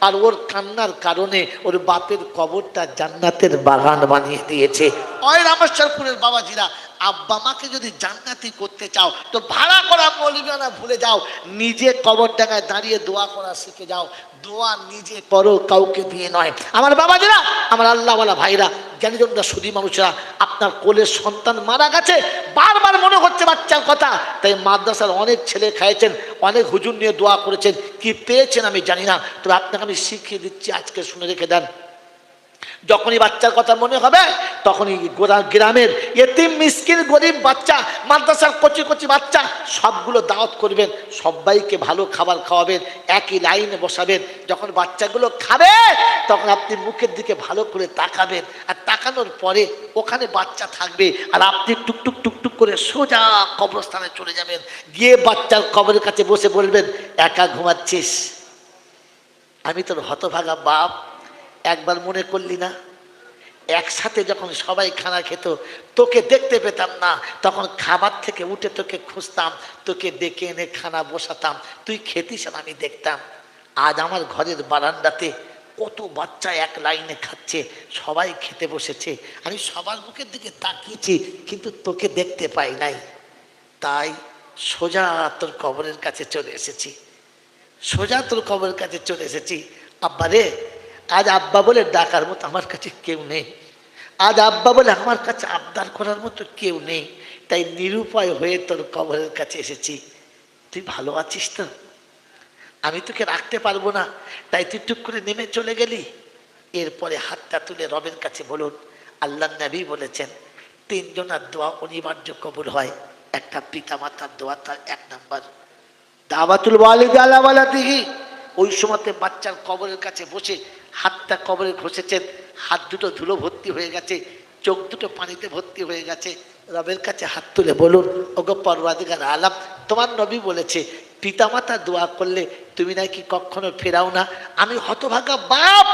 আর ওর কান্নার কারণে ওর বাপের কবরটা জান্নাতের বাগান বানিয়ে দিয়েছে। ওই রামেশ্বরপুরের বাবাজিরা, আব্বা মাকে যদি জান্নাতি করতে চাও তো ভাড়া করা মৌলবীরা ভুলে যাও, নিজে কবর ডাঙায় দাঁড়িয়ে দোয়া করা শিখে যাও, দোয়া নিজে করো, কাউকে দিয়ে নয়। আমার বাবাজিরা, আমার আল্লাহওয়ালা ভাইরা, জ্ঞানীজনরা, সুধী মানুষরা, আপনার কোলের সন্তান মারা গেছে, বারবার মনে হচ্ছে বাচ্চার কথা, তাই মাদ্রাসার অনেক ছেলে খাইয়েছেন, অনেক হুজুর নিয়ে দোয়া করেছেন, কি পেয়েছেন আমি জানি না, তবে আপনাকে আমি শিখিয়ে দিচ্ছি, আজকে শুনে রেখে দেন। যখনই বাচ্চার কথা মনে হবে তখনই গ্রামের এতিম মিসকিন গরিব বাচ্চা, মাদ্রাসার কচি কচি বাচ্চা সবগুলো দাওয়াত করবেন, সবাইকে ভালো খাবার খাওয়াবেন, একই লাইনে বসাবেন, যখন বাচ্চাগুলো খাবে তখন আপনি মুখের দিকে ভালো করে তাকাবেন, আর তাকানোর পরে ওখানে বাচ্চা থাকবে, আর আপনি টুকটুক টুকটুক করে সোজা কবরস্থানে চলে যাবেন, গিয়ে বাচ্চার কবরের কাছে বসে বলবেন, একা ঘুমাচ্ছিস, আমি তোর হতভাগা বাপ, একবার মনে করলি না, একসাথে যখন সবাই খানা খেত তোকে দেখতে পেতাম না, তখন খাবার থেকে উঠে তোকে খুঁজতাম, তোকে ডেকে এনে খানা বসাতাম, তুই খেতিস আর আমি দেখতাম। আজ আমার ঘরের বারান্দাতে কত বাচ্চা এক লাইনে খাচ্ছে, সবাই খেতে বসেছে, আমি সবার মুখের দিকে তাকিয়েছি কিন্তু তোকে দেখতে পাই নাই, তাই সোজা তোর কবরের কাছে চলে এসেছি, সোজা তোর কবরের কাছে চলে এসেছি। আব্বা রে, আজ আব্বা বলে ডাকার মতো আমার কাছে কেউ নেই, আজ আব্বা বলে আমার কাছে আবদার করার মতো কেউ নেই, তাই নিরুপায় হয়ে তোর কবরের কাছে এসেছি, তুই ভালো আছিস তো? আমি তোকে রাখতে পারবো না, তাই তুই টুক করে নেমে চলে গেলি। এরপরে হাতটা তুলে রবের কাছে বলুন, আল্লাহ নবী বলেছেন 3 জনের দোয়া অনিবার্য কবুল হয়, একটা পিতা মাতার দোয়া তার 1 নাম্বার, দাওয়াতুল ওয়ালিদ আলা ওয়ালাদিহি। ওই সময়তে বাচ্চার কবরের কাছে বসে হাতটা কবরে ঘষেছেন, হাত দুটো ধুলো ভর্তি হয়ে গেছে, চোখ দুটো পানিতে ভর্তি হয়ে গেছে, রবের কাছে হাত তুলে বলুন, ওগো পরওয়ারদিগার আলাম, তোমার নবী বলেছে পিতামাতা দোয়া করলে তুমি নাকি কখনো ফেরাও না, আমি হতভাগা বাপ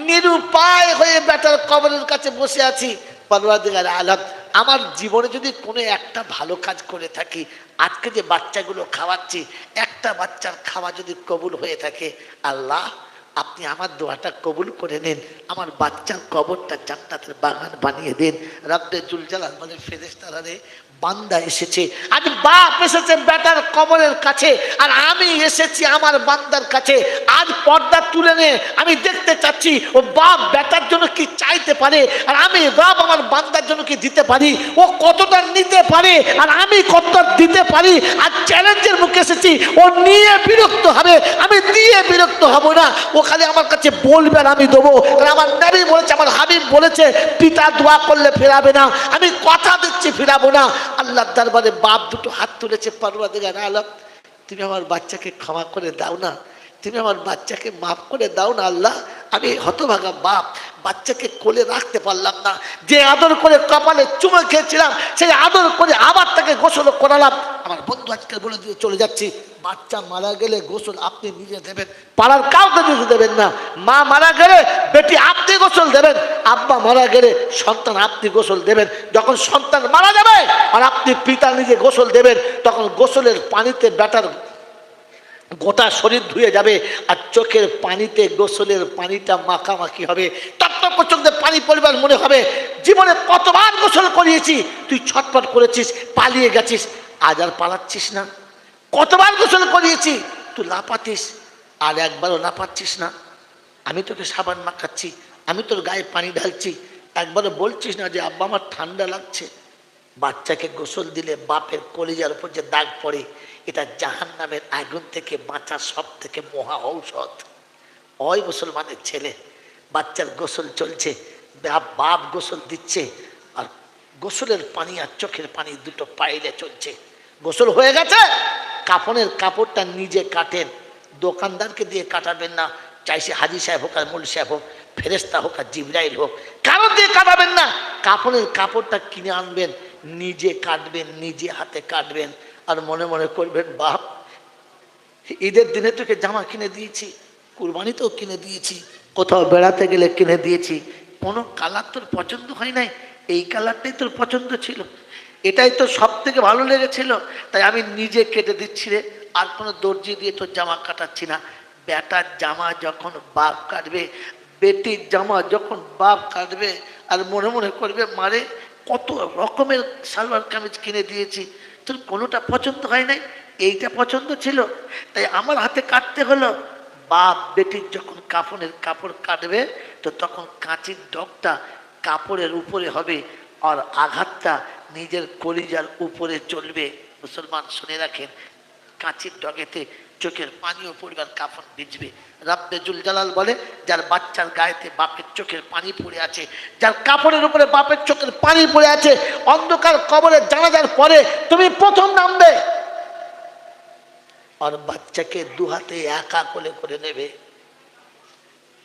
নিরুপায় হয়ে বেটার কবরের কাছে বসে আছি, পরওয়ারদিগার আলাম আমার জীবনে যদি কোনো একটা ভালো কাজ করে থাকি, আজকে যে বাচ্চাগুলো খাওয়াচ্ছি, একটা বাচ্চার খাওয়া যদি কবুল হয়ে থাকে, আল্লাহ আপনি আমার দোয়াটা কবুল করে নিন, আমার বাচ্চার কবরটা জান্নাতের বাগান বানিয়ে দিন। রব্বে জুল জালাল বলে, ফেরেশতারা রে, বান্দা এসেছে, আজ বাপ এসেছে বেটার কবরের কাছে, আর আমি এসেছি আমার বান্দার কাছে। আজ পর্দা তুলে নে, আমি দেখতে চাচ্ছি ও বাপ বেটার জন্য কি চাইতে পারে, আর আমি রব আমার বান্দার জন্য কি দিতে পারি, ও কতটা নিতে পারে আর আমি কতটা দিতে পারি। আর চ্যালেঞ্জের মুখে এসেছি, ও নিয়ে বিরক্ত হবে, আমি দিয়ে বিরক্ত হব না। ও খালি আমার কাছে বলবে আর আমি দেবো, কারণ আমার নবী বলেছে, আমার হাবিব বলেছে, পিতা দোয়া করলে ফেরাবে না, আমি কথা দিচ্ছি ফেরাবো না। আল্লাহর দরবারে বাপ দুটো হাত তুলেছে, পরওয়ারদিগার আলম, তুমি আমার বাচ্চাকে ক্ষমা করে দাও না, তুমি আমার বাচ্চাকে মাফ করে দাও না আল্লাহ। আমি হতভাগা বাপ, বাচ্চাকে কোলে রাখতে পারলাম না, যে আদর করে কপালে চুমে খেয়েছিলাম সেই আদর করে আবার তাকে গোসল করালাম। আমার বন্ধু আজকে বলে দিয়ে চলে যাচ্ছি, বাচ্চা মারা গেলে গোসল আপনি নিজে দেবেন, পাড়ার কাউকে দিতে দেবেন না। মা মারা গেলে বেটি আপনি গোসল দেবেন, আব্বা মারা গেলে সন্তান আপনি গোসল দেবেন। যখন সন্তান মারা যাবে আর আপনি পিতা নিজে গোসল দেবেন, তখন গোসলের পানিতে বেটার গোটা শরীর ধুয়ে যাবে, আর চোখের পানিতে গোসলের পানিটা মাখামাখি হবে, টকটক চোখ দিয়ে পানি পরিবার মনে হবে জীবনে কতবার গোসল করিয়েছি, তুই ছটফট করেছিস, পালিয়ে গেছিস, আজ আর পালাচ্ছিস না। কতবার গোসল করিয়েছি, তুই লাপাতিস, আর একবারও লাপাচ্ছিস না। আমি তোকে সাবান মাখাচ্ছি, আমি তোর গায়ে পানি ঢালছি, একবারও বলছিস না যে আব্বা আমার ঠান্ডা লাগছে। বাচ্চাকে গোসল দিলে বাপের কলিজার উপর যে দাগ পড়ে, এটা জাহান্নামের আগুন থেকে বাঁচার সব থেকে মহা ঔষধ। ওই মুসলমানের ছেলে, বাচ্চার গোসল চলছে, বাপ গোসল দিচ্ছে, আর গোসলের পানি আর চোখের পানি দুটো পাইলে চলছে। গোসল হয়ে গেছে, কাফনের কাপড়টা নিজে কাটেন, দোকানদারকে দিয়ে কাটাবেন না, চাইছে হাজি সাহেব হোক আর মৌলভী সাহেব হোক, ফেরেশতা হোক আর জিবরাইল হোক, কারণ দিয়ে কাটাবেন না। কাফনের কাপড়টা কিনে আনবেন, নিজে কাটবেন, নিজে হাতে কাটবেন, আর মনে মনে করবেন, বাপ ঈদের দিনে তোকে জামা কিনে দিয়েছি, কুরবানিতেও কিনে দিয়েছি, কোথাও বেড়াতে গেলে কিনে দিয়েছি, কোনো কালার তোর পছন্দ হয় নাই, এই কালারটাই তোর পছন্দ ছিল, এটাই তো সব থেকে ভালো লেগেছিল, তাই আমি নিজে কেটে দিচ্ছি রে, আর কোনো দর্জি দিয়ে তোর জামা কাটাচ্ছি না। বেটার জামা যখন বাপ কাটবে, বেটির জামা যখন বাপ কাটবে, আর মনে মনে করবে, মারে কত রকমের সালোয়ার কামিজ কিনে দিয়েছি, তোর কোনোটা পছন্দ হয় নাই, এইটা পছন্দ ছিল, তাই আমার হাতে কাটতে হলো। বাপ বেটির যখন কাফনের কাপড় কাটবে, তো তখন কাঁচির ডগটা কাপড়ের উপরে হবে, আর আঘাতটা নিজের কলিজার উপরে চলবে। মুসলমান শুনে রাখেন, কাঁচির ডগেতে চোখের পানিও পরিবার কাফন ভিজবে। রব্বে জুল জালাল বলে, যার বাচ্চার গায়েতে বাপের চোখের পানি পড়ে আছে, যার কাপড়ের উপরে বাপের চোখের পানি পড়ে আছে, অন্ধকার কবরে জানাজার পরে তুমি প্রথম নামবে, আর বাচ্চাকে দু হাতে একা কোলে করে নেবে,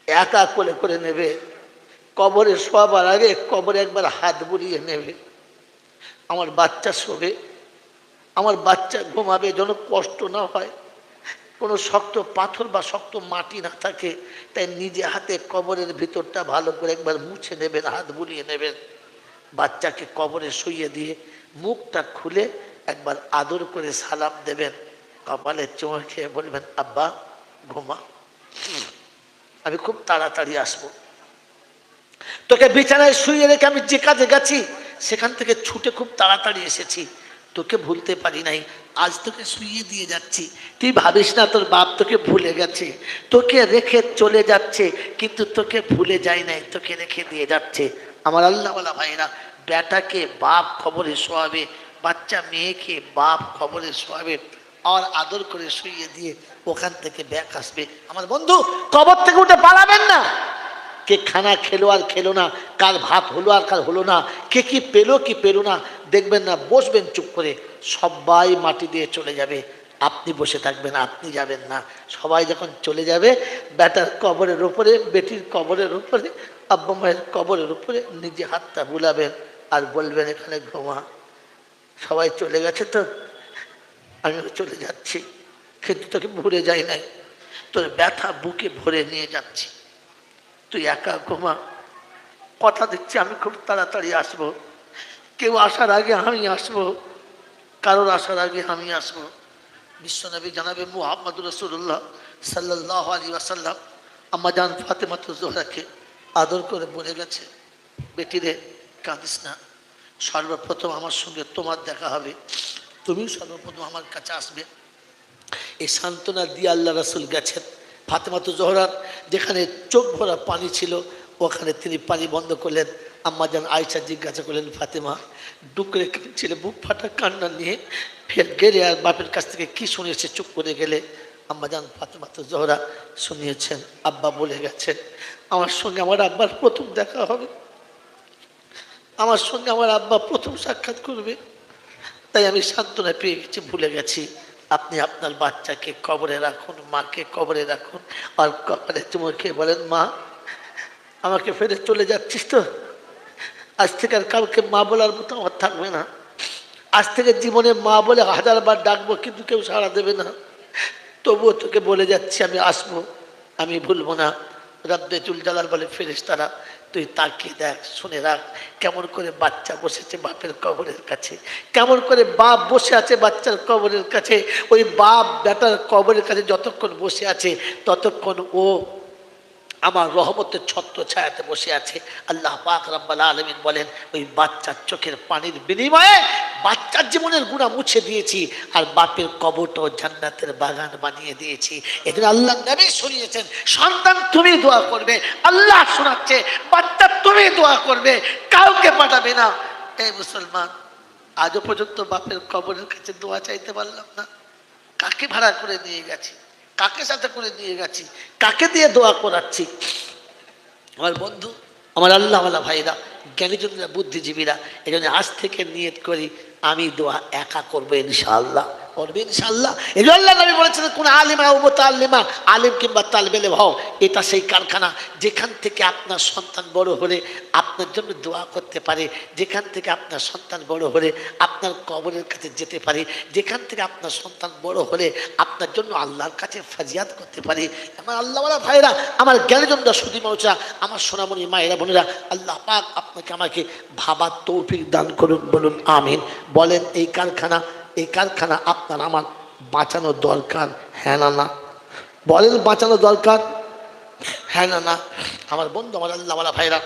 একা কোলে করে নেবে, কবরে শোয়াবার আগে কবরে একবার হাত বুলিয়ে নেবে। আমার বাচ্চা শোবে, আমার বাচ্চা ঘুমাবে, যেন কষ্ট না হয়, কোনো শক্ত পাথর বা শক্ত মাটি না থাকে, তাই নিজে হাতে কবরের ভিতরটা ভালো করে একবার মুছে নেবেন, হাত বুলিয়ে নেবেন। বাচ্চাকে কবরে শুইয়ে দিয়ে মুখটা খুলে একবার আদর করে সালাম দেবেন, কপালে চুমো খেয়ে বলবেন, আব্বা ঘুমা, আমি খুব তাড়াতাড়ি আসবো। তোকে বিছানায় শুয়ে রেখে আমি যে কাজে গেছি, সেখান থেকে ছুটে খুব তাড়াতাড়ি এসেছি, তোকে ভুলতে পারি নাই, আজ তোকে শুইয়ে দিয়ে যাচ্ছি। তুই ভাবিস না তোর বাপ তোকে ভুলে গেছে, তোকে রেখে চলে যাচ্ছে, কিন্তু তোকে ভুলে যায় নাই, তোকে রেখে দিয়ে যাচ্ছে। আমার আল্লাহওয়ালা ভাইরা, বেটাকে বাপ খবরে শোয়াবে, বাচ্চা মেয়েকে বাপ খবরে শোয়াবে, আর আদর করে শুইয়ে দিয়ে ওখান থেকে ব্যাক আসবে। আমার বন্ধু, কবর থেকে উঠে পালাবেন না। কে খানা খেলো আর খেলো না, কার ভাত হলো আর কার হলো না, কে কি পেলো কি পেলো না, দেখবেন না, বসবেন চুপ করে, সবাই মাটি দিয়ে চলে যাবে, আপনি বসে থাকবেন, আপনি যাবেন না। সবাই যখন চলে যাবে, বেটার কবরের উপরে, বেটির কবরের উপরে, আব্বা মায়ের কবরের উপরে নিজে হাতটা বুলাবেন, আর বলবেন, এখানে ঘুমা, সবাই চলে গেছে তো, আমিও চলে যাচ্ছি, কিন্তু তোকে ভুলে যাই নাই, তোর ব্যথা বুকে ভরে নিয়ে যাচ্ছি, তুই একা ঘুমা, কথা দিচ্ছি আমি খুব তাড়াতাড়ি আসবো, কেউ আসার আগে আমি আসবো, কারোর আসার আগে আমি আসবো। বিশ্বনবী জানাবে মুহাম্মদ রাসূলুল্লাহ সাল্লাল্লাহু আলাইহি ওয়াসাল্লাম, আম্মা জান ফাতেমা জোহরাকে আদর করে বলে গেছে, বেটিরে কাঁদিস না, সর্বপ্রথম আমার সঙ্গে তোমার দেখা হবে, তুমিও সর্বপ্রথম আমার কাছে আসবে। এই সান্ত্বনা দিয়ে আল্লাহ রাসূল গেছেন। ফাতেমা জোহরার যেখানে চোখ ভরা পানি ছিল ওখানে তিনি পানি বন্ধ করলেন। আম্মা জান আয়েশা জিজ্ঞাসা করলেন, ফাতেমা ডুকরে ছেলে বুক ফাটা কান্না নিয়ে ফের গেলে আর বাপের কাছ থেকে কি শুনেছে চুপ করে গেলে? আম্মা জান ফাতেমা জোহরা শুনিয়েছেন, আব্বা বলে গেছেন আমার সঙ্গে আমার আব্বার প্রথম দেখা হবে, আমার সঙ্গে আমার আব্বা প্রথম সাক্ষাৎ করবে, তাই আমি সান্ত্বনা পেয়ে গেছি, ভুলে গেছি। আপনি আপনার বাচ্চাকে কবরে রাখুন, মাকে কবরে রাখুন, আর কবরে চুমুকে বলেন, মা আমাকে ফেলে চলে যাচ্ছিস তো, আজ থেকে আর কাউকে মা বলার মতো আমার থাকবে না, আজ থেকে জীবনে মা বলে 1000 বার ডাকবো কিন্তু কেউ সাড়া দেবে না, তবুও তোকে বলে যাচ্ছি আমি আসবো, আমি ভুলবো না। রব্বে জুল জালাল বলে, ফেরেশতারা তুই তাকিয়ে দেখ, শুনে রাখ কেমন করে বাচ্চা বসেছে বাপের কবরের কাছে, কেমন করে বাপ বসে আছে বাচ্চার কবরের কাছে। ওই বাপ বেটার কবরের কাছে যতক্ষণ বসে আছে ততক্ষণ ও আমার রহমতের ছত্র ছায়াতে বসে আছে। আল্লাহ পাক রব্বুল আলামিন বলেন, ওই বাচ্চার চোখের পানির বিনিময়ে বাচ্চার জীবনের গুনাহ মুছে দিয়েছি, আর বাপের কবরটাও জান্নাতের বাগান বানিয়ে দিয়েছি। এজন্য আল্লাহ নবী শুনিয়েছেন, সন্তান তুমি দোয়া করবে, আল্লাহ শোনাচ্ছে বাচ্চা তুমি দোয়া করবে, কাউকে পাঠাবে না। এই মুসলমান, আজও পর্যন্ত বাপের কবরের কাছে দোয়া চাইতে পারলাম না। কাকে ভাড়া করে নিয়ে গেছি, কাকে সাথে করে নিয়ে গেছি, কাকে দিয়ে দোয়া করাচ্ছি? আমার বন্ধু, আমার আল্লাহওয়ালা ভাইরা, জ্ঞানীজনরা, বুদ্ধিজীবীরা, এই জন্য আজ থেকে নিয়ত করি আমি দোয়া একা করবো ইনশাআল্লাহ, করবে ইনশাআল্লাহ। এই জন্য আল্লাহ নবী বলেছেন, কোন আলিমা ও মুতাআল্লিমা, আলিম কিংবা তালবেলে হও, এটা সেই কারখানা যেখান থেকে আপনার সন্তান বড় হলে আপনার জন্য দোয়া করতে পারে, যেখান থেকে আপনার সন্তান বড় হলে আপনার কবরের কাছে যেতে পারে, যেখান থেকে আপনার সন্তান বড় হলে আপনার জন্য আল্লাহর কাছে ফাজিয়াত করতে পারে। আমার আল্লাহওয়ালা ভাইরা, আমার জ্ঞানীজনরা, সুধী মানুষরা, আমার সোনামণি মায়েরা বোনেরা, আল্লাহ পাক আপনাকে আমাকে ভাবার তৌফিক দান করুন, বলুন আমিন। বলেন, এই কারখানা আপনার আমার বাঁচানো দরকার, হ্যাঁ না না? বলেন, বাঁচানো দরকার, হ্যাঁ না না? আমার বন্ধু, আমার আল্লাহওয়ালা ভাইরা,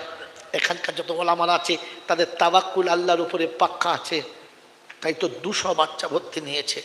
এখানকার যত ওলামারা আছে তাদের তাওয়াক্কুল আল্লাহর উপরে পাক্কা আছে, তাই তো 200 বাচ্চা ভর্তি নিয়েছে।